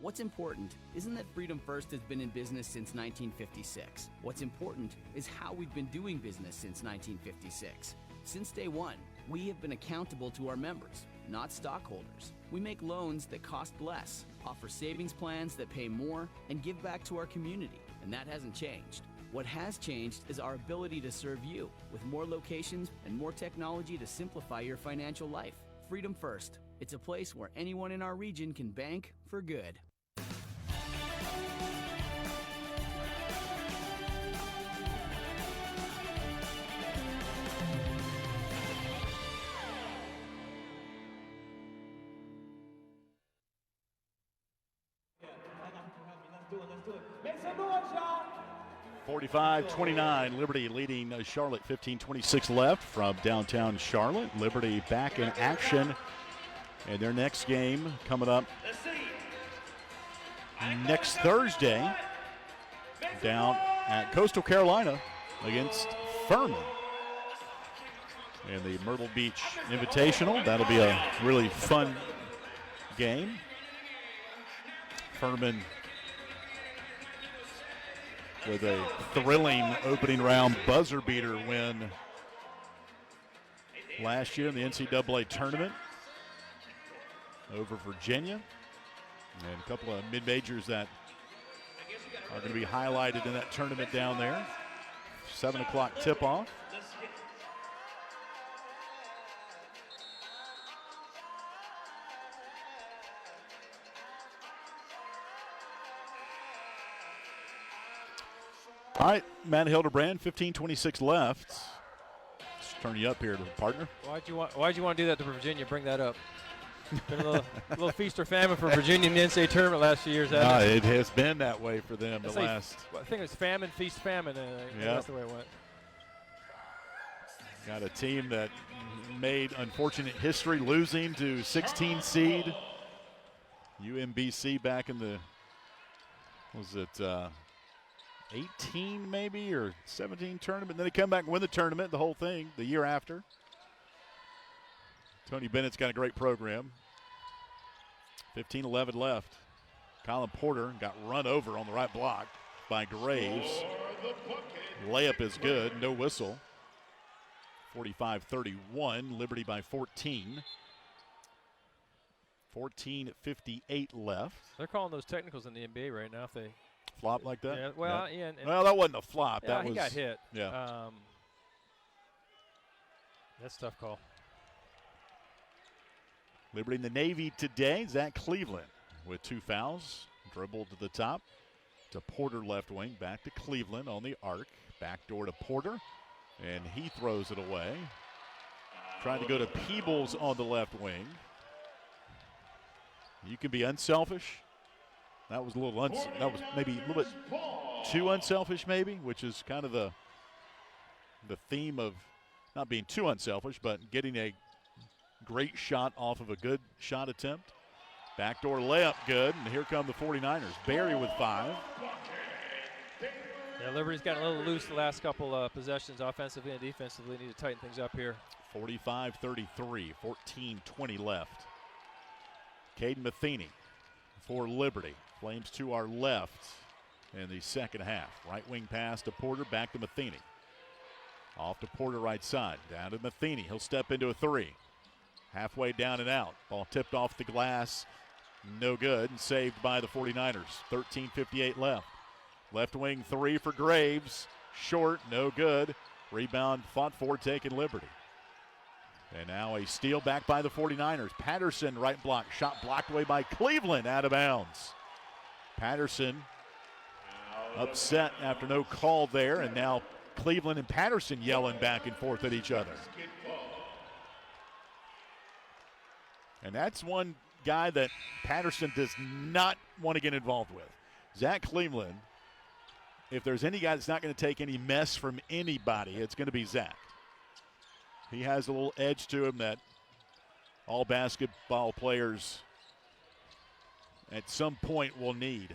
What's important isn't that Freedom First has been in business since 1956. What's important is how we've been doing business since 1956. Since day one, we have been accountable to our members, not stockholders. We make loans that cost less, offer savings plans that pay more, and give back to our community, and that hasn't changed. What has changed is our ability to serve you with more locations and more technology to simplify your financial life. Freedom First. It's a place where anyone in our region can bank for good. Let's do it. Make some noise, y'all. 45-29, Liberty leading Charlotte. 15:26 left from downtown Charlotte. Liberty back in action, and their next game coming up next Thursday down at Coastal Carolina against Furman in the Myrtle Beach Invitational. That'll be a really fun game. Furman with a thrilling opening round buzzer beater win last year in the NCAA tournament over Virginia. And a couple of mid-majors that are going to be highlighted in that tournament down there. 7 o'clock tip-off. All right, Matt Hildebrand, 15:26 left. Let's turn you up here, partner. Why'd you want to do that to Virginia? Bring that up. Been a little feast or famine for Virginia in the NCAA tournament last few years. It has been that way for them the last. I think it was famine, feast, famine. That's the way it went. Got a team that made unfortunate history, losing to 16 seed UMBC back in the, was it 18 maybe or 17 tournament. Then they come back and win the tournament, the whole thing, the year after. Tony Bennett's got a great program. 15-11 left. Colin Porter got run over on the right block by Graves. Layup is good, no whistle. 45-31, Liberty by 14. 14:58 left. They're calling those technicals in the NBA right now if they flop like that? Yeah, well, yeah. Well, that wasn't a flop. Yeah, that was, he got hit. Yeah. That's a tough call. Liberty in the Navy today. Zach Cleveland with 2 fouls. Dribbled to the top to Porter left wing. Back to Cleveland on the arc. Back door to Porter. And he throws it away. Trying to go to Peebles on the left wing. You can be unselfish. That was a little that was maybe a little bit too unselfish, maybe, which is kind of the theme of not being too unselfish, but getting a great shot off of a good shot attempt. Backdoor layup good, and here come the 49ers. Berry with 5. Yeah, Liberty's gotten a little loose the last couple possessions offensively and defensively. Need to tighten things up here. 45-33, 14-20 left. Caden Matheny for Liberty. Flames to our left in the second half. Right wing pass to Porter, back to Matheny. Off to Porter right side, down to Matheny. He'll step into a 3. Halfway down and out. Ball tipped off the glass. No good, and saved by the 49ers. 13:58 left. Left wing 3 for Graves. Short, no good. Rebound fought for, taking Liberty. And now a steal back by the 49ers. Patterson right block. Shot blocked away by Cleveland, out of bounds. Patterson upset after no call there, and now Cleveland and Patterson yelling back and forth at each other. And that's one guy that Patterson does not want to get involved with. Zach Cleveland, if there's any guy that's not going to take any mess from anybody, it's going to be Zach. He has a little edge to him that all basketball players at some point will need.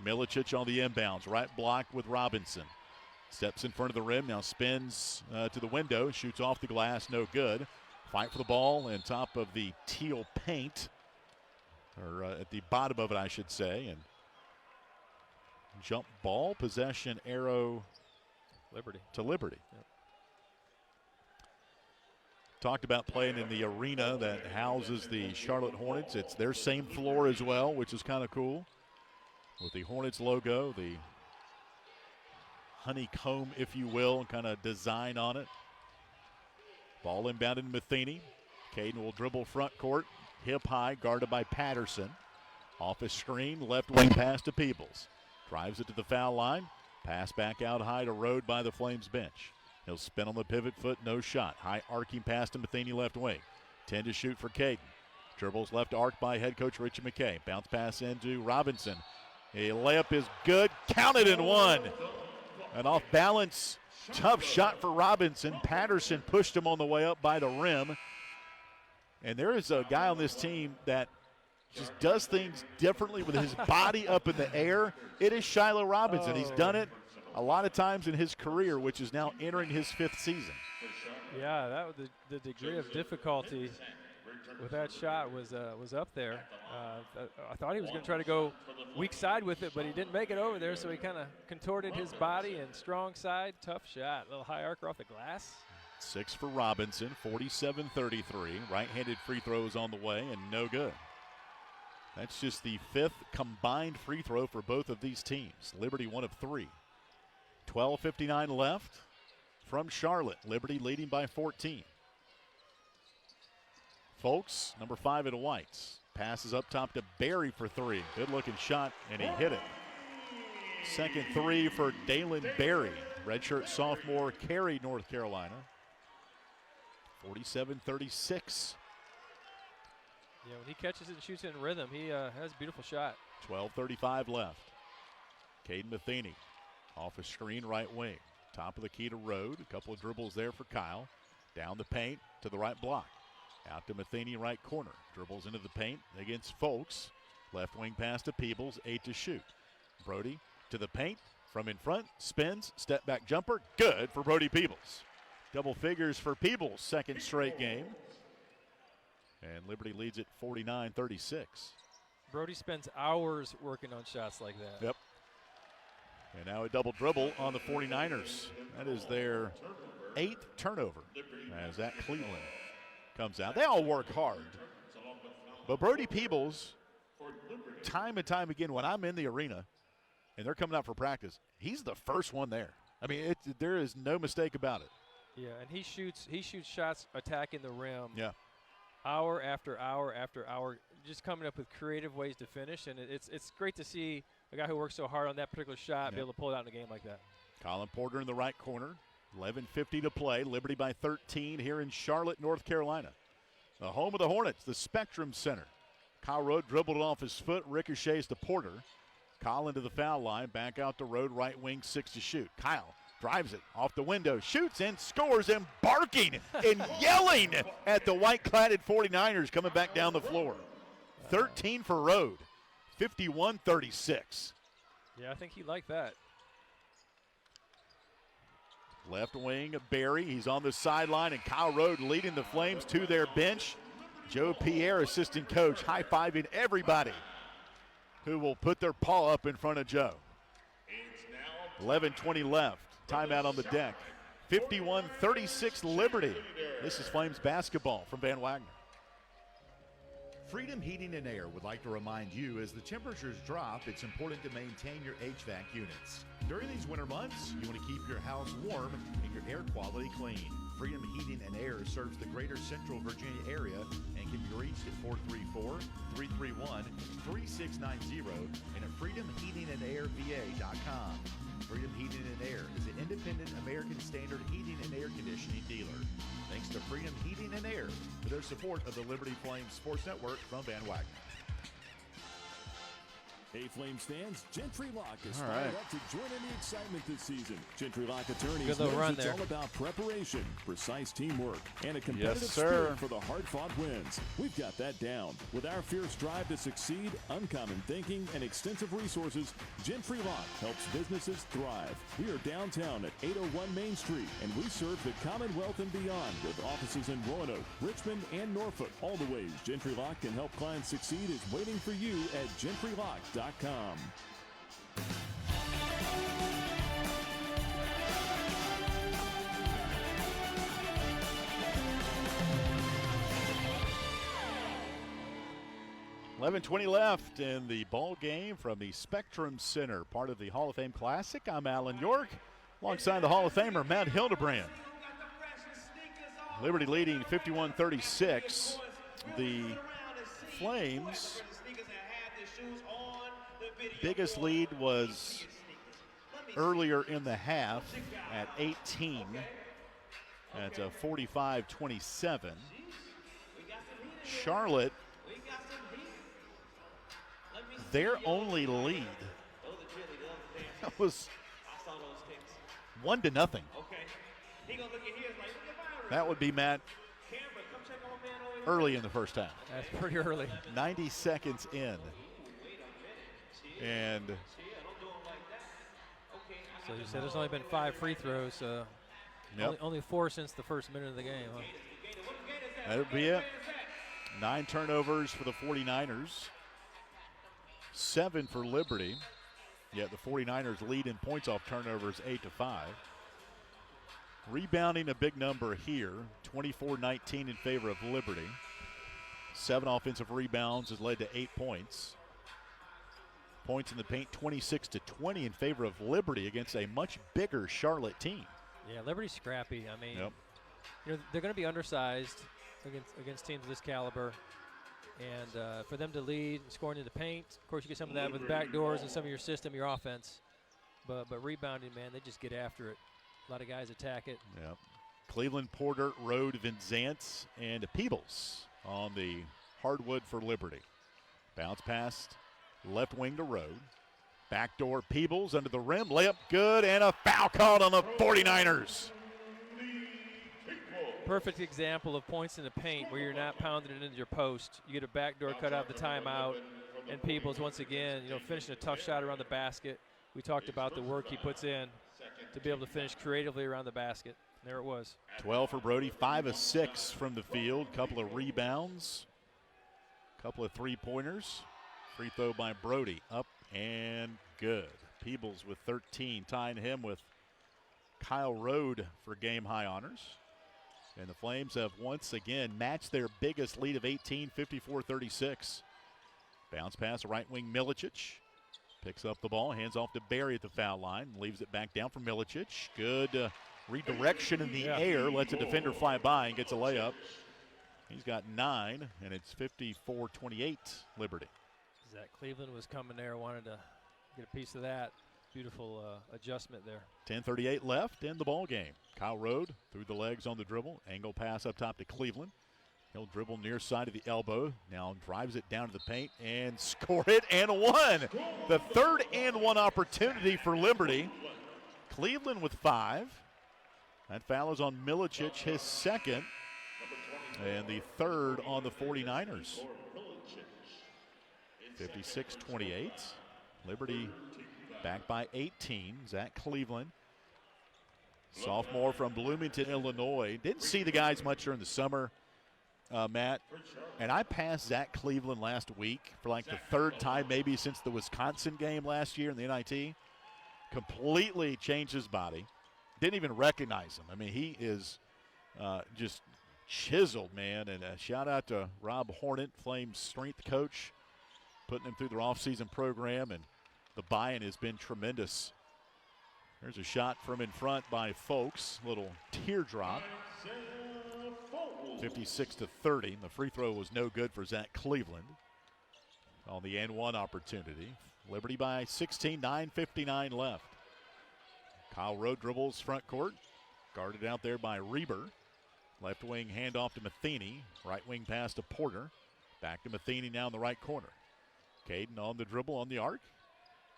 Milicic on the inbounds, right block with Robinson. Steps in front of the rim, now spins to the window, shoots off the glass, no good. Fight for the ball on top of the teal paint, or at the bottom of it, I should say. And jump ball, possession, arrow Liberty. To Liberty. Yep. Talked about playing in the arena that houses the Charlotte Hornets. It's their same floor as well, which is kind of cool. With the Hornets logo, the honeycomb, if you will, kind of design on it. Ball inbounded to Matheny. Caden will dribble front court, hip high, guarded by Patterson. Off his screen, left wing pass to Peebles. Drives it to the foul line. Pass back out high to Rode by the Flames bench. He'll spin on the pivot foot, no shot. High arcing pass to Matheny left wing. 10 to shoot for Caden. Dribbles left arc by head coach Richie McKay. Bounce pass into Robinson. A layup is good. Counted in one. An off balance, tough shot for Robinson. Patterson pushed him on the way up by the rim. And there is a guy on this team that just does things differently with his body up in the air. It is Shiloh Robinson. He's done it a lot of times in his career, which is now entering his 5th season. Yeah, that was the degree of difficulty with that shot was up there. I thought he was going to try to go weak side with it, but he didn't make it over there, so he kind of contorted his body and strong side. Tough shot. A little high arcer off the glass. 6 for Robinson, 47-33. Right-handed free throws on the way, and no good. That's just the 5th combined free throw for both of these teams. Liberty 1 of 3. 12:59 left from Charlotte. Liberty leading by 14. Folks, number 5 in whites. Passes up top to Berry for 3. Good-looking shot, and he hit it. Second 3 for Dalen Berry. Redshirt sophomore, Cary, North Carolina. 47-36. Yeah, when he catches it and shoots it in rhythm, he has a beautiful shot. 12:35 left. Caden Matheny off a screen right wing. Top of the key to Rode. A couple of dribbles there for Kyle. Down the paint to the right block. Out to Matheny right corner. Dribbles into the paint against Folks. Left wing pass to Peebles. 8 to shoot. Brody to the paint from in front. Spins. Step back jumper. Good for Brody Peebles. Double figures for Peebles. Second straight game. And Liberty leads it 49-36. Brody spends hours working on shots like that. Yep. And now a double dribble on the 49ers. That is their 8th turnover as that Cleveland comes out. They all work hard. But Brody Peebles, time and time again, when I'm in the arena and they're coming out for practice, he's the first one there. I mean, there is no mistake about it. Yeah, and he shoots shots attacking the rim. Yeah. Hour after hour after hour, just coming up with creative ways to finish, and it's great to see a guy who works so hard on that particular shot be able to pull it out in a game like that. Colin Porter in the right corner. 11:50 to play. Liberty by 13 here in Charlotte, North Carolina. The home of the Hornets, the Spectrum Center. Kyle Rode dribbled it off his foot, ricochets to Porter. Colin to the foul line, back out to Rode, right wing, 6 to shoot. Kyle Drives it off the window, shoots and scores, and barking and yelling at the white-cladded 49ers coming back down the floor. 13 for Rode, 51-36. Yeah, I think he liked that. Left wing of Barry. He's on the sideline, and Kyle Rode leading the Flames to their bench. Joe Pierre, assistant coach, high-fiving everybody who will put their paw up in front of Joe. 11:20 left. Timeout on the deck. 51-36 Liberty. This is Flames basketball from Van Wagner. Freedom Heating and Air would like to remind you, as the temperatures drop, it's important to maintain your HVAC units. During these winter months, you want to keep your house warm and your air quality clean. Freedom Heating and Air serves the greater Central Virginia area and can be reached at 434-331-3690 and at freedomheatingandairva.com. Freedom Heating and Air is an independent American Standard heating and air conditioning dealer. Thanks to Freedom Heating and Air for their support of the Liberty Flames Sports Network from Van Wagner. Hey, Flames fans, Gentry Lock is fired up to join in the excitement this season. Gentry Lock attorneys knows it's all about preparation, precise teamwork, and a competitive spirit for the hard-fought wins. We've got that down. With our fierce drive to succeed, uncommon thinking, and extensive resources, Gentry Lock helps businesses thrive. We are downtown at 801 Main Street, and we serve the Commonwealth and beyond with offices in Roanoke, Richmond, and Norfolk. All the ways Gentry Lock can help clients succeed is waiting for you at GentryLock.com. 11:20 left in the ball game from the Spectrum Center, part of the Hall of Fame Classic. I'm Alan York, alongside the Hall of Famer Matt Hildebrand. Liberty leading 51-36. The Flames' biggest lead was earlier in the half at 18 at 45-27. Charlotte, their only lead was 1-0. That would be, Matt, early in the first half. That's pretty early. 90 seconds in. And so you said there's only been 5 free throws. Only 4 since the first minute of the game. Huh? That would be it. 9 turnovers for the 49ers. 7 for Liberty. Yet the 49ers lead in points off turnovers 8-5. Rebounding a big number here. 24-19 in favor of Liberty. 7 offensive rebounds has led to 8 points. Points in the paint, 26-20 in favor of Liberty against a much bigger Charlotte team. Yeah, Liberty's scrappy. I mean, you know, they're going to be undersized against teams of this caliber. And for them to lead and scoring in the paint, of course, you get some of that with back doors and some of your system, your offense. But rebounding, man, they just get after it. A lot of guys attack it. Yep. Cleveland, Porter, Rode, Vinzance, and Peebles on the hardwood for Liberty. Bounce past left wing to Rode. Backdoor Peebles under the rim. Layup good, and a foul called on the 49ers. Perfect example of points in the paint where you're not pounding it into your post. You get a backdoor cut out the timeout, and Peebles once again, finishing a tough shot around the basket. We talked about the work he puts in to be able to finish creatively around the basket. There it was. 12 for Brody, 5 of 6 from the field. Couple of rebounds, couple of three-pointers. Free throw by Brody, up and good. Peebles with 13, tying him with Kyle Rode for game-high honors. And the Flames have once again matched their biggest lead of 18, 54-36. Bounce pass, right wing Milicic. Picks up the ball, hands off to Barry at the foul line, leaves it back down for Milicic. Good redirection in the air, lets a defender fly by and gets a layup. He's got 9, and it's 54-28 Liberty. Zach Cleveland was coming there, wanted to get a piece of that. Beautiful adjustment there. 10:38 left in the ball game. Kyle Rode through the legs on the dribble. Angle pass up top to Cleveland. He'll dribble near side of the elbow. Now drives it down to the paint and score it and one. The third and one opportunity for Liberty. Cleveland with 5. That foul is on Milicic, his second, and the third on the 49ers. 56-28. Liberty back by 18. Zach Cleveland, sophomore from Bloomington, Illinois. Didn't see the guys much during the summer, Matt. And I passed Zach Cleveland last week for like the third time maybe since the Wisconsin game last year in the NIT. Completely changed his body. Didn't even recognize him. I mean, he is just chiseled, man. And a shout out to Rob Hornet, Flames strength coach, putting him through their offseason program. And the buy-in has been tremendous. There's a shot from in front by Folks. Little teardrop. 56-30. The free throw was no good for Zach Cleveland on the N1 opportunity. Liberty by 16, 9:59 left. Kyle Rowe dribbles front court. Guarded out there by Reber. Left wing handoff to Matheny. Right wing pass to Porter. Back to Matheny now in the right corner. Caden on the dribble on the arc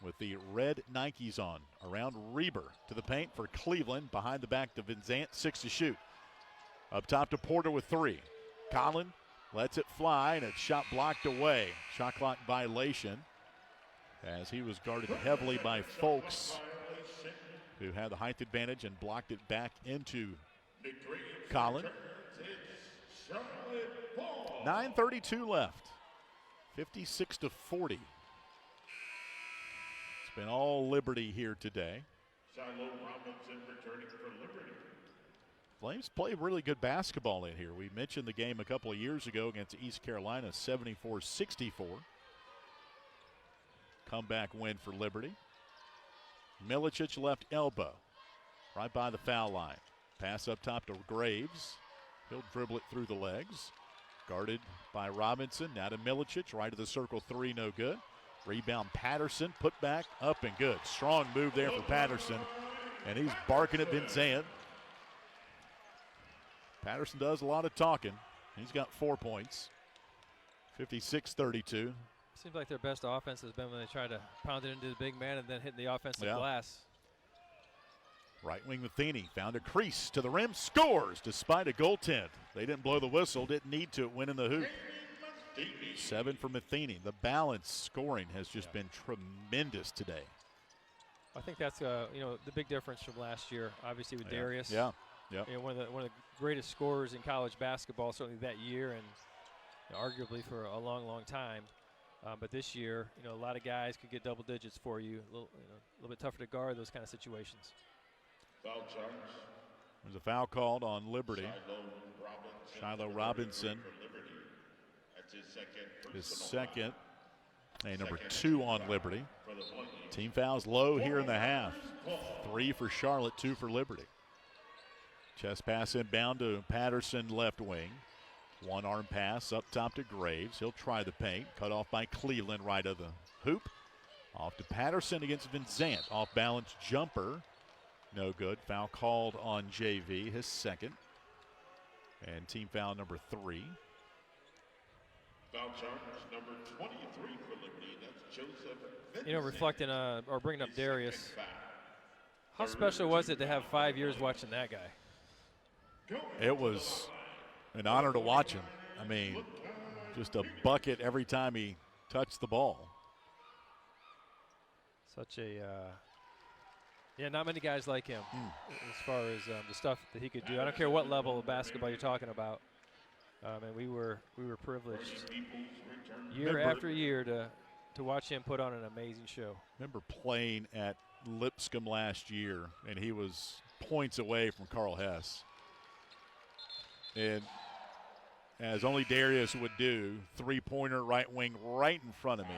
with the red Nikes on. Around Reber to the paint for Cleveland. Behind the back to Vincent. 6 to shoot. Up top to Porter with 3. Collin lets it fly, and it's shot blocked away. Shot clock violation as he was guarded heavily by Folks, who had the height advantage and blocked it back into Collin. 9:32 left. 56-40. It's been all Liberty here today. Shiloh Robinson returning for Liberty. Flames play really good basketball in here. We mentioned the game a couple of years ago against East Carolina, 74-64. Comeback win for Liberty. Milicic left elbow, right by the foul line. Pass up top to Graves. He'll dribble it through the legs. Guarded by Robinson. Now to Milicic, right of the circle 3, no good. Rebound Patterson, put back, up and good. Strong move there for Patterson, and he's barking at Vincent. Patterson does a lot of talking. He's got 4 points. 56-32. Seems like their best offense has been when they try to pound it into the big man and then hitting the offensive glass. Right wing Matheny found a crease to the rim, scores despite a goaltend. They didn't blow the whistle, didn't need to, win in the hoop. 7 for Matheny. The balance scoring has just been tremendous today. I think that's the big difference from last year, obviously with Darius. Yeah. Yep. One of the greatest scorers in college basketball, certainly that year, and arguably for a long, long time. But this year, a lot of guys could get double digits for you. A little bit tougher to guard those kind of situations. Foul charge. There's a foul called on Liberty. Shiloh Robinson. That's his His second. And number 2 on Liberty. Team fouls low here in the half. 3 for Charlotte, 2 for Liberty. Chest pass inbound to Patterson, left wing. One arm pass up top to Graves. He'll try the paint. Cut off by Cleveland, right of the hoop. Off to Patterson against Vincent. Off balance jumper. No good. Foul called on JV, his second. And team foul number 3. Foul charge number 23 for Liberty. That's Joseph. Reflecting or bringing up Darius. How special was it to have 5 years watching that guy? It was an honor to watch him. I mean, just a bucket every time he touched the ball. Such a, not many guys like him as far as the stuff that he could do. I don't care what level of basketball you're talking about. And we were privileged year after year to watch him put on an amazing show. Remember playing at Lipscomb last year, and he was points away from Carl Hess. And as only Darius would do, three-pointer right wing right in front of me.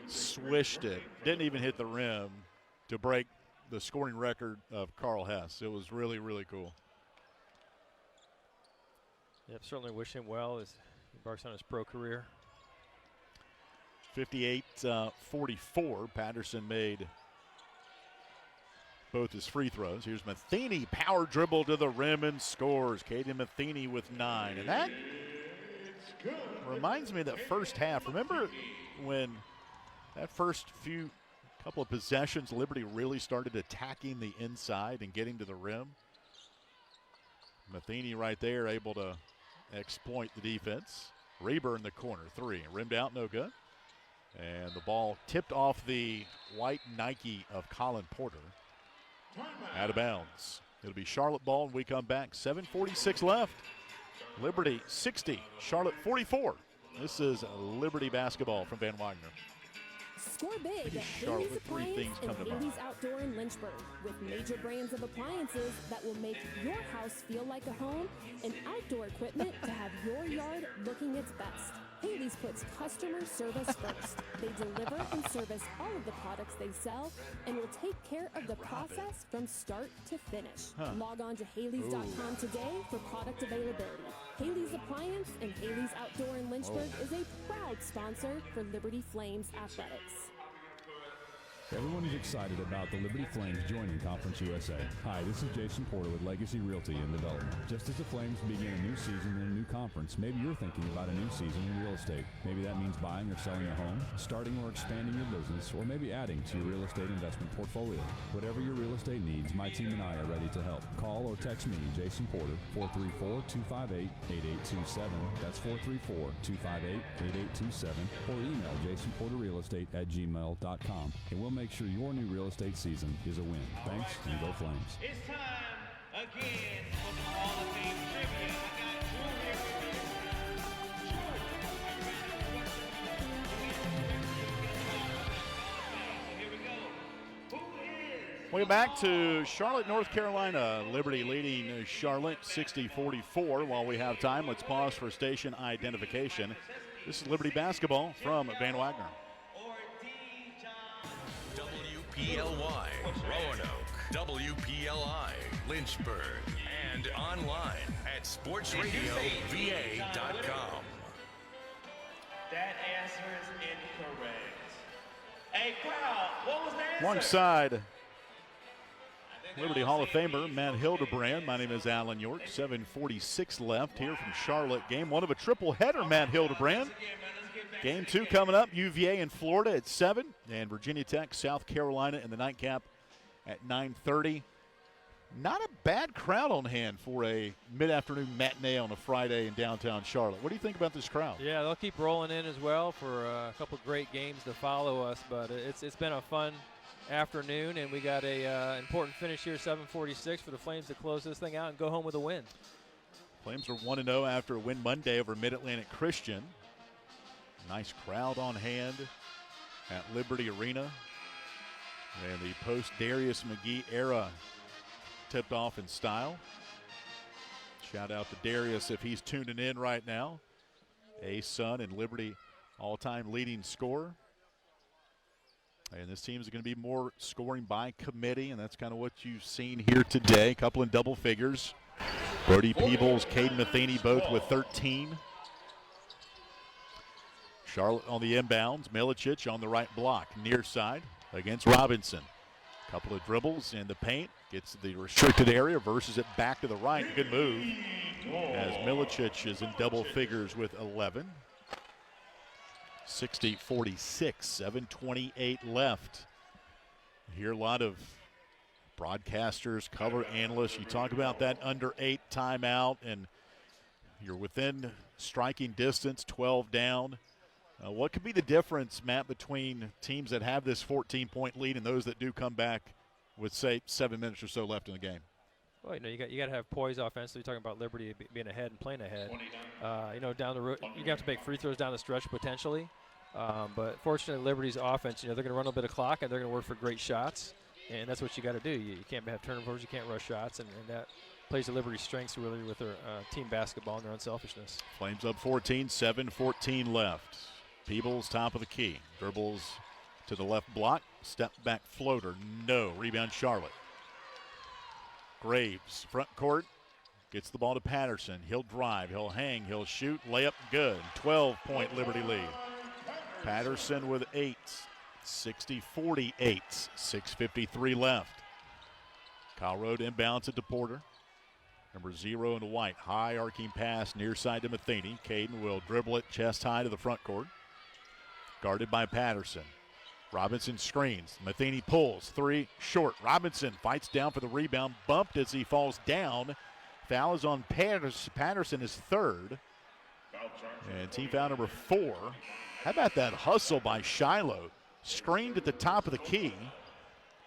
Swished it. Didn't even hit the rim to break the scoring record of Carl Hess. It was really, really cool. Yep, certainly wish him well as he embarks on his pro career. 58-44. Patterson made both his free throws. Here's Matheny, power dribble to the rim and scores. Caden Matheny with 9. And that reminds me of that first half. Remember when that first few Couple of possessions, Liberty really started attacking the inside and getting to the rim. Matheny right there able to exploit the defense. Reber in the corner, 3. Rimmed out, no good. And the ball tipped off the white Nike of Colin Porter. Out of bounds. It'll be Charlotte ball when we come back. 7:46 left. Liberty 60, Charlotte 44. This is Liberty basketball from Van Wagner. Score big at Charlotte Haley's with 3 Appliance things and come to mind. Haley's Outdoor in Lynchburg. With major brands of appliances that will make your house feel like a home and outdoor equipment to have your yard looking its best. Haley's puts customer service first. They deliver and service all of the products they sell and will take care of the process from start to finish. Log on to Haley's.com today for product availability. Haley's Appliance and Haley's Outdoor in Lynchburg is a proud sponsor for Liberty Flames Athletics. Everyone is excited about the Liberty Flames joining Conference USA. Hi, this is Jason Porter with Legacy Realty and Development. Just as the Flames begin a new season in a new conference, maybe you're thinking about a new season in real estate. Maybe that means buying or selling a home, starting or expanding your business, or maybe adding to your real estate investment portfolio. Whatever your real estate needs, my team and I are ready to help. Call or text me, Jason Porter, 434-258-8827. That's 434-258-8827. Or email jasonporterrealestate@gmail.com. And we'll make sure your new real estate season is a win. Thanks, and go Flames. It's time again for the Hall of Fame trivia. I got Drew here with me. So here we go. Who is? Welcome back to Charlotte, North Carolina. Liberty leading Charlotte 60-44. While we have time, let's pause for station identification. This is Liberty basketball from Van Wagner. WPLY, Roanoke, WPLI, Lynchburg, and online at sportsradiova.com. That answer is incorrect. Hey, crowd, what was the answer? Alongside Liberty Hall of Famer Matt Hildebrand. My name is Alan York. 7:46 left here from Charlotte. Game 1 of a triple header, Matt Hildebrand. Game 2 coming up, UVA in Florida at 7, and Virginia Tech, South Carolina in the nightcap at 9:30. Not a bad crowd on hand for a mid-afternoon matinee on a Friday in downtown Charlotte. What do you think about this crowd? Yeah, they'll keep rolling in as well for a couple great games to follow us, but it's been a fun afternoon, and we got a important finish here, 7:46 for the Flames to close this thing out and go home with a win. Flames are 1-0 after a win Monday over Mid-Atlantic Christian. Nice crowd on hand at Liberty Arena. And the post-Darius McGee era tipped off in style. Shout out to Darius if he's tuning in right now. A-Sun and Liberty all-time leading scorer. And this team is going to be more scoring by committee, and that's kind of what you've seen here today. A couple in double figures. Brody Peebles, Caden Matheny both with 13. Charlotte on the inbounds. Milicic on the right block, near side against Robinson. Couple of dribbles in the paint. Gets the restricted area, versus it back to the right. Good move as Milicic is in double figures with 11. 60-46, 7:28 left. You hear a lot of broadcasters, color analysts. You talk about that under 8 timeout, and you're within striking distance, 12 down. What could be the difference, Matt, between teams that have this 14-point lead and those that do come back with, say, 7 minutes or so left in the game? Well, you got to have poise offensively. Talking about Liberty being ahead and playing ahead. Down the road, you have to make free throws down the stretch potentially. But fortunately, Liberty's offense, they're going to run a bit of clock and they're going to work for great shots, and that's what you got to do. You can't have turnovers, you can't rush shots, and that plays to Liberty's strengths really with their team basketball and their unselfishness. Flames up 14, 7:14 left. Peebles top of the key, dribbles to the left block, step back floater, no. Rebound Charlotte. Graves, front court, gets the ball to Patterson. He'll drive, he'll hang, he'll shoot, layup good. 12-point Liberty lead. Patterson with 8, 60-48, 6:53 left. Kyle Road inbounds it to Porter. Number 0 in white, high arcing pass near side to Matheny. Caden will dribble it chest high to the front court. Guarded by Patterson. Robinson screens. Matheny pulls. 3 short. Robinson fights down for the rebound. Bumped as he falls down. Foul is on Patterson, his third. And team foul number 4. How about that hustle by Shiloh? Screened at the top of the key.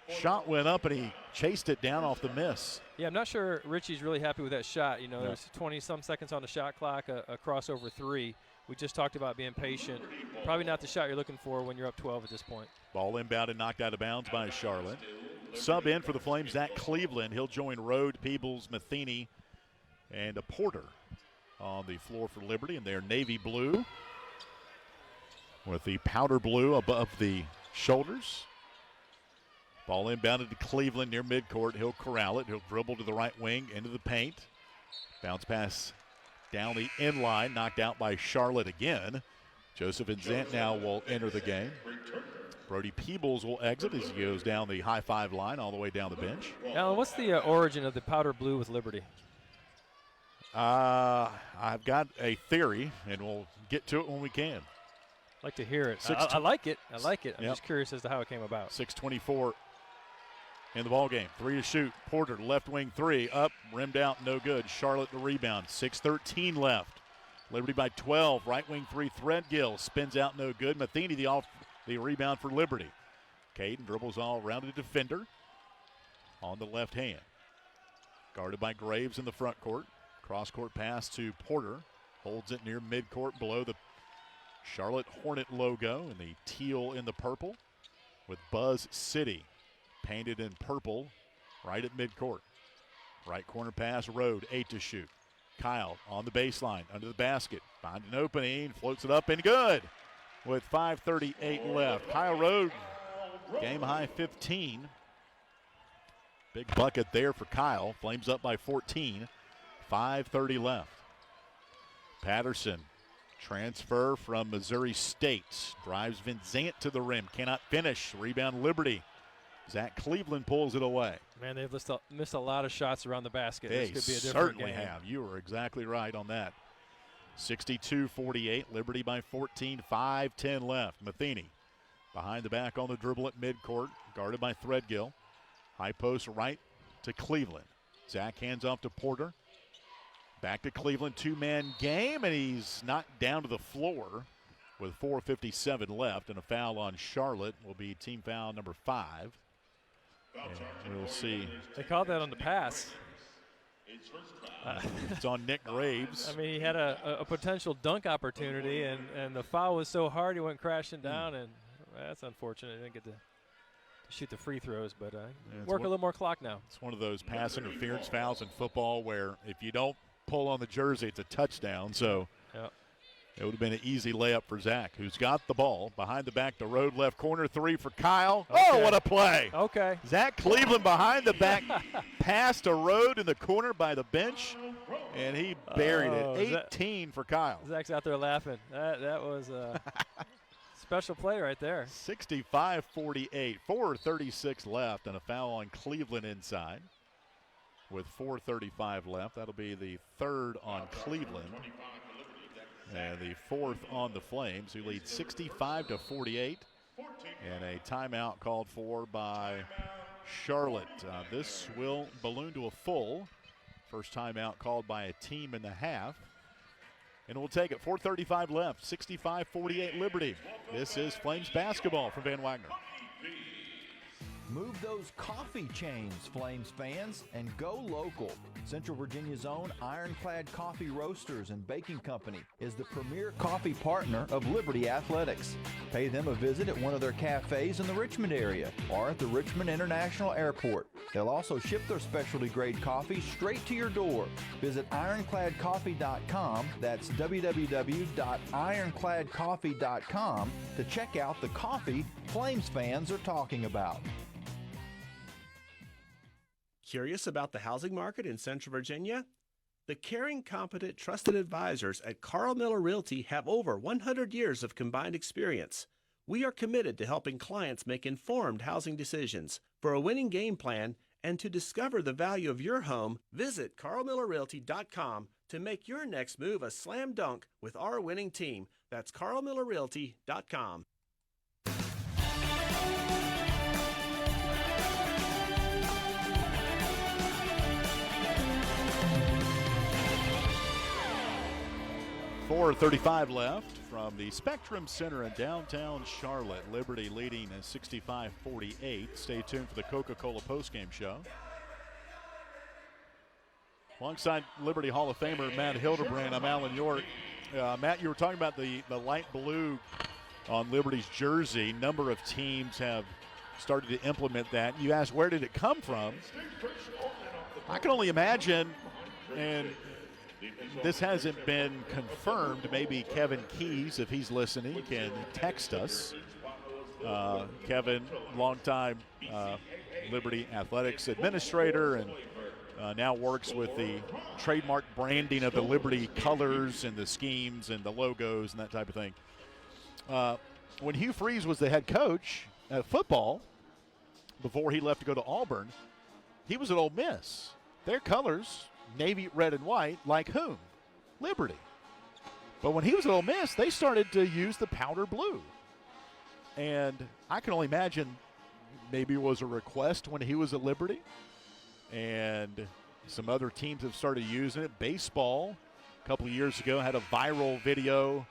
Shot went up and he chased it down off the miss. Yeah, I'm not sure Richie's really happy with that shot. You know, there's 20-some seconds on the shot clock, a crossover 3. We just talked about being patient. Probably not the shot you're looking for when you're up 12 at this point. Ball inbound and knocked out of bounds by Charlotte. Sub in for the Flames, Zach Cleveland. He'll join Rode, Peebles, Matheny, and a Porter on the floor for Liberty. And they're navy blue with the powder blue above the shoulders. Ball inbounded to Cleveland near midcourt. He'll corral it. He'll dribble to the right wing into the paint. Bounce pass down the end line, knocked out by Charlotte again. Joseph Vincent now will enter the game. Brody Peebles will exit as he goes down the high five line all the way down the bench. Alan, what's the origin of the powder blue with Liberty? I've got a theory, and we'll get to it when we can. I'd like to hear it. I like it. I like it. I'm Yep. just curious as to how it came about. 6:24 in the ball game. 3 to shoot. Porter, left wing 3, up, rimmed out, no good. Charlotte the rebound. 6:13 left. Liberty by 12. Right wing 3, Threadgill spins out, no good. Matheny the rebound for Liberty. Caden dribbles all around the defender on the left hand. Guarded by Graves in the front court. Cross court pass to Porter. Holds it near midcourt below the Charlotte Hornet logo and the teal in the purple with Buzz City painted in purple right at midcourt. Right corner pass, Road, 8 to shoot. Kyle on the baseline, under the basket, finds an opening, floats it up and good with 5:38 left. Kyle Road, game high 15. Big bucket there for Kyle. Flames up by 14. 5:30 left. Patterson, transfer from Missouri State, drives Vincent to the rim, cannot finish. Rebound Liberty. Zach Cleveland pulls it away. Man, they've missed a lot of shots around the basket. They this could be a different certainly game. have. You are exactly right on that. 62-48, Liberty by 14, 5:10 left. Matheny behind the back on the dribble at midcourt, guarded by Threadgill. High post right to Cleveland. Zach hands off to Porter. Back to Cleveland, 2-man game, and he's knocked down to the floor with 4:57 left, and a foul on Charlotte will be team foul number 5. And we'll see. They called that on the pass. It's on Nick Graves. I mean, he had a potential dunk opportunity, and the foul was so hard he went crashing down, and that's unfortunate. He didn't get to shoot the free throws, but work a little more clock now. It's one of those pass interference fouls in football where if you don't pull on the jersey, it's a touchdown. So it would have been an easy layup for Zach, who's got the ball behind the back, the Road left corner 3 for Kyle. Okay. Oh, what a play. Okay. Zach Cleveland behind the back, passed a Road in the corner by the bench, and he buried it. 18 for Kyle. Zach's out there laughing. That was a special play right there. 65-48, 4:36 left, and a foul on Cleveland inside. With 4:35 left, that'll be the third on Cleveland. And the fourth on the Flames, who lead 65-48. And a timeout called for by Charlotte. This will balloon to a full. First timeout called by a team in the half. And we'll take it. 4:35 left, 65-48 Liberty. This is Flames basketball from Van Wagner. Move those coffee chains, Flames fans, and go local. Central Virginia's own Ironclad Coffee Roasters and Baking Company is the premier coffee partner of Liberty Athletics. Pay them a visit at one of their cafes in the Richmond area or at the Richmond International Airport. They'll also ship their specialty grade coffee straight to your door. Visit ironcladcoffee.com, that's www.ironcladcoffee.com, to check out the coffee Flames fans are talking about. Curious about the housing market in Central Virginia? The caring, competent, trusted advisors at Carl Miller Realty have over 100 years of combined experience. We are committed to helping clients make informed housing decisions. For a winning game plan and to discover the value of your home, visit carlmillerrealty.com to make your next move a slam dunk with our winning team. That's carlmillerrealty.com. 4:35 left from the Spectrum Center in downtown Charlotte. Liberty leading at 65-48. Stay tuned for the Coca-Cola postgame show. Alongside Liberty Hall of Famer Matt Hildebrand, I'm Alan York. Matt, you were talking about the light blue on Liberty's jersey. Number of teams have started to implement that. You asked, where did it come from? I can only imagine, and this hasn't been confirmed. Maybe Kevin Keys, if he's listening, can text us. Kevin, longtime Liberty Athletics administrator, and now works with the trademark branding of the Liberty colors and the schemes and the logos and that type of thing. When Hugh Freeze was the head coach at football, before he left to go to Auburn, he was at Ole Miss. Their colors, navy, red, and white, like whom? Liberty. But when he was at Ole Miss, they started to use the powder blue. And I can only imagine maybe it was a request when he was at Liberty. And some other teams have started using it. Baseball, a couple of years ago, had a viral video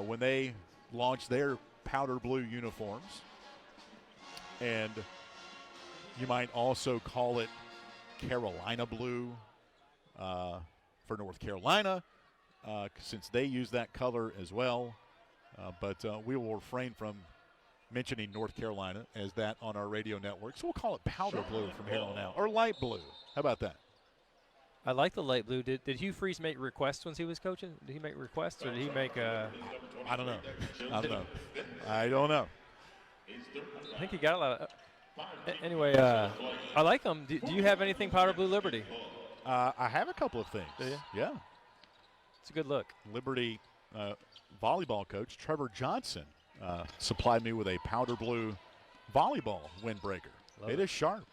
when they launched their powder blue uniforms. And you might also call it Carolina blue for North Carolina, since they use that color as well. But we will refrain from mentioning North Carolina as that on our radio network. So we'll call it powder blue from here on out, or light blue. How about that? I like the light blue. Did Hugh Freeze make requests when he was coaching? Did he make requests, or did he make I don't know. I don't know. I think he got a lot of anyway, I like them. Do you have anything powder blue Liberty? I have a couple of things. Do you? Yeah. It's a good look. Liberty volleyball coach Trevor Johnson supplied me with a powder blue volleyball windbreaker. It is sharp.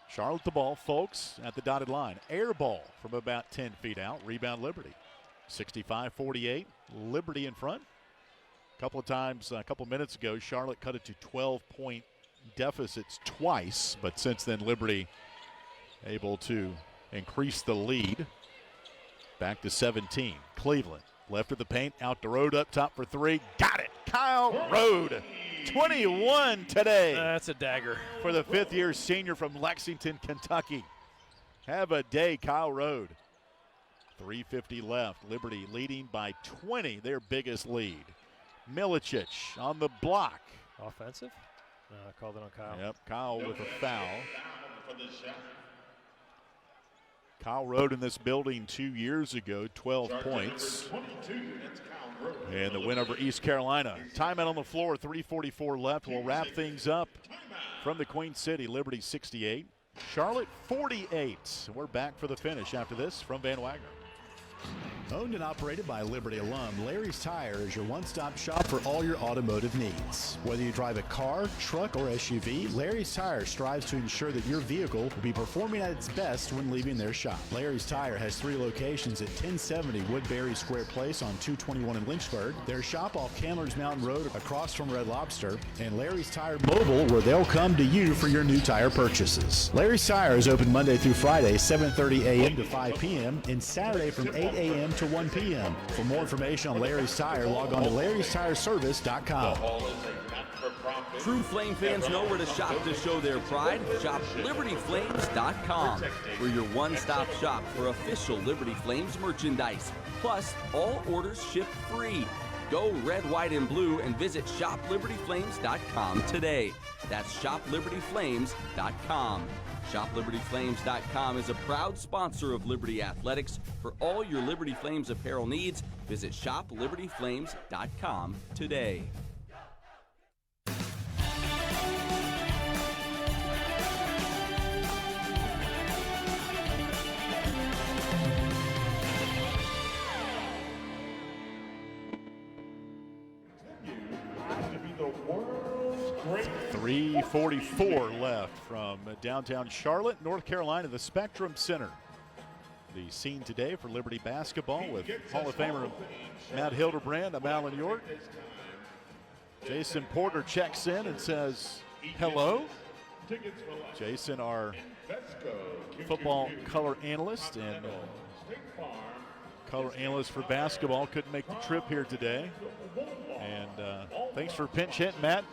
Charlotte the ball, folks, at the dotted line. Air ball from about 10 feet out. Rebound Liberty. 65-48. Liberty in front. A couple of times, a couple minutes ago, Charlotte cut it to 12-point deficits twice, but since then Liberty able to increase the lead back to 17. Cleveland, left of the paint, out to Road, up top for three. Got it! Kyle Road, 21 today. That's a dagger. For the fifth-year senior from Lexington, Kentucky. Have a day, Kyle Road. 3:50 left. Liberty leading by 20, their biggest lead. Milicic on the block. Offensive? No, I called it on Kyle. Yep, Kyle with a foul. Kyle Road in this building 2 years ago, 12 points. And the win over East Carolina. Timeout on the floor, 3:44 left. We'll wrap things up from the Queen City. Liberty 68, Charlotte 48. We're back for the finish after this from Van Wagner. Owned and operated by Liberty alum, Larry's Tire is your one-stop shop for all your automotive needs. Whether you drive a car, truck, or SUV, Larry's Tire strives to ensure that your vehicle will be performing at its best when leaving their shop. Larry's Tire has 3 locations at 1070 Woodbury Square Place on 221 in Lynchburg, their shop off Candler's Mountain Road across from Red Lobster, and Larry's Tire Mobile, where they'll come to you for your new tire purchases. Larry's Tire is open Monday through Friday, 7:30 a.m. to 5 p.m., and Saturday from 8 a.m. to 1 p.m. For more information on Larry's Tire, log on to larrystireservice.com. True Flame fans know where to shop to show their pride. Shop LibertyFlames.com. We're your one-stop shop for official Liberty Flames merchandise. Plus, all orders ship free. Go red, white, and blue and visit ShopLibertyFlames.com today. That's ShopLibertyFlames.com. ShopLibertyFlames.com is a proud sponsor of Liberty Athletics. For all your Liberty Flames apparel needs, visit ShopLibertyFlames.com today. .344 left from downtown Charlotte, North Carolina, the Spectrum Center. The scene today for Liberty basketball with Hall of Famer Matt Hildebrand. I'm Alan York. Jason Porter checks in and says hello. Jason, our football color analyst and color analyst for basketball, couldn't make the trip here today. And thanks for pinch hitting, Matt.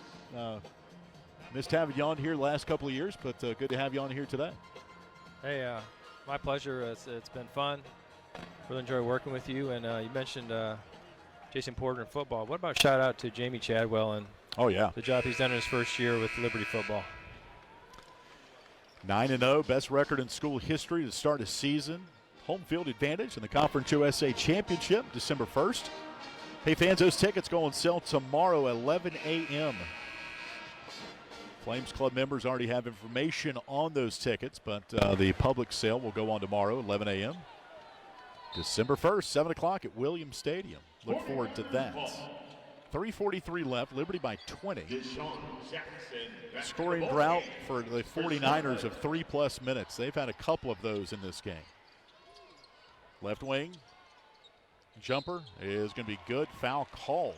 Missed having you on here the last couple of years, but good to have you on here today. Hey, my pleasure. It's been fun. Really enjoy working with you. And you mentioned Jason Porter in football. What about shout out to Jamie Chadwell and the job he's done in his first year with Liberty football? 9-0, best record in school history to start a season. Home field advantage in the Conference USA Championship, December 1st. Hey, fans, those tickets go on sale tomorrow at 11 a.m. Flames Club members already have information on those tickets, but the public sale will go on tomorrow, 11 a.m. December 1st, 7 o'clock at Williams Stadium. Look forward to that. 3:43 left, Liberty by 20. Scoring drought for the 49ers of 3+ minutes. They've had a couple of those in this game. Left wing, jumper is going to be good. Foul called.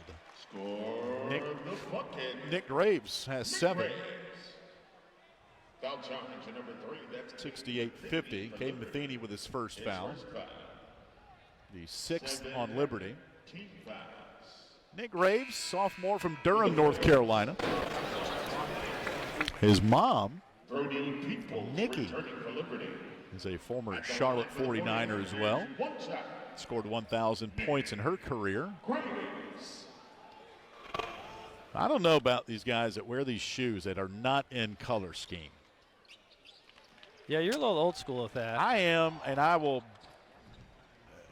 Nick Graves has 7. Foul charge number 3. That's 68-50. Caden Matheny with his first foul. The 6th on Liberty. Nick Graves, sophomore from Durham, North Carolina. His mom, Nikki, is a former Charlotte 49er as well. Scored 1,000 points in her career. I don't know about these guys that wear these shoes that are not in color scheme. Yeah, you're a little old school with that. I am, and I will,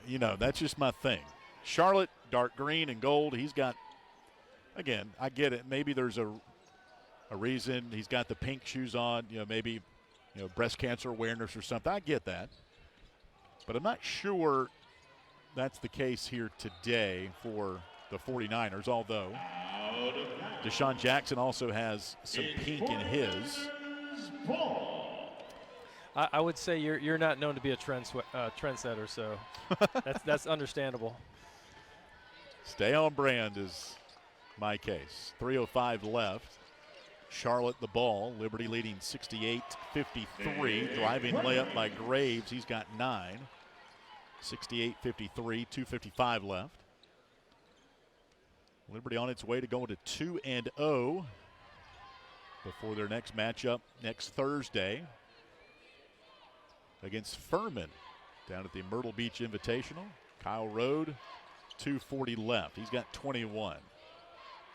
that's just my thing. Charlotte, dark green and gold. He's got, again, I get it. Maybe there's a reason he's got the pink shoes on, maybe, breast cancer awareness or something. I get that. But I'm not sure that's the case here today for the 49ers, although Deshaun Jackson also has some pink in his. I would say you're not known to be a trendsetter, so that's understandable. Stay on brand is my case. 3:05 left. Charlotte the ball. Liberty leading 68-53. Driving layup by Graves. He's got 9. 68-53, 2:55 left. Liberty on its way to going to 2-0 before their next matchup next Thursday against Furman down at the Myrtle Beach Invitational. Kyle Rode, 2:40 left. He's got 21.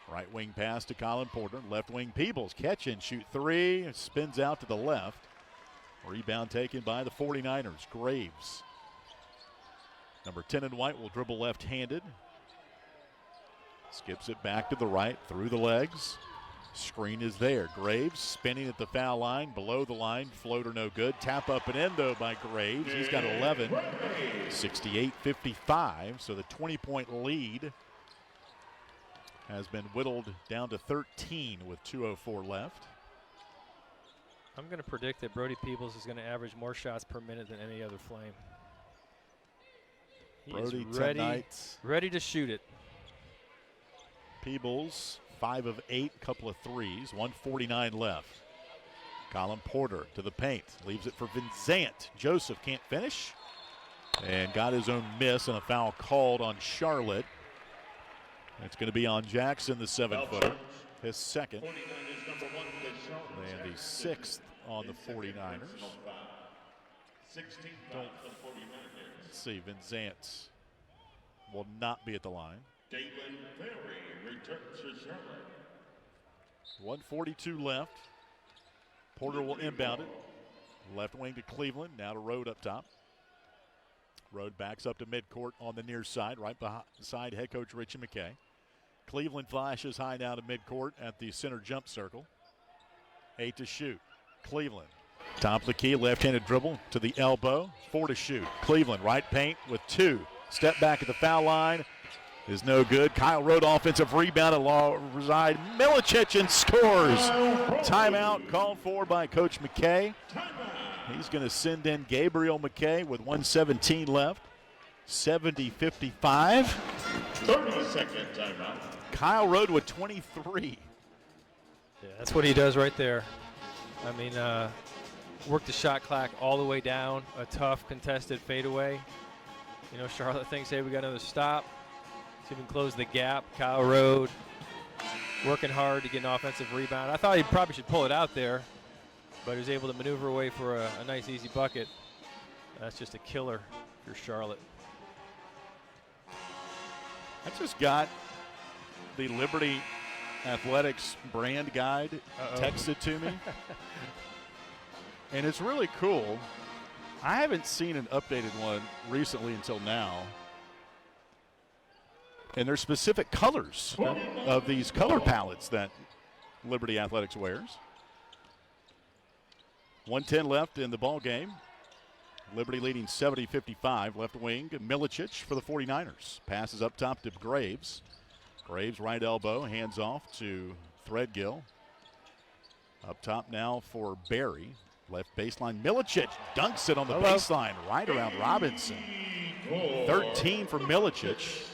Right wing pass to Colin Porter. Left wing Peebles. Catch and shoot 3. Spins out to the left. Rebound taken by the 49ers. Graves. Number 10 in white will dribble left-handed. Skips it back to the right, through the legs. Screen is there. Graves spinning at the foul line, below the line, floater no good. Tap up and in though by Graves. He's got 11, 68-55. So the 20-point lead has been whittled down to 13 with 2:04 left. I'm going to predict that Brody Peebles is going to average more shots per minute than any other Flame. He Brody is ready to shoot it. Peebles, 5 of 8, couple of threes, 1:49 left. Colin Porter to the paint, leaves it for Vincent. Joseph can't finish and got his own miss and a foul called on Charlotte. It's going to be on Jackson, the 7-footer, his second, and the 6th on the 49ers. Let's see, Vincent will not be at the line. 1:42 left. Porter will inbound it. Left wing to Cleveland, now to Rode up top. Rode backs up to midcourt on the near side, right beside head coach Richie McKay. Cleveland flashes high now to midcourt at the center jump circle. 8 to shoot. Cleveland. Top of the key, left-handed dribble to the elbow. 4 to shoot. Cleveland, right paint with 2. Step back at the foul line is no good. Kyle Rode offensive rebound at reside. Milicic and scores. Timeout called for by Coach McKay. He's going to send in Gabriel McKay with 1:17 left. 70-55. 30-second timeout. Kyle Rode with 23. Yeah, that's what he does right there. I mean, work the shot clock all the way down, a tough contested fadeaway. You know, Charlotte thinks, hey, we got another stop. See if we can close the gap. Kyle Rode working hard to get an offensive rebound. I thought he probably should pull it out there, but he was able to maneuver away for a nice, easy bucket. That's just a killer for Charlotte. I just got the Liberty Athletics brand guide texted to me. And it's really cool. I haven't seen an updated one recently until now. And there's specific colors of these color palettes that Liberty Athletics wears. 1:10 left in the ball game. Liberty leading 70-55. Left wing, Milicic for the 49ers. Passes up top to Graves. Graves right elbow, hands off to Threadgill. Up top now for Barry. Left baseline, Milicic dunks it on the baseline right around Robinson. 13 for Milicic.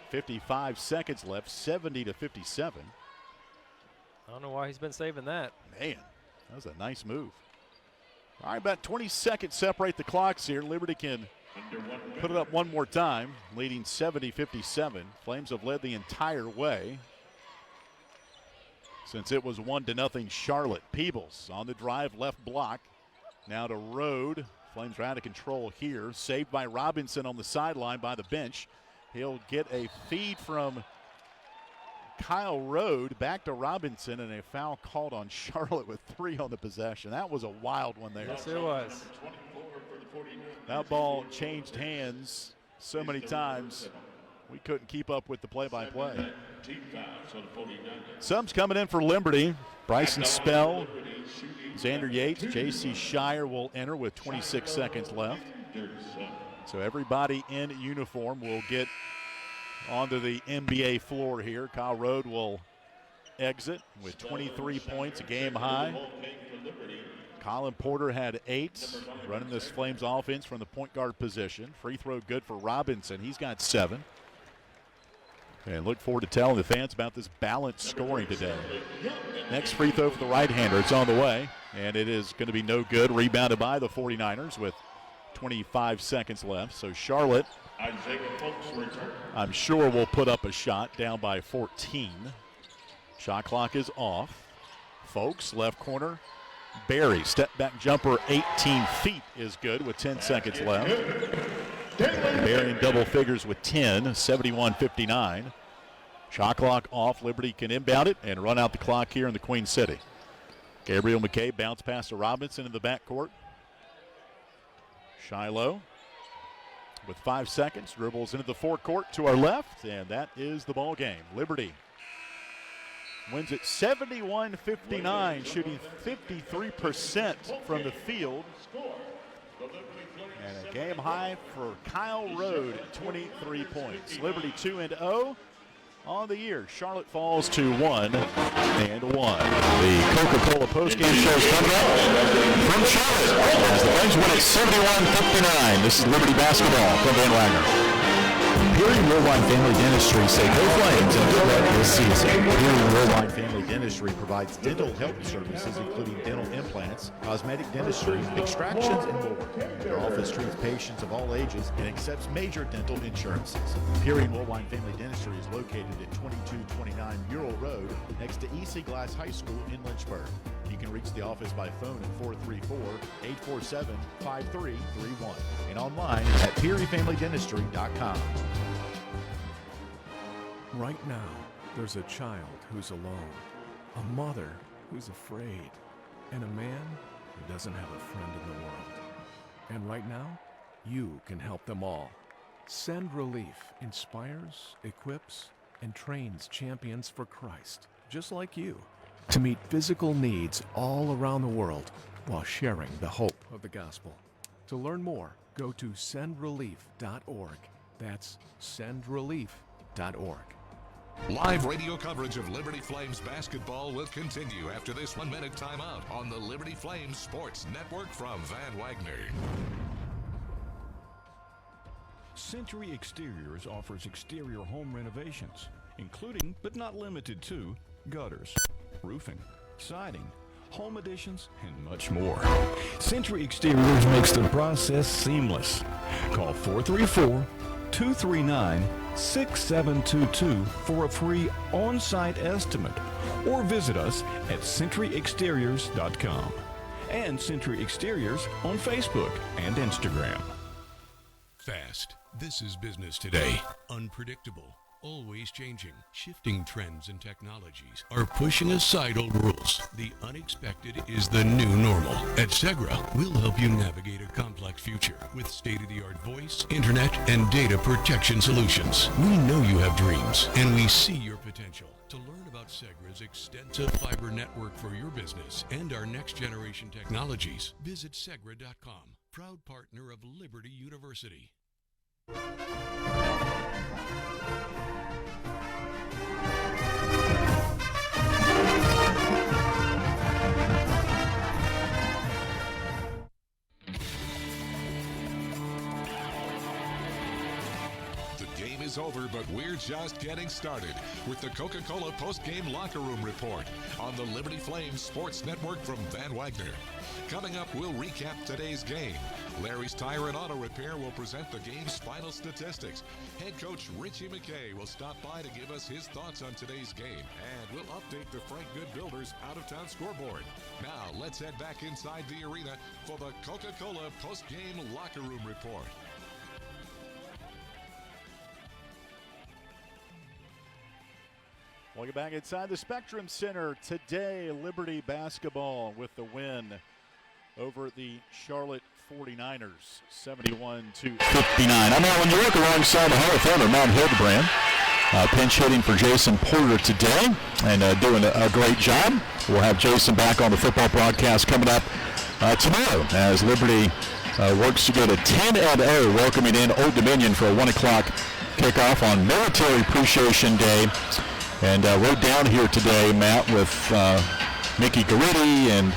55 seconds left, 70-57. I don't know why he's been saving that. Man, that was a nice move. All right, about 20 seconds separate the clocks here. Liberty can put it up one more time, leading 70-57. Flames have led the entire way since it was 1-0 Charlotte. Peebles on the drive, left block. Now to Rode. Flames are out of control here. Saved by Robinson on the sideline by the bench. He'll get a feed from Kyle Rode back to Robinson, and a foul called on Charlotte with 3 on the possession. That was a wild one there. Yes, it was. That ball changed hands so many times, we couldn't keep up with the play-by-play. Subs coming in for Liberty. Bryson Spell, Xander Yates, J.C. Shire will enter with 26 seconds left. So everybody in uniform will get onto the NBA floor here. Kyle Rode will exit with 23 points, a game high. Colin Porter had 8, running this Flames offense from the point guard position. Free throw good for Robinson. He's got 7. And look forward to telling the fans about this balanced scoring today. Next free throw for the right-hander. It's on the way, and it is going to be no good. Rebounded by the 49ers with 25 seconds left. So Charlotte, I'm sure, will put up a shot, down by 14. Shot clock is off. Folks, left corner. Barry, step back jumper, 18 feet is good with 10 seconds left. Barry in double figures with 10, 71-59. Shot clock off. Liberty can inbound it and run out the clock here in the Queen City. Gabriel McKay bounce pass to Robinson in the backcourt. Shiloh with 5 seconds dribbles into the forecourt to our left, and that is the ball game. Liberty wins it 71-59, shooting 53% from the field. And a game high for Kyle Rode, 23 points. Liberty 2-0 on the year. Charlotte falls to 1-1. The Coca-Cola postgame show is coming up from Charlotte as the Flames win it 71-59. This is Liberty basketball from Van Wagner. Peering Worldwide Family Dentistry say go Flames and good luck this season. Peering Worldwide Family Dentistry provides dental health services including dental implants, cosmetic dentistry, extractions, and more. Their office treats patients of all ages and accepts major dental insurances. Peering Worldwide Family Dentistry is located at 2229 Mural Road next to EC Glass High School in Lynchburg. You can reach the office by phone at 434-847-5331 and online at PearyFamilyDentistry.com. Right now, there's a child who's alone, a mother who's afraid, and a man who doesn't have a friend in the world. And right now, you can help them all. Send Relief inspires, equips, and trains champions for Christ, just like you, to meet physical needs all around the world while sharing the hope of the gospel. To learn more, go to sendrelief.org. That's sendrelief.org. Live radio coverage of Liberty Flames basketball will continue after this 1-minute timeout on the Liberty Flames Sports Network from Van Wagner. Century Exteriors offers exterior home renovations, including but not limited to gutters, roofing, siding, home additions, and much more. Century Exteriors makes the process seamless. Call 434 239-6722 for a free on-site estimate, or visit us at centuryexteriors.com and Century Exteriors on Facebook and Instagram. Fast. This is business today. Unpredictable. Always changing. Shifting trends and technologies are pushing aside old rules. The unexpected is the new normal. At Segra, we'll help you navigate a complex future with state-of-the-art voice, internet, and data protection solutions. We know you have dreams, and we see your potential. To learn about Segra's extensive fiber network for your business and our next-generation technologies, visit Segra.com. Proud partner of Liberty University. The game is over, but we're just getting started with the Coca-Cola post-game locker room report on the Liberty Flames Sports Network from Van Wagner. Coming up, we'll recap today's game. Larry's Tire and Auto Repair will present the game's final statistics. Head coach Richie McKay will stop by to give us his thoughts on today's game. And we'll update the Frank Good Builders out-of-town scoreboard. Now, let's head back inside the arena for the Coca-Cola post-game locker room report. Welcome back inside the Spectrum Center. Today, Liberty basketball with the win over the Charlotte 49ers, 71-59. I'm Alan York alongside the Hall of Famer, Matt Hildebrand. Pinch hitting for Jason Porter today and doing a great job. We'll have Jason back on the football broadcast coming up tomorrow as Liberty works to go to 10-0, welcoming in Old Dominion for a 1 o'clock kickoff on Military Appreciation Day. And we're down here today, Matt, with Mickey Garritti and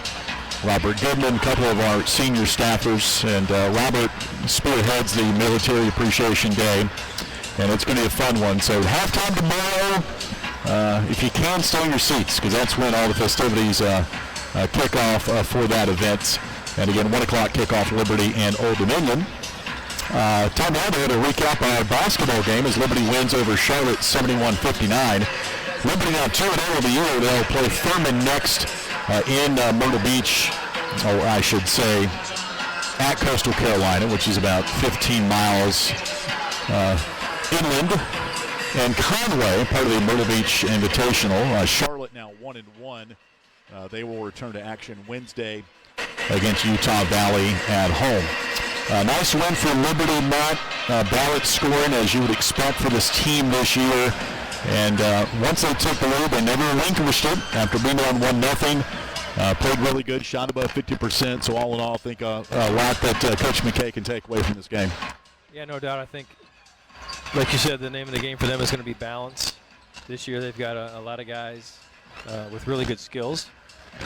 Robert Goodman, a couple of our senior staffers, and Robert spearheads the Military Appreciation Day, and it's going to be a fun one. So halftime tomorrow, if you can, stay in your seats, because that's when all the festivities kick off for that event. And again, 1 o'clock kickoff, Liberty and Old Dominion. Time now to recap our basketball game as Liberty wins over Charlotte 71-59. Liberty now 2-0 of the year. They'll play Furman next in Myrtle Beach, or I should say at Coastal Carolina, which is about 15 miles inland. And Conway, part of the Myrtle Beach Invitational. Charlotte now 1-1. They will return to action Wednesday against Utah Valley at home. Nice win for Liberty, Matt. Ballot scoring as you would expect for this team this year. And once they took the lead, they never relinquished it after being down 1-0. Played really good, shot above 50%. So all in all, I think a lot that Coach McKay can take away from this game. Yeah, no doubt. I think, like you said, the name of the game for them is going to be balance. This year they've got a lot of guys with really good skills.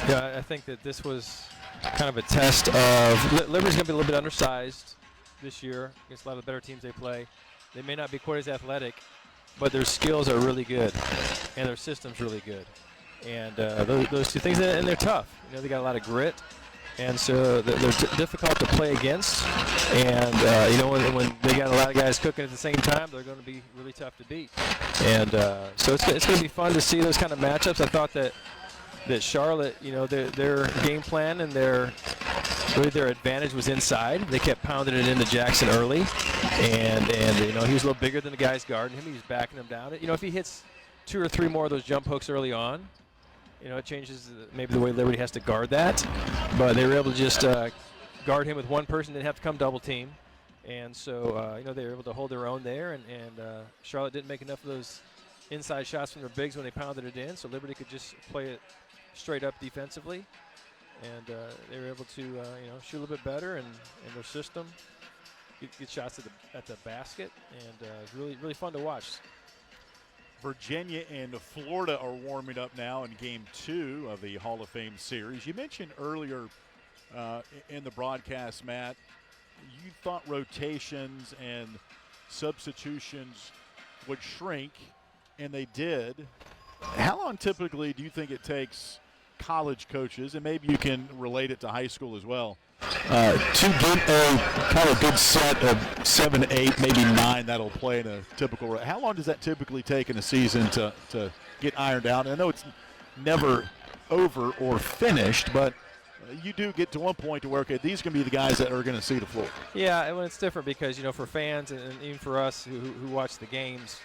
Yeah, I think that this was kind of a test of Liberty's going to be a little bit undersized this year against a lot of the better teams they play. They may not be quite as athletic, but their skills are really good, and their system's really good. And those two things, and they're tough. You know, they got a lot of grit, and so they're difficult to play against. And you know, when they got a lot of guys cooking at the same time, they're going to be really tough to beat. And so it's going to be fun to see those kind of matchups. I thought that Charlotte, you know, their game plan and their advantage was inside. They kept pounding it into Jackson early, and you know, he was a little bigger than the guys guarding him. He was backing him down. You know, if he hits 2 or 3 more of those jump hooks early on, you know, it changes maybe the way Liberty has to guard that. But they were able to just guard him with one person, didn't have to come double team, and so you know, they were able to hold their own there. And Charlotte didn't make enough of those inside shots from their bigs when they pounded it in, so Liberty could just play it straight up defensively, and they were able to you know, shoot a little bit better in their system, get shots at the basket, and really fun to watch. Virginia and Florida are warming up now in Game 2 of the Hall of Fame series. You mentioned earlier in the broadcast, Matt, you thought rotations and substitutions would shrink, and they did. How long typically do you think it takes college coaches, and maybe you can relate it to high school as well, To get a kind of good set of 7, 8, maybe 9 that'll play in a typical. How long does that typically take in a season to get ironed out? And I know it's never over or finished, but you do get to one point to where, okay, these are going to be the guys that are going to see the floor. Yeah, well, it's different because, for fans and even for us who watch the games,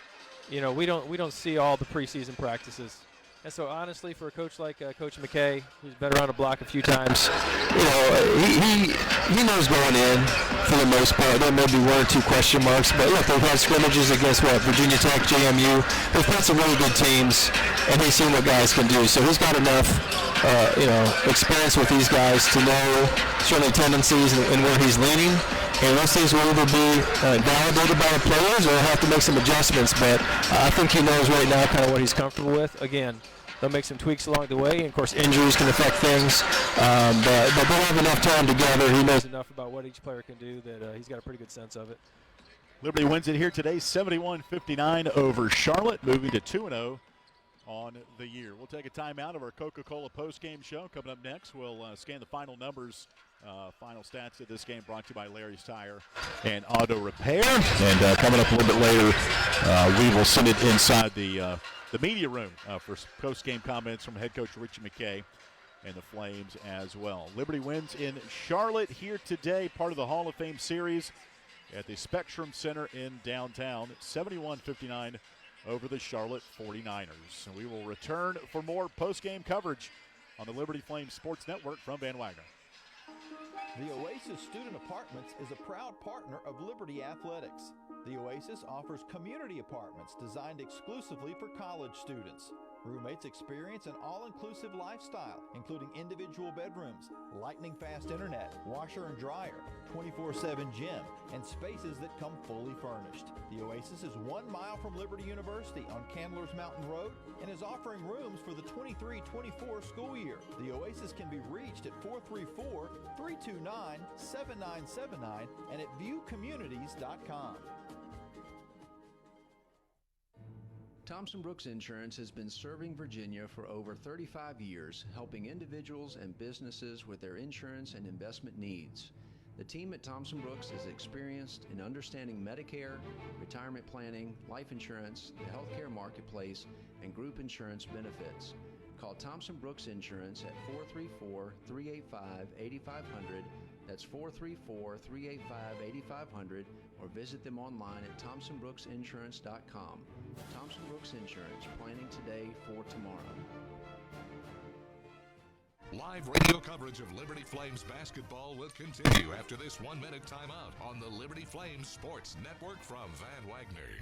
we don't see all the preseason practices. And so, honestly, for a coach like Coach McKay, who's been around the block a few times, he knows going in for the most part. There may be 1 or 2 question marks, but look, they've had scrimmages against Virginia Tech, JMU. They've played some really good teams, and he's seen what guys can do. So he's got enough, experience with these guys to know certainly tendencies and where he's leaning. And those things will either be validated by the players or have to make some adjustments. But I think he knows right now kind of what he's comfortable with. Again, they'll make some tweaks along the way. And, of course, injuries can affect things. But they'll have enough time together. He knows enough about what each player can do that he's got a pretty good sense of it. Liberty wins it here today, 71-59 over Charlotte, moving to 2-0 on the year. We'll take a timeout of our Coca-Cola postgame show. Coming up next, we'll scan the final numbers. Final stats of this game brought to you by Larry's Tire and Auto Repair. And coming up a little bit later, we will send it inside the media room for post-game comments from head coach Richie McKay and the Flames as well. Liberty wins in Charlotte here today, part of the Hall of Fame series at the Spectrum Center in downtown, 71-59 over the Charlotte 49ers. And we will return for more post-game coverage on the Liberty Flames Sports Network from Van Wagner. The Oasis Student Apartments is a proud partner of Liberty Athletics. The Oasis offers community apartments designed exclusively for college students. Roommates experience an all-inclusive lifestyle, including individual bedrooms, lightning-fast internet, washer and dryer, 24/7 gym, and spaces that come fully furnished. The Oasis is 1 mile from Liberty University on Candler's Mountain Road and is offering rooms for the 23-24 school year. The Oasis can be reached at 434-329-7979 and at viewcommunities.com. Thompson Brooks Insurance has been serving Virginia for over 35 years, helping individuals and businesses with their insurance and investment needs. The team at Thompson Brooks is experienced in understanding Medicare, retirement planning, life insurance, the healthcare marketplace, and group insurance benefits. Call Thompson Brooks Insurance at 434-385-8500. That's 434-385-8500, or visit them online at thompsonbrooksinsurance.com. Thompson Brooks Insurance, planning today for tomorrow. Live radio coverage of Liberty Flames basketball will continue after this 1-minute timeout on the Liberty Flames Sports Network from Van Wagner.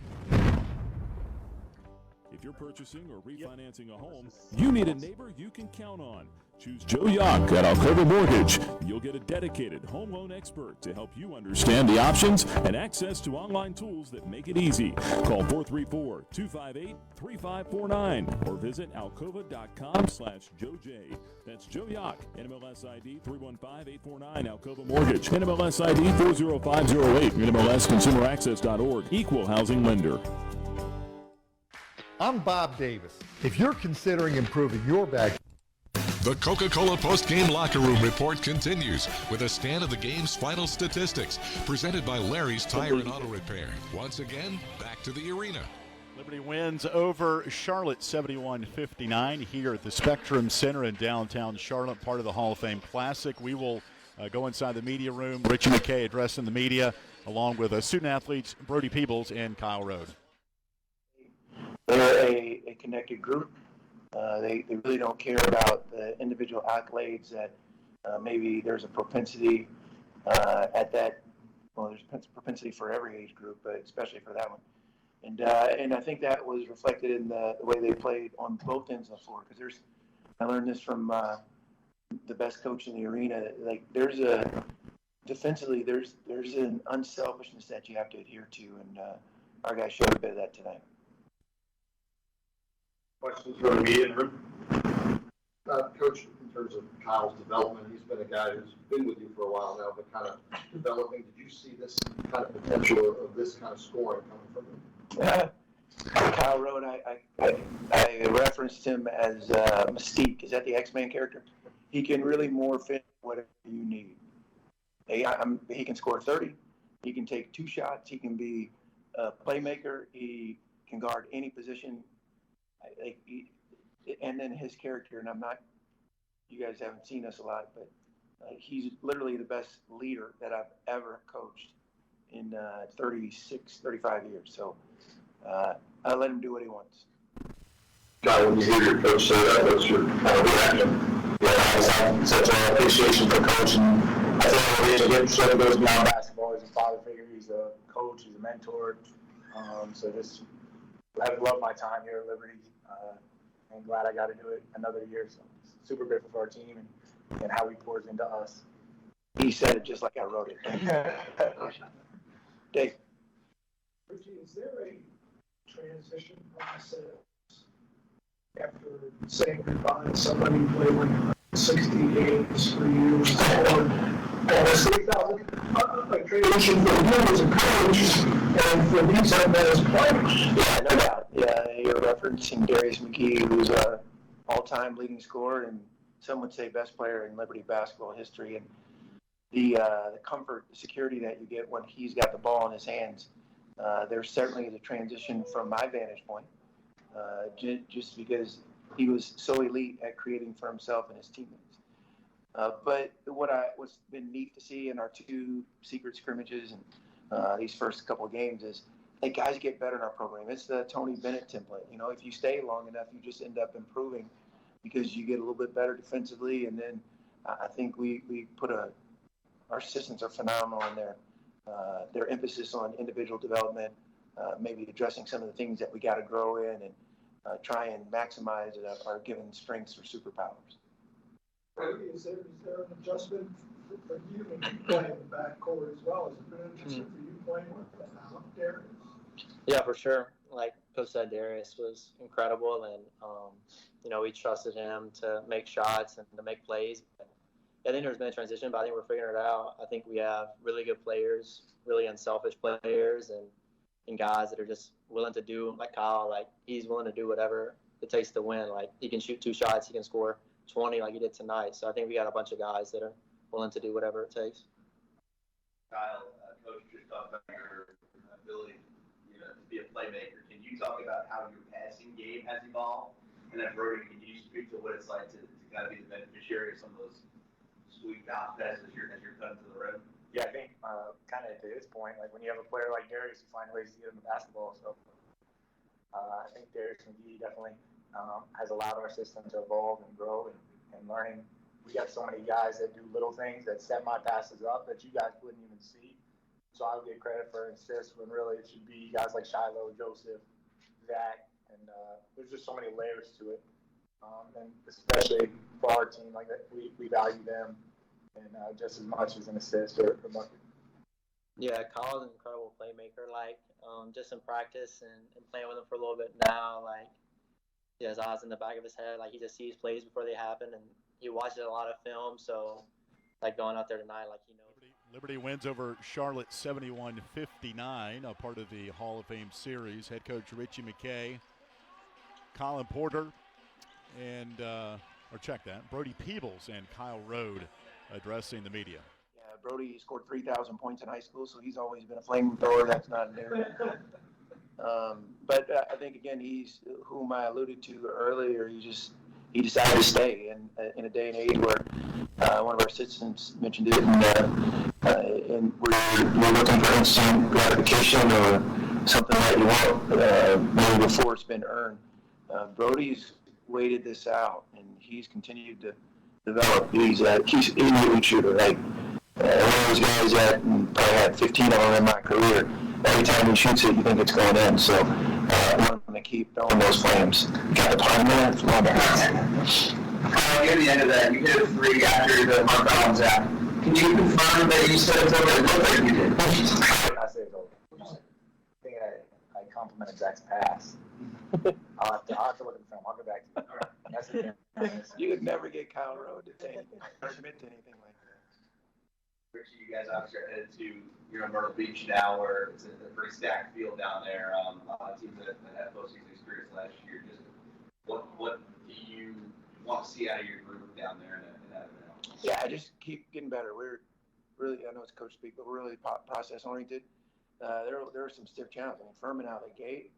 If you're purchasing or refinancing a home, you need a neighbor you can count on. Choose Joe Yock at Alcova Mortgage. You'll get a dedicated home loan expert to help you understand the options and access to online tools that make it easy. Call 434-258-3549 or visit alcova.com/JoeJ. That's Joe Yock, NMLS ID 315849, Alcova Mortgage, NMLS ID 40508, NMLSConsumerAccess.org, Equal Housing Lender. I'm Bob Davis. If you're considering improving your backyard, the Coca-Cola post-game locker room report continues with a scan of the game's final statistics, presented by Larry's Tire and Auto Repair. Once again, back to the arena. Liberty wins over Charlotte 71-59 here at the Spectrum Center in downtown Charlotte, part of the Hall of Fame Classic. We will go inside the media room. Richie McKay addressing the media, along with student athletes Brody Peebles and Kyle Rode. They're a connected group. They really don't care about the individual accolades that maybe there's a propensity at that. Well, there's propensity for every age group, but especially for that one. And I think that was reflected in the way they played on both ends of the floor. Because I learned this from the best coach in the arena. Like defensively, there's an unselfishness that you have to adhere to, and our guys showed a bit of that tonight. Questions from the media room? Coach, in terms of Kyle's development, he's been a guy who's been with you for a while now, but kind of developing. Did you see this kind of potential of this kind of scoring coming from him? Kyle Rode, I referenced him as Mystique. Is that the X-Men character? He can really morph in whatever you need. Hey, he can score 30. He can take 2 shots. He can be a playmaker. He can guard any position. And then his character, and you guys haven't seen us a lot, but he's literally the best leader that I've ever coached in 35 years. So I let him do what he wants. Guy, when you hear your coach say that, what's your kind of reaction? Yeah, I have such an appreciation for coach, and I think what he goes beyond basketball. He's a father figure, he's a coach, he's a mentor. So just I've loved my time here at Liberty, and glad I got to do it another year. So super grateful for our team and how he pours into us. He said it just like I wrote it. Dave. Richie, is there a transition process after saying goodbye to somebody who played like 60 games for you, or 3,000, like transition for you as a coach and for these as players? Yeah, no doubt. Yeah, you're referencing Darius McGee, who's an all-time leading scorer and some would say best player in Liberty basketball history. And the comfort, the security that you get when he's got the ball in his hands, there certainly is a transition from my vantage point, just because he was so elite at creating for himself and his teammates. But what's been neat to see in our 2 secret scrimmages and these first couple of games is that guys get better in our program. It's the Tony Bennett template. You know, if you stay long enough, you just end up improving because you get a little bit better defensively. And then I think we put our assistants are phenomenal in their emphasis on individual development, maybe addressing some of the things that we got to grow in and try and maximize our given strengths or superpowers. Is there an adjustment for you when you play in the backcourt as well? Has it been an adjustment for you playing with Darius? Yeah, for sure. Like Coach said, Darius was incredible, and we trusted him to make shots and to make plays. I think there's been a transition, but I think we're figuring it out. I think we have really good players, really unselfish players, and guys that are just willing to do, like Kyle, like he's willing to do whatever it takes to win. Like he can shoot 2 shots, he can score 20 like he did tonight. So I think we got a bunch of guys that are willing to do whatever it takes. Kyle, Coach just talked about your ability to be a playmaker. Can you talk about how your passing game has evolved? And then Brody, can you speak to what it's like to kind of be the beneficiary of some of those sweet bounce passes as you're cutting to the rim? Yeah, I think kind of to his point, like when you have a player like Darius, you find ways to get him the basketball. So I think Darius McGee definitely has allowed our system to evolve and grow and learning. We got so many guys that do little things that set my passes up that you guys wouldn't even see. So I would get credit for assists when really it should be guys like Shiloh, Joseph, Zach, and there's just so many layers to it. And especially for our team, like we value them and just as much as an assist or a bucket. Yeah, Kyle's an incredible playmaker. Like just in practice and playing with him for a little bit now, like he has eyes in the back of his head. Like he just sees plays before they happen, and he watches a lot of film. So like going out there tonight, like he knows. Liberty wins over Charlotte 71-59, a part of the Hall of Fame series. Head coach Richie McKay, Colin Porter, and Brody Peebles and Kyle Rode addressing the media. Yeah, Brody scored 3,000 points in high school, so he's always been a flamethrower. That's not new. But I think, again, he's whom I alluded to earlier. He decided to stay in a day and age where one of our assistants mentioned it, and we're looking for instant gratification or something that you want maybe before it's been earned. Brody's waited this out, and he's continued to develop. He's an elite shooter. Like one of those guys that probably had 15 of them in my career. Every time he shoots it, you think it's going in. So I want him to keep throwing those flames. Got the time there? Love it. Near the end of that, you hit a 3 after the Mark Collins out. Can you confirm that you said it's over? It looked like you did. I said it's over. I think I complimented Zach's pass. I'll have to look at the film. I'll go back to you. That's the thing. You could never get Kyle Rode to say anything or commit to anything like that. Richie, you guys obviously are headed to Myrtle Beach now, where it's a pretty stacked field down there. A lot of teams that had postseason experience last year. Just what do you want to see out of your group down there in that event? Yeah, just keep getting better. We're really, I know it's coach speak, but we're really process oriented. There are some stiff challenges. I mean, Furman out of the gate.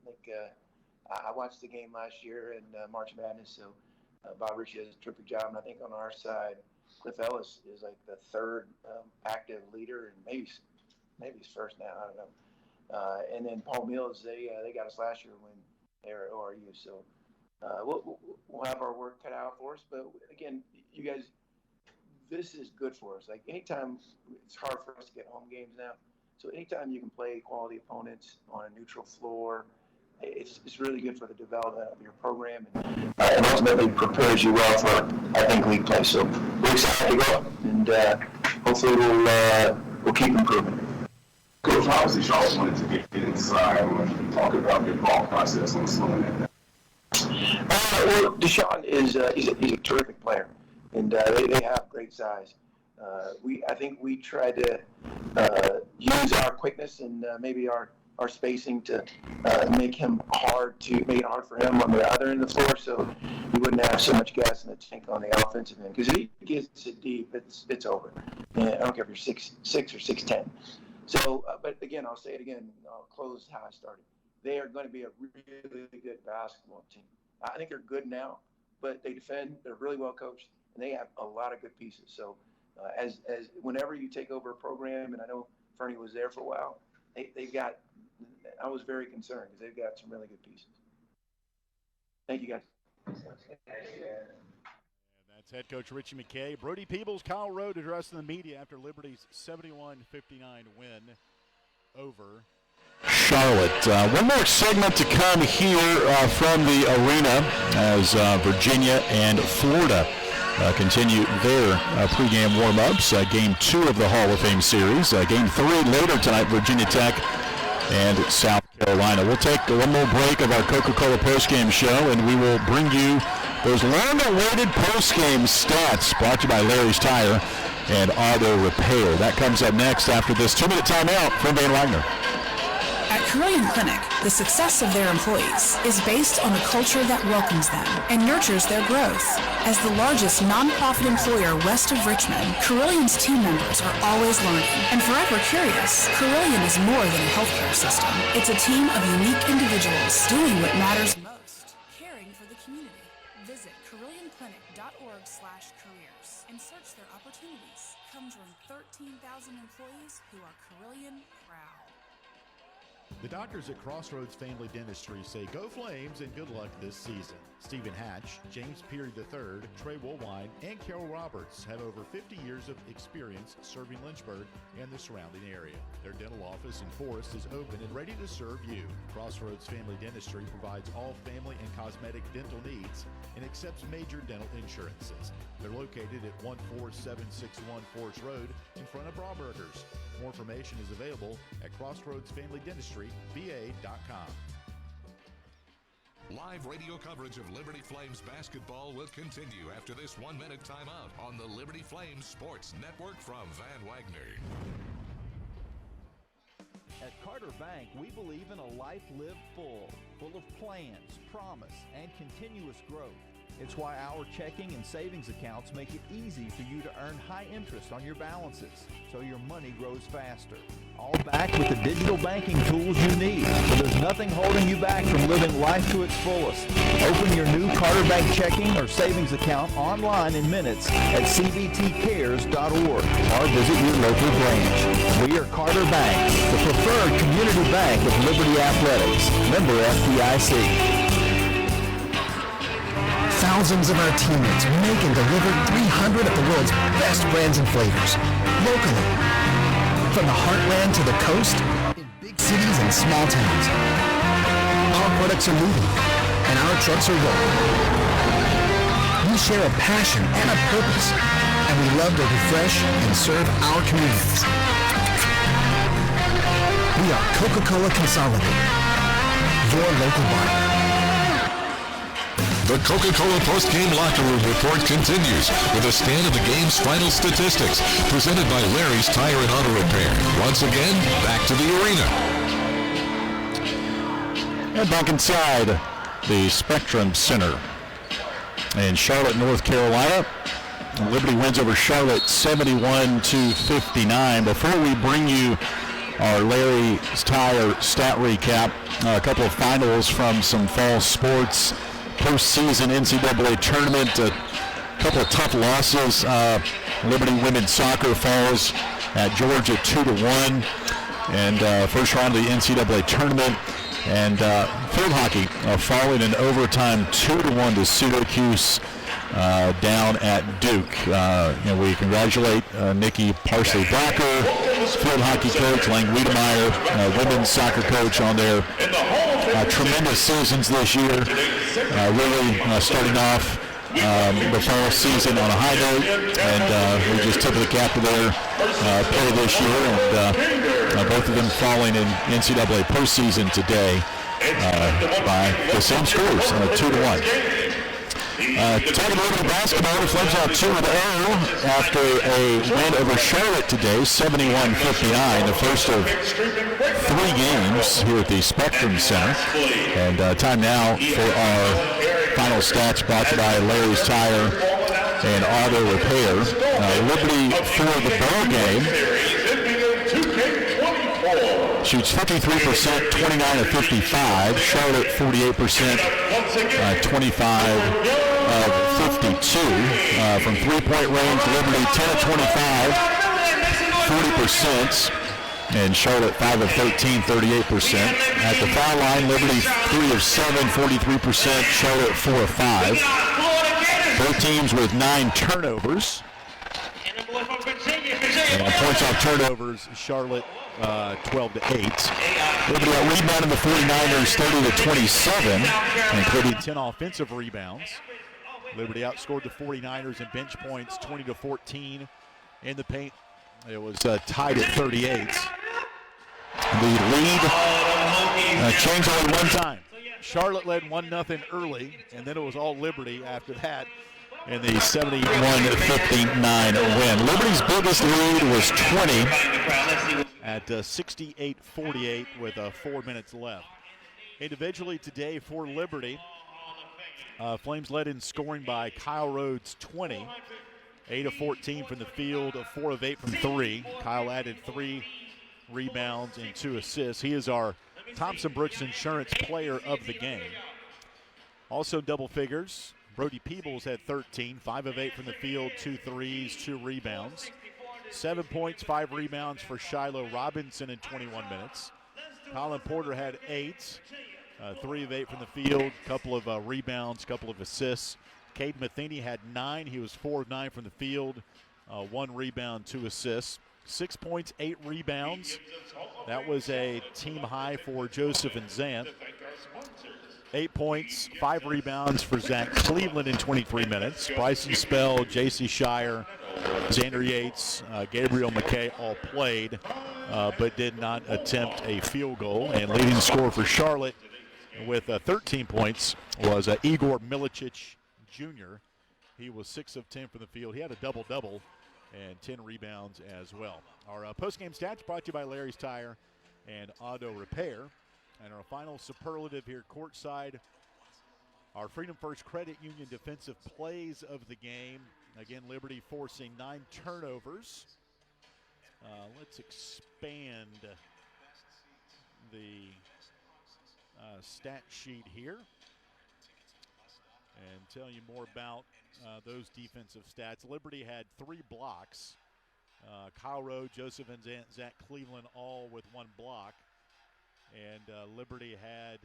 I watched the game last year in March Madness, so Bob Ritchie does a terrific job. And I think on our side, Cliff Ellis is like the third active leader, and maybe he's first now. I don't know. And then Paul Mills, they got us last year when they were at ORU. So we'll have our work cut out for us. But again, you guys, this is good for us. Like anytime, it's hard for us to get home games now. So anytime you can play quality opponents on a neutral floor, it's really good for the development of your program and ultimately prepares you well for, I think, league play. So we're excited to go, and hopefully we'll keep improving. Coach, obviously, Charlotte wanted to get inside and talk about your ball process on slowing that down. Well, Deshaun is he's a terrific player, and they have great size. I think we tried to use our quickness and maybe our spacing to make it hard for him on the other end of the floor, so he wouldn't have so much gas in the tank on the offensive end. Because if he gets it deep, it's over. And I don't care if you're 6'6" or 6'10". So, but again, I'll say it again. I'll close how I started. They are going to be a really good basketball team. I think they're good now, but they defend. They're really well coached, and they have a lot of good pieces. So, as whenever you take over a program, and I know Fernie was there for a while, they've got. I was very concerned because they've got some really good pieces. Thank you, guys. And that's head coach Richie McKay. Brody Peebles, Kyle Rowe addressing the media after Liberty's 71-59 win over Charlotte. One more segment to come here from the arena as Virginia and Florida continue their pregame warm-ups. Game 2 of the Hall of Fame series. Game 3 later tonight, Virginia Tech and South Carolina. We'll take one more break of our Coca-Cola postgame show, and we will bring you those long-awaited postgame stats brought to you by Larry's Tire and Auto Repair. That comes up next after this 2-minute timeout from Van Wagner. At Carillion Clinic, the success of their employees is based on a culture that welcomes them and nurtures their growth. As the largest nonprofit employer west of Richmond, Carillion's team members are always learning and forever curious. Carillion is more than a healthcare system. It's a team of unique individuals doing what matters most, caring for the community. Visit CarillionClinic.org/careers and search their opportunities. Come join 13,000 employees who are Carillion proud. The doctors at Crossroads Family Dentistry say go Flames and good luck this season. Stephen Hatch, James Peary III, Trey Woolwine, and Carol Roberts have over 50 years of experience serving Lynchburg and the surrounding area. Their dental office in Forest is open and ready to serve you. Crossroads Family Dentistry provides all family and cosmetic dental needs and accepts major dental insurances. They're located at 14761 Forest Road in front of Brauburgers. More information is available at crossroadsfamilydentistryba.com. Live radio coverage of Liberty Flames basketball will continue after this 1-minute timeout on the Liberty Flames Sports Network from Van Wagner. At Carter Bank, we believe in a life lived full of plans, promise, and continuous growth. It's why our checking and savings accounts make it easy for you to earn high interest on your balances, so your money grows faster. All backed with the digital banking tools you need, so there's nothing holding you back from living life to its fullest. Open your new Carter Bank checking or savings account online in minutes at cbtcares.org or visit your local branch. We are Carter Bank, the preferred community bank of Liberty Athletics. Member FDIC. Thousands of our teammates make and deliver 300 of the world's best brands and flavors, locally. From the heartland to the coast, in big cities and small towns. Our products are moving, and our trucks are rolling. We share a passion and a purpose, and we love to refresh and serve our communities. We are Coca-Cola Consolidated, your local bar. The Coca-Cola post-game locker room report continues with a scan of the game's final statistics, presented by Larry's Tire and Auto Repair. Once again, back to the arena. And back inside the Spectrum Center in Charlotte, North Carolina. Liberty wins over Charlotte 71-59. Before we bring you our Larry's Tire stat recap, a couple of finals from some fall sports, postseason NCAA tournament, a couple of tough losses. Liberty women's soccer falls at Georgia 2-1, and first round of the NCAA tournament. And field hockey falling in overtime 2-1 to Syracuse down at Duke. And we congratulate Nikki Parsley-Backer, field hockey coach, Lang Wiedemeyer, women's soccer coach, on their tremendous seasons this year. Really starting off the fall season on a high note, and we just tip the cap to their play this year, and both of them falling in NCAA postseason today by the same scores, 2-1. Talking a little bit of basketball, the Flames are 2-0 after a win over Charlotte today, 71-59, the first of 3 games here at the Spectrum Center. And time now for our final stats brought to you by Larry's Tire and Auto Repair. Liberty for the ball game shoots 53%, 29 of 55. Charlotte 48%, 25 of 52. From three-point range, Liberty 10 of 25, 40%. And Charlotte 5 of 13, 38%. At the foul line, Liberty 3 of 7, 43%. Charlotte 4 of 5. Both teams with 9 turnovers. And points off turnovers, Charlotte 12-8. Liberty out rebounding the 49ers 30-27, including 10 offensive rebounds. Liberty outscored the 49ers in bench points 20-14 in the paint. It was tied at 38. The lead changed only one time. Charlotte led 1-0 early, and then it was all Liberty after that in the 71-59 win. Liberty's biggest lead was 20 at 68-48 with 4 minutes left. Individually today for Liberty, Flames led in scoring by Kyle Rhodes, 20. 8 of 14 from the field, 4 of 8 from 3. Kyle added 3 rebounds and 2 assists. He is our Thompson Brooks Insurance Player of the Game. Also double figures, Brody Peebles had 13, 5 of 8 from the field, 2 threes, 2 rebounds. 7 points, 5 rebounds for Shiloh Robinson in 21 minutes. Colin Porter had 8, 3 of 8 from the field, couple of rebounds, couple of assists. Cade Matheny had 9. He was 4 of 9 from the field, 1 rebound, 2 assists. 6 points, 8 rebounds. That was a team high for Joseph and Zant. 8 points, 5 rebounds for Zach Cleveland in 23 minutes. Bryson Spell, J.C. Shire, Xander Yates, Gabriel McKay all played, but did not attempt a field goal. And leading scorer for Charlotte with 13 points was Igor Milicic Jr. He was 6 of 10 from the field. He had a double-double and 10 rebounds as well. Our post-game stats brought to you by Larry's Tire and Auto Repair. And our final superlative here courtside, our Freedom First Credit Union defensive plays of the game. Again, Liberty forcing 9 turnovers. Let's expand the stat sheet here and tell you more about those defensive stats. Liberty had 3 blocks. Kyle Rowe, Joseph and Zach Cleveland all with 1 block. And Liberty had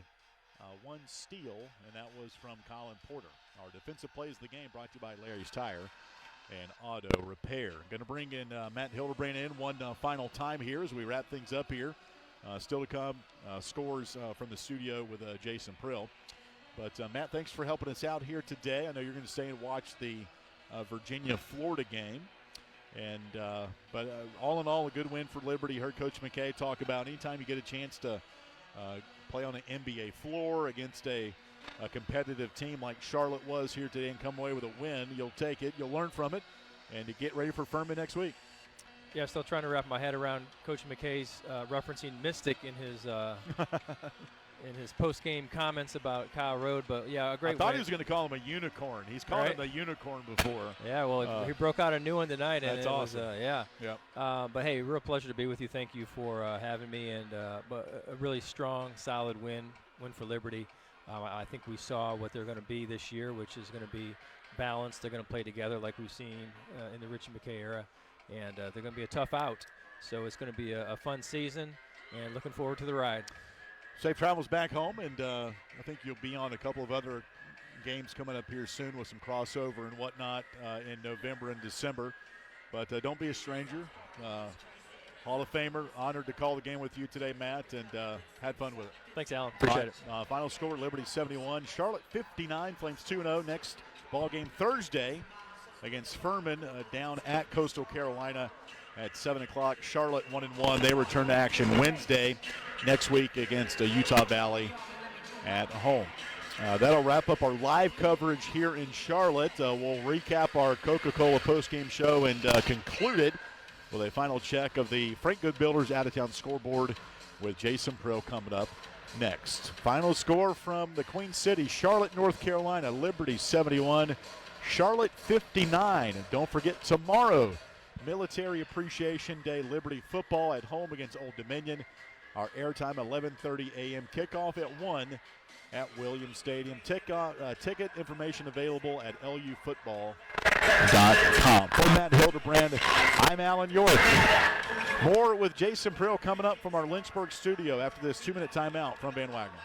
1 steal, and that was from Colin Porter. Our defensive plays of the game brought to you by Larry's Tire and Auto Repair. Going to bring in Matt Hildebrand in one final time here as we wrap things up here. Still to come, scores from the studio with Jason Prill. But Matt, thanks for helping us out here today. I know you're going to stay and watch the Virginia-Florida game. And but all in all, a good win for Liberty. You heard Coach McKay talk about anytime you get a chance to play on an NBA floor against a competitive team like Charlotte was here today and come away with a win, you'll take it, you'll learn from it, and to get ready for Furman next week. Yeah, still trying to wrap my head around Coach McKay's referencing Mystic in his in his post-game comments about Kyle Road, but yeah, a great I thought win. he was going to call him a unicorn. He's called him a unicorn before. Yeah, well, he broke out a new one tonight. And that's it awesome. Was, yeah. Yep. But hey, real pleasure to be with you. Thank you for having me, and but a really strong, solid win for Liberty. I think we saw what they're going to be this year, which is going to be balanced. They're going to play together like we've seen in the Richie McKay era, and they're going to be a tough out. So it's going to be a fun season, and looking forward to the ride. Safe travels back home, and I think you'll be on a couple of other games coming up here soon with some crossover and whatnot in November and December. But don't be a stranger. Hall of Famer, honored to call the game with you today, Matt, and had fun with it. Thanks, Alan. Appreciate it. Final score, Liberty 71, Charlotte 59, Flames 2-0. Next ball game Thursday against Furman down at Coastal Carolina at 7 o'clock. Charlotte 1-1. They return to action Wednesday next week against Utah Valley at home. That'll wrap up our live coverage here in Charlotte. We'll recap our Coca-Cola postgame show and conclude it with a final check of the Frank Good Builders out-of-town scoreboard with Jason Prill coming up next. Final score from the Queen City, Charlotte, North Carolina, Liberty 71, Charlotte 59. And don't forget tomorrow, Military Appreciation Day, Liberty football at home against Old Dominion. Our airtime 11:30 a.m. kickoff at 1 at Williams Stadium. Ticket information available at lufootball.com. For Matt Hildebrand, I'm Alan York. More with Jason Prill coming up from our Lynchburg studio after this 2-minute timeout from Van Wagner.